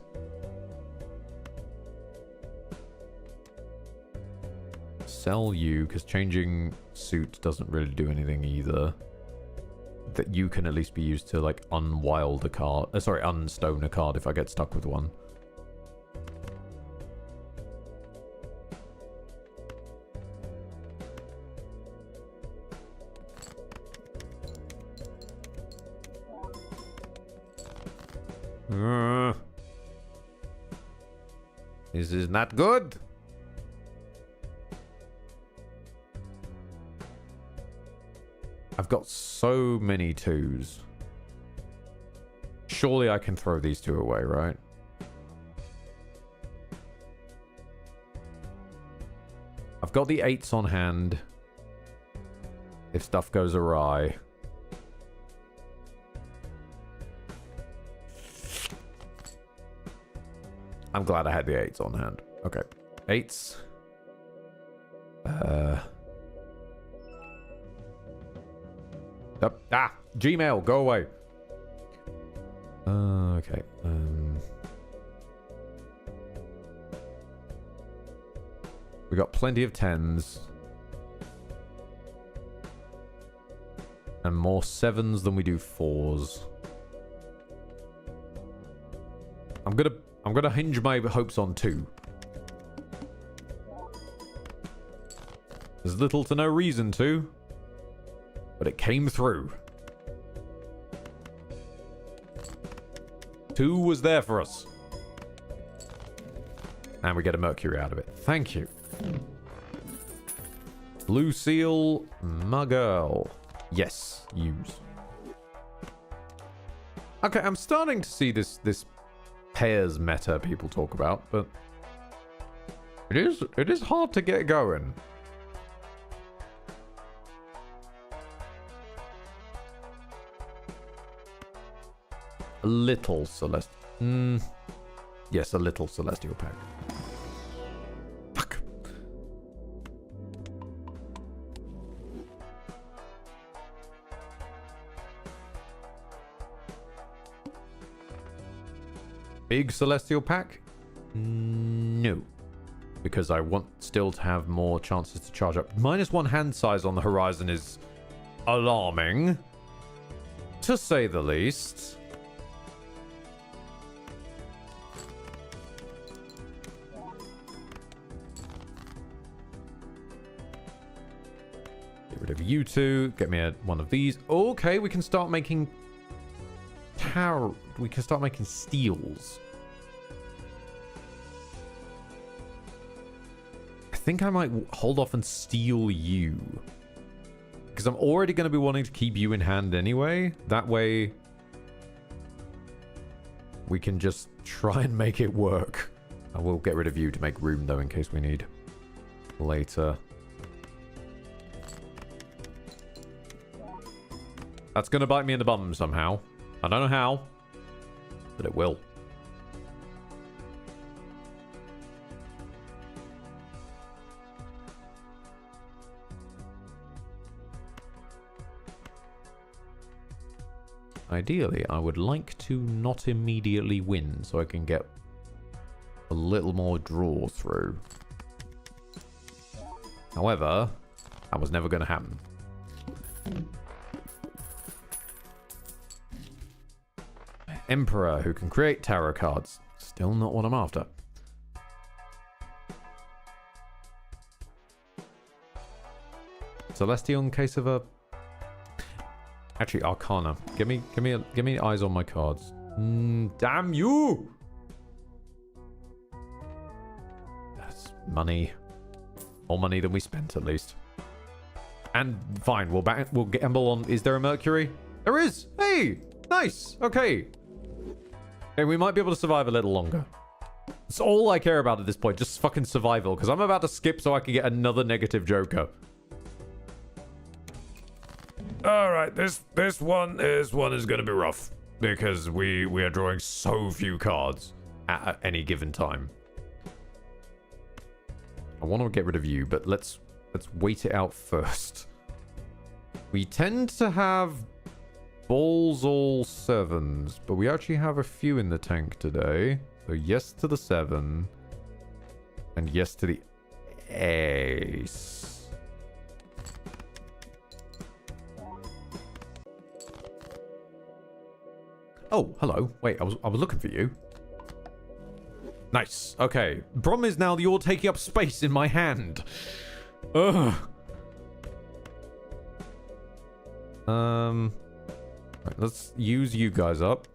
Sell you, because changing suit doesn't really do anything either. that you can at least be used to, like, unwild a card. Sorry, unstone a card if I get stuck with one. This is not good. I've got so many 2s. Surely I can throw these 2 away, right? I've got the 8s on hand. If stuff goes awry. I'm glad I had the 8s on hand. Okay. 8s. Gmail, go away. Okay. We got plenty of 10s. And more 7s than we do 4s. I'm gonna hinge my hopes on 2. There's little to no reason to. But it came through. 2 was there for us. And we get a Mercury out of it. Thank you. Lucille, my girl. Yes, use. Okay, I'm starting to see this pairs meta people talk about, but it is hard to get going. A little celestial. Yes, a little celestial pack. Fuck. Big celestial pack? No. Because I want still to have more chances to charge up. -1 hand size on the horizon is alarming, to say the least. Get rid of you two. Get me one of these. Okay, we can start making tower. We can start making steels. I think I might hold off and steal you. Because I'm already going to be wanting to keep you in hand anyway. That way, we can just try and make it work. I will get rid of you to make room, though, in case we need later. That's going to bite me in the bum somehow. I don't know how, but it will. Ideally, I would like to not immediately win so I can get a little more draw through. However, that was never going to happen. Emperor, who can create tarot cards. Still not what I'm after. Celestial in case of a... Actually, Arcana. Give me eyes on my cards. Damn you! That's money. More money than we spent, at least. And fine, we'll gamble on... Is there a Mercury? There is! Hey! Nice! Okay. Okay, we might be able to survive a little longer. That's all I care about at this point. Just fucking survival. Because I'm about to skip so I can get another negative Joker. Alright, this one is going to be rough. Because we are drawing so few cards at any given time. I want to get rid of you, but let's wait it out first. We tend to have balls all 7s, but we actually have a few in the tank today. So yes to the 7. And yes to the ace. Oh, hello. Wait, I was looking for you. Nice. Okay. Problem is now that you're taking up space in my hand. Ugh. Right, let's use you guys up.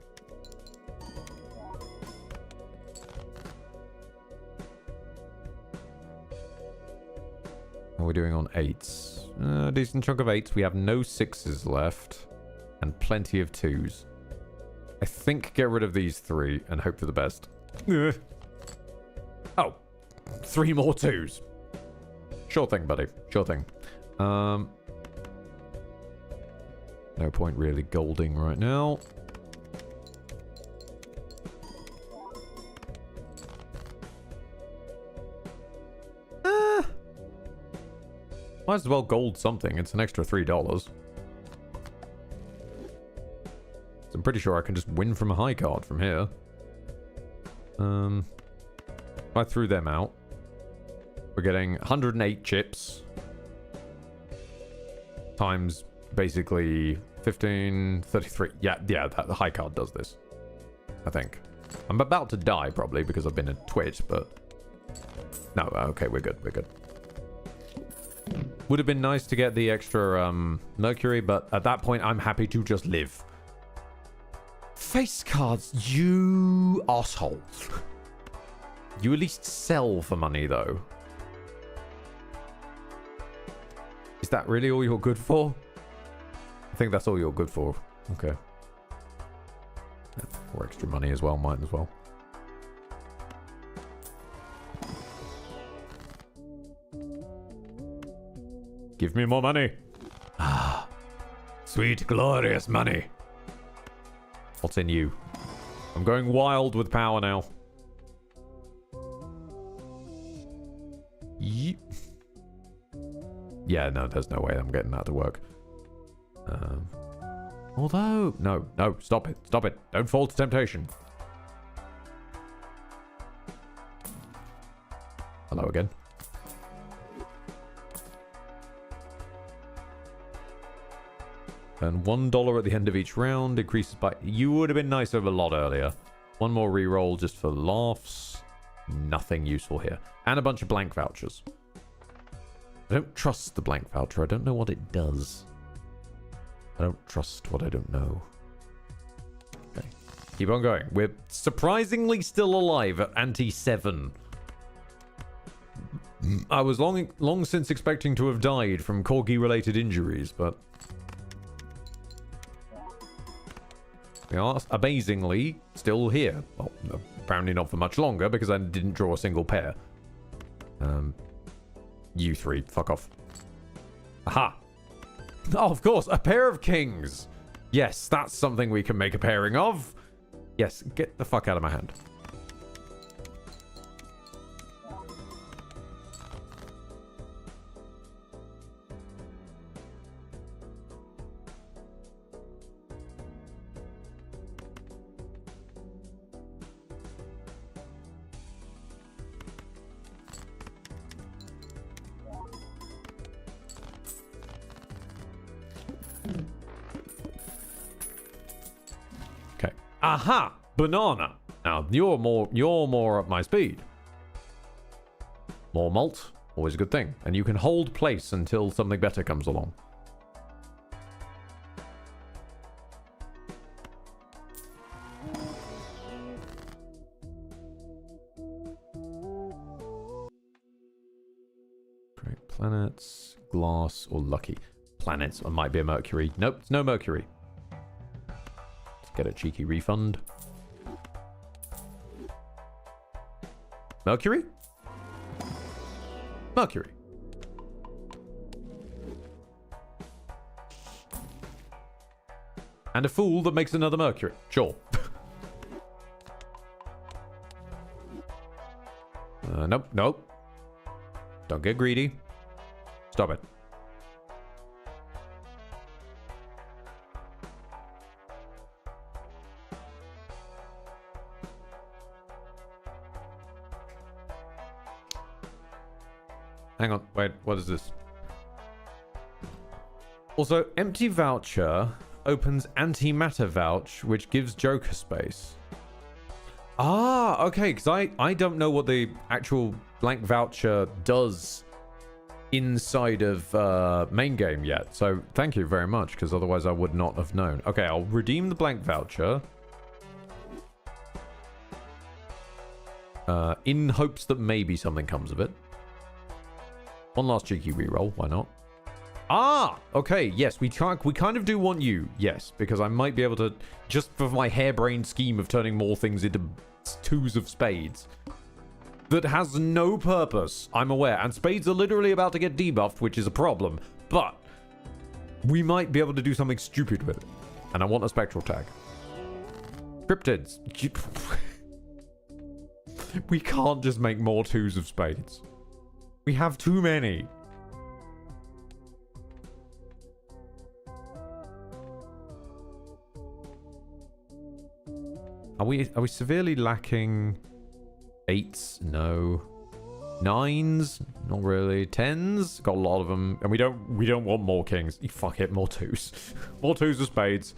What are we doing on 8s? Decent chunk of 8s. We have no 6s left. And plenty of 2s. I think get rid of these 3 and hope for the best. Ugh. Oh. 3 more 2s. Sure thing, buddy. Sure thing. No point really golding right now. Might as well gold something. It's an extra $3. I'm pretty sure I can just win from a high card from here. If I threw them out, we're getting 108 chips times basically 1533. Yeah, the high card does this, I think. I'm about to die probably because I've been a twit, but no, okay, we're good. Would have been nice to get the extra mercury, but at that point I'm happy to just live. Face cards, you assholes. You at least sell for money though. Is that really all you're good for? I think that's all you're good for. Okay. Or extra money as well, might as well. Give me more money. Ah, sweet, glorious money. What's in you? I'm going wild with power now. Yeah, no, there's no way I'm getting that to work. Although, no, stop it. Don't fall to temptation. Hello again. And $1 at the end of each round increases by... You would have been nicer a lot earlier. One more reroll just for laughs. Nothing useful here. And a bunch of blank vouchers. I don't trust the blank voucher. I don't know what it does. I don't trust what I don't know. Okay. Keep on going. We're surprisingly still alive at ante-7. I was long since expecting to have died from corgi-related injuries, but... We are amazingly still here. Well, apparently not for much longer because I didn't draw a single pair. You 3, fuck off. Aha! Oh, of course, a pair of kings! Yes, that's something we can make a pairing of. Yes, get the fuck out of my hand. Aha! Banana. Now you're more up my speed. More malt, always a good thing. And you can hold place until something better comes along. Great planets, glass, or lucky. Planets, or might be a Mercury. Nope, it's no Mercury. Get a cheeky refund. Mercury? Mercury. And a fool that makes another Mercury. Sure. Nope. Don't get greedy. Stop it. Hang on, wait, what is this? Also, empty voucher. opens antimatter vouch, which gives Joker space. Ah, okay, because I don't know what the actual blank voucher does inside of main game yet. So thank you very much, because otherwise I would not have known. Okay, I'll redeem the blank voucher. In hopes that maybe something comes of it. One last cheeky reroll, why not? Ah, okay, yes, we kind of do want you, yes, because I might be able to, just for my harebrained scheme of turning more things into twos of spades, that has no purpose, I'm aware, and spades are literally about to get debuffed, which is a problem, but we might be able to do something stupid with it, and I want a spectral tag. Cryptids. We can't just make more twos of spades. We have too many. Are we severely lacking 8s? No. 9s? Not really. 10s? Got a lot of them. And we don't want more kings. Fuck it, more 2s. More 2s of spades.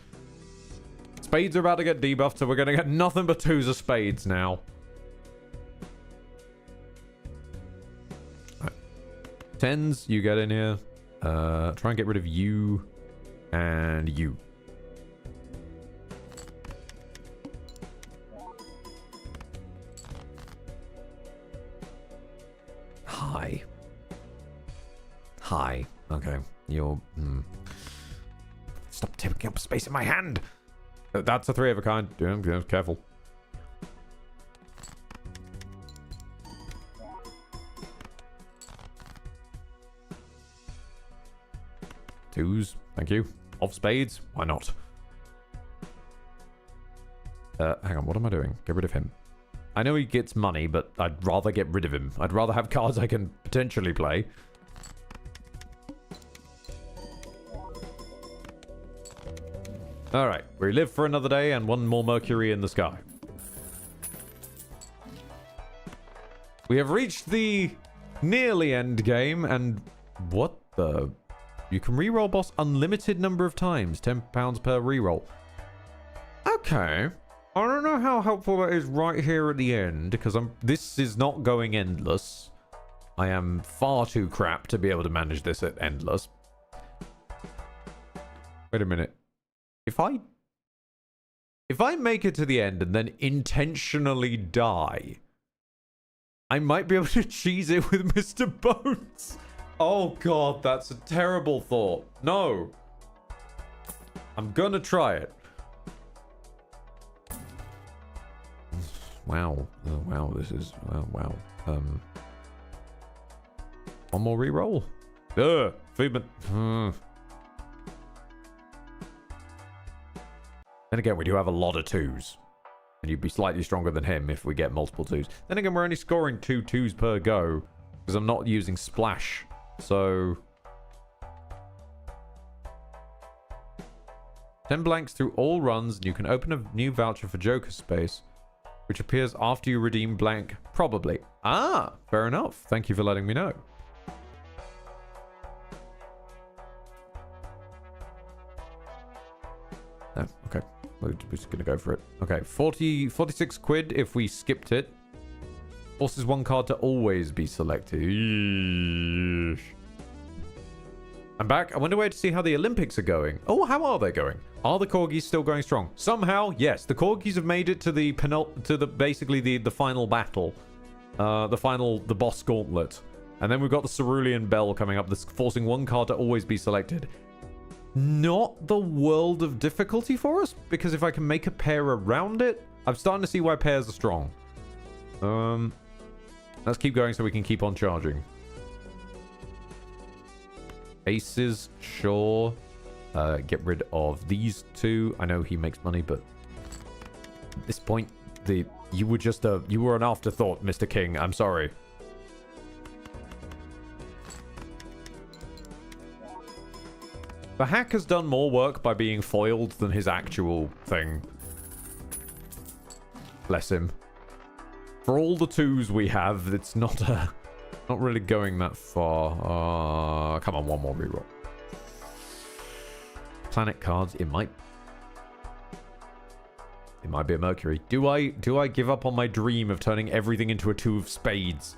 Spades are about to get debuffed, so we're gonna get nothing but 2s of spades now. Right. 10s, you get in here. Try and get rid of you and you. Hi. Okay. You're... Stop taking up space in my hand! That's a 3 of a kind. Yeah, careful. Twos. Thank you. Of spades. Why not? Hang on. What am I doing? Get rid of him. I know he gets money, but I'd rather get rid of him. I'd rather have cards I can potentially play. Alright, we live for another day and one more Mercury in the sky. We have reached the nearly end game, and what the... You can reroll boss unlimited number of times, £10 per reroll. Okay. I don't know how helpful that is right here at the end, because this is not going endless. I am far too crap to be able to manage this at endless. Wait a minute. If I make it to the end and then intentionally die, I might be able to cheese it with Mr. Bones. Oh god, that's a terrible thought. No. I'm gonna try it. Wow. Oh, wow, this is... wow. One more reroll? Feedman. Then again, we do have a lot of 2s. And you'd be slightly stronger than him if we get multiple 2s. Then again, we're only scoring 2 2s per go. Because I'm not using splash. So... 10 blanks through all runs, and you can open a new voucher for Joker space, which appears after you redeem blank, probably. Ah, fair enough. Thank you for letting me know. No, okay. We're just going to go for it. Okay, 46 quid if we skipped it. Forces one card to always be selected. Eesh. I'm back. I went away to see how the Olympics are going. Oh, how are they going? Are the corgis still going strong? Somehow, yes. The corgis have made it to the basically the final battle. The boss gauntlet. And then we've got the Cerulean Bell coming up, that's forcing one card to always be selected. Not the world of difficulty for us, because if I can make a pair around it, I'm starting to see why pairs are strong. Let's keep going so we can keep on charging. Aces, sure. Get rid of these 2. I know he makes money, but at this point, you were an afterthought, Mr. King. I'm sorry. The hack has done more work by being foiled than his actual thing. Bless him. For all the 2s we have, it's not really going that far. Come on, one more reroll. planet cards. It might be a Mercury. Do I give up on my dream of turning everything into a 2 of spades?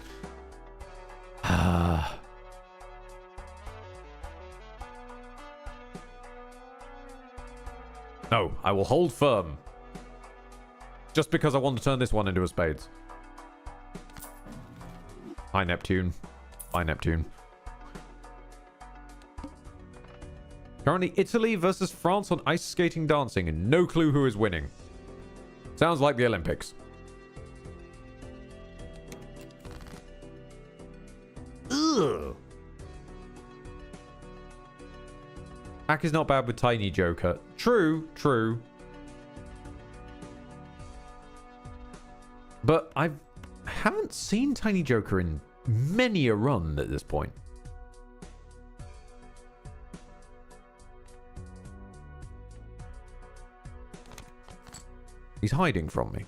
No, I will hold firm. Just because I want to turn this one into a spades. Hi, Neptune. Bye, Neptune. Currently, Italy versus France on ice skating dancing, and no clue who is winning. Sounds like the Olympics. Ugh. Hack is not bad with Tiny Joker. True, true. But I haven't seen Tiny Joker in many a run at this point. He's hiding from me.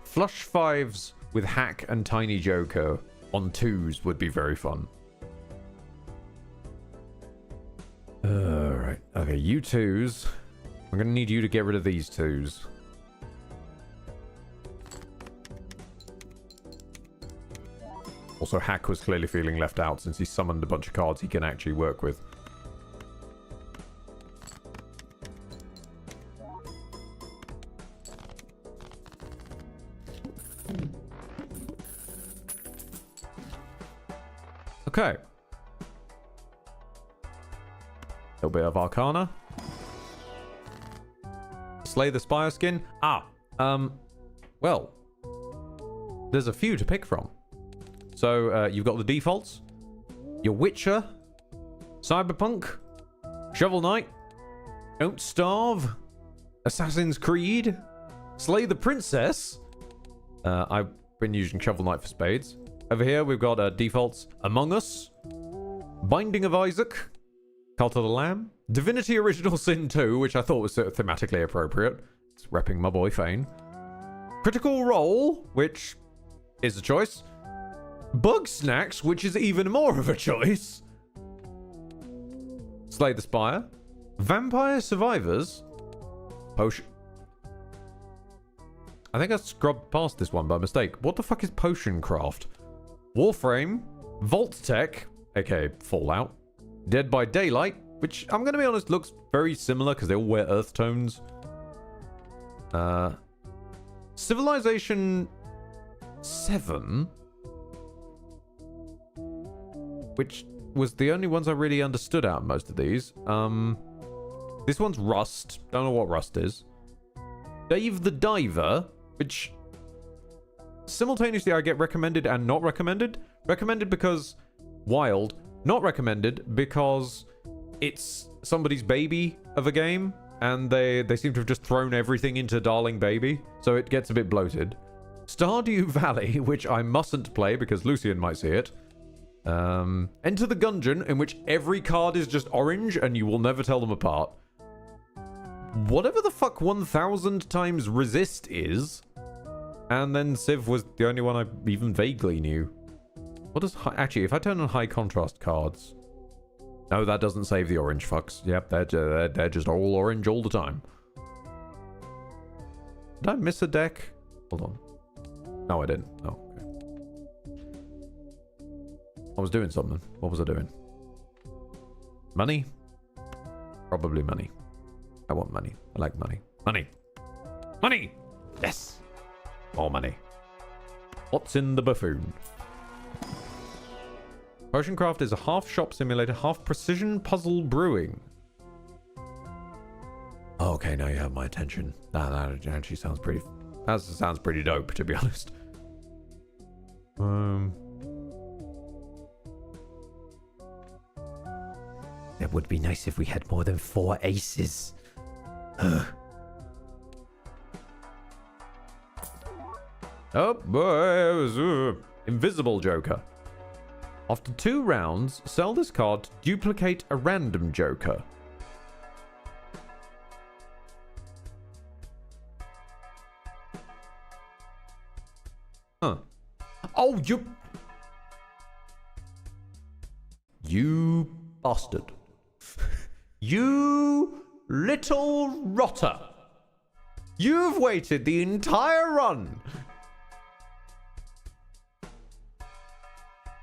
Flush fives with Hack and Tiny Joker on 2s would be very fun. Right. Okay, you 2s. I'm going to need you to get rid of these 2s. Also, Hack was clearly feeling left out since he summoned a bunch of cards he can actually work with. Okay. A little bit of Arcana. Slay the Spire skin. Well, there's a few to pick from. So, you've got the defaults. Your Witcher. Cyberpunk. Shovel Knight. Don't Starve. Assassin's Creed. Slay the Princess. I've been using Shovel Knight for spades. Over here, we've got defaults. Among Us. Binding of Isaac. Cult of the Lamb. Divinity Original Sin 2, which I thought was sort of thematically appropriate. It's repping my boy Fane. Critical Role, which is a choice. Bug Snacks, which is even more of a choice. Slay the Spire. Vampire Survivors. Potion. I think I scrubbed past this one by mistake. What the fuck is Potioncraft? Warframe. Vault Tech, aka Fallout. Dead by Daylight, which I'm going to be honest looks very similar because they all wear earth tones. Civilization 7, which was the only ones I really understood out of most of these. This one's Rust. Don't know what Rust is. Dave the Diver, which simultaneously I get recommended and not recommended. Recommended because wild. Not recommended because it's somebody's baby of a game and they seem to have just thrown everything into Darling Baby, so it gets a bit bloated. Stardew Valley, which I mustn't play because Lucian might see it. Enter the Gungeon, in which every card is just orange and you will never tell them apart. Whatever the fuck 1000 times Resist is. And then Civ was the only one I even vaguely knew. What does... Actually, if I turn on high contrast cards... No, that doesn't save the orange fucks. Yep, they're just all orange all the time. Did I miss a deck? Hold on. No, I didn't. Oh, okay. I was doing something. What was I doing? Money? Probably money. I want money. I like money. Money! Money! Yes! More money. What's in the buffoon? Potioncraft is a half shop simulator, half precision puzzle brewing. Okay, now you have my attention. That actually sounds pretty... That sounds pretty dope, to be honest. It would be nice if we had more than 4 aces. Oh, boy. Invisible Joker. After 2 rounds, sell this card to duplicate a random Joker. Huh. Oh, you bastard. You little rotter. You've waited the entire run.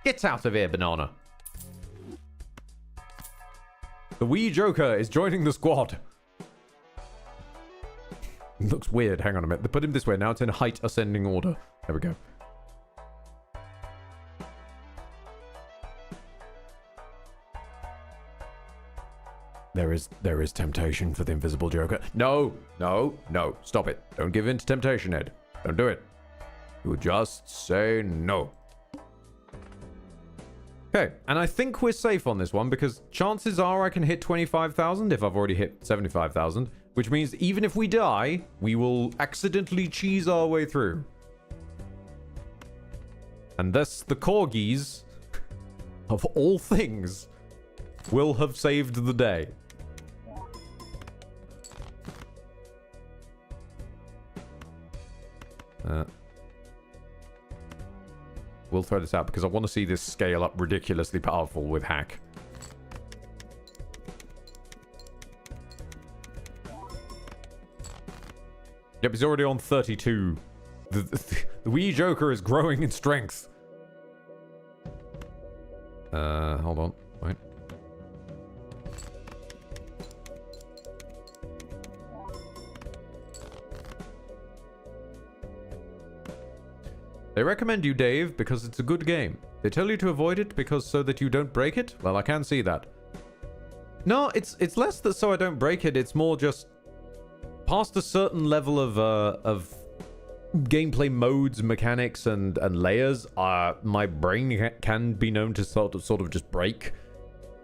Get out of here, banana. The wee Joker is joining the squad. Looks weird. Hang on a minute. They put him this way. Now it's in height ascending order. There we go. There is temptation for the invisible Joker. No. Stop it. Don't give in to temptation, Ed. Don't do it. You just say no. Okay, and I think we're safe on this one because chances are I can hit 25,000 if I've already hit 75,000, which means even if we die, we will accidentally cheese our way through. And thus the corgis, of all things, will have saved the day. We'll throw this out because I want to see this scale up ridiculously powerful with hack. Yep, he's already on 32. The wee Joker is growing in strength. Hold on. Wait. They recommend you, Dave, because it's a good game. They tell you to avoid it because so that you don't break it. Well, I can see that. No, it's less that so I don't break it. It's more just past a certain level of gameplay modes, mechanics, and layers. My brain can be known to sort of just break.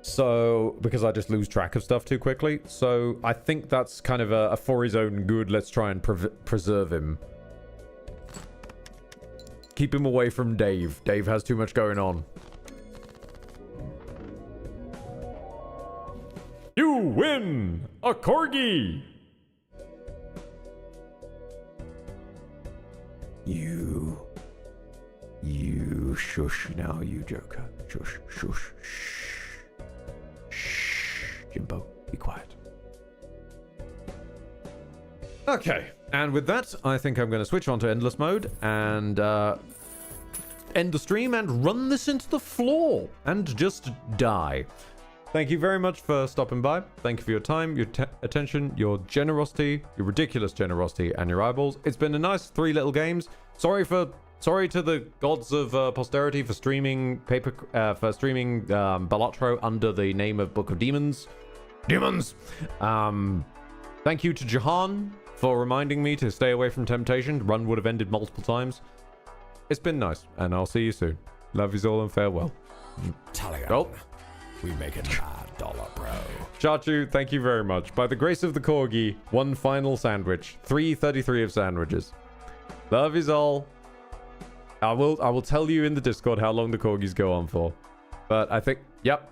So because I just lose track of stuff too quickly. So I think that's kind of a for his own good. Let's try and preserve him. Keep him away from Dave. Dave has too much going on. You win a corgi. You shush now, you Joker. Shush, shush, shh. Shh. Jimbo, be quiet. Okay, and with that, I think I'm going to switch on to endless mode and end the stream and run this into the floor and just die. Thank you very much for stopping by. Thank you for your time, your attention, your generosity, your ridiculous generosity, and your eyeballs. It's been a nice 3 little games. Sorry to the gods of posterity for streaming Balatro under the name of Book of Demons. Demons. Thank you to Jahan for reminding me to stay away from temptation. Run would have ended multiple times. It's been nice, and I'll see you soon. Love you all and farewell. Tally oh. We make it $1, bro. Chachu, thank you very much. By the grace of the corgi, one final sandwich. 333 of sandwiches. Love you all. I will tell you in the Discord how long the corgis go on for. But I think, yep,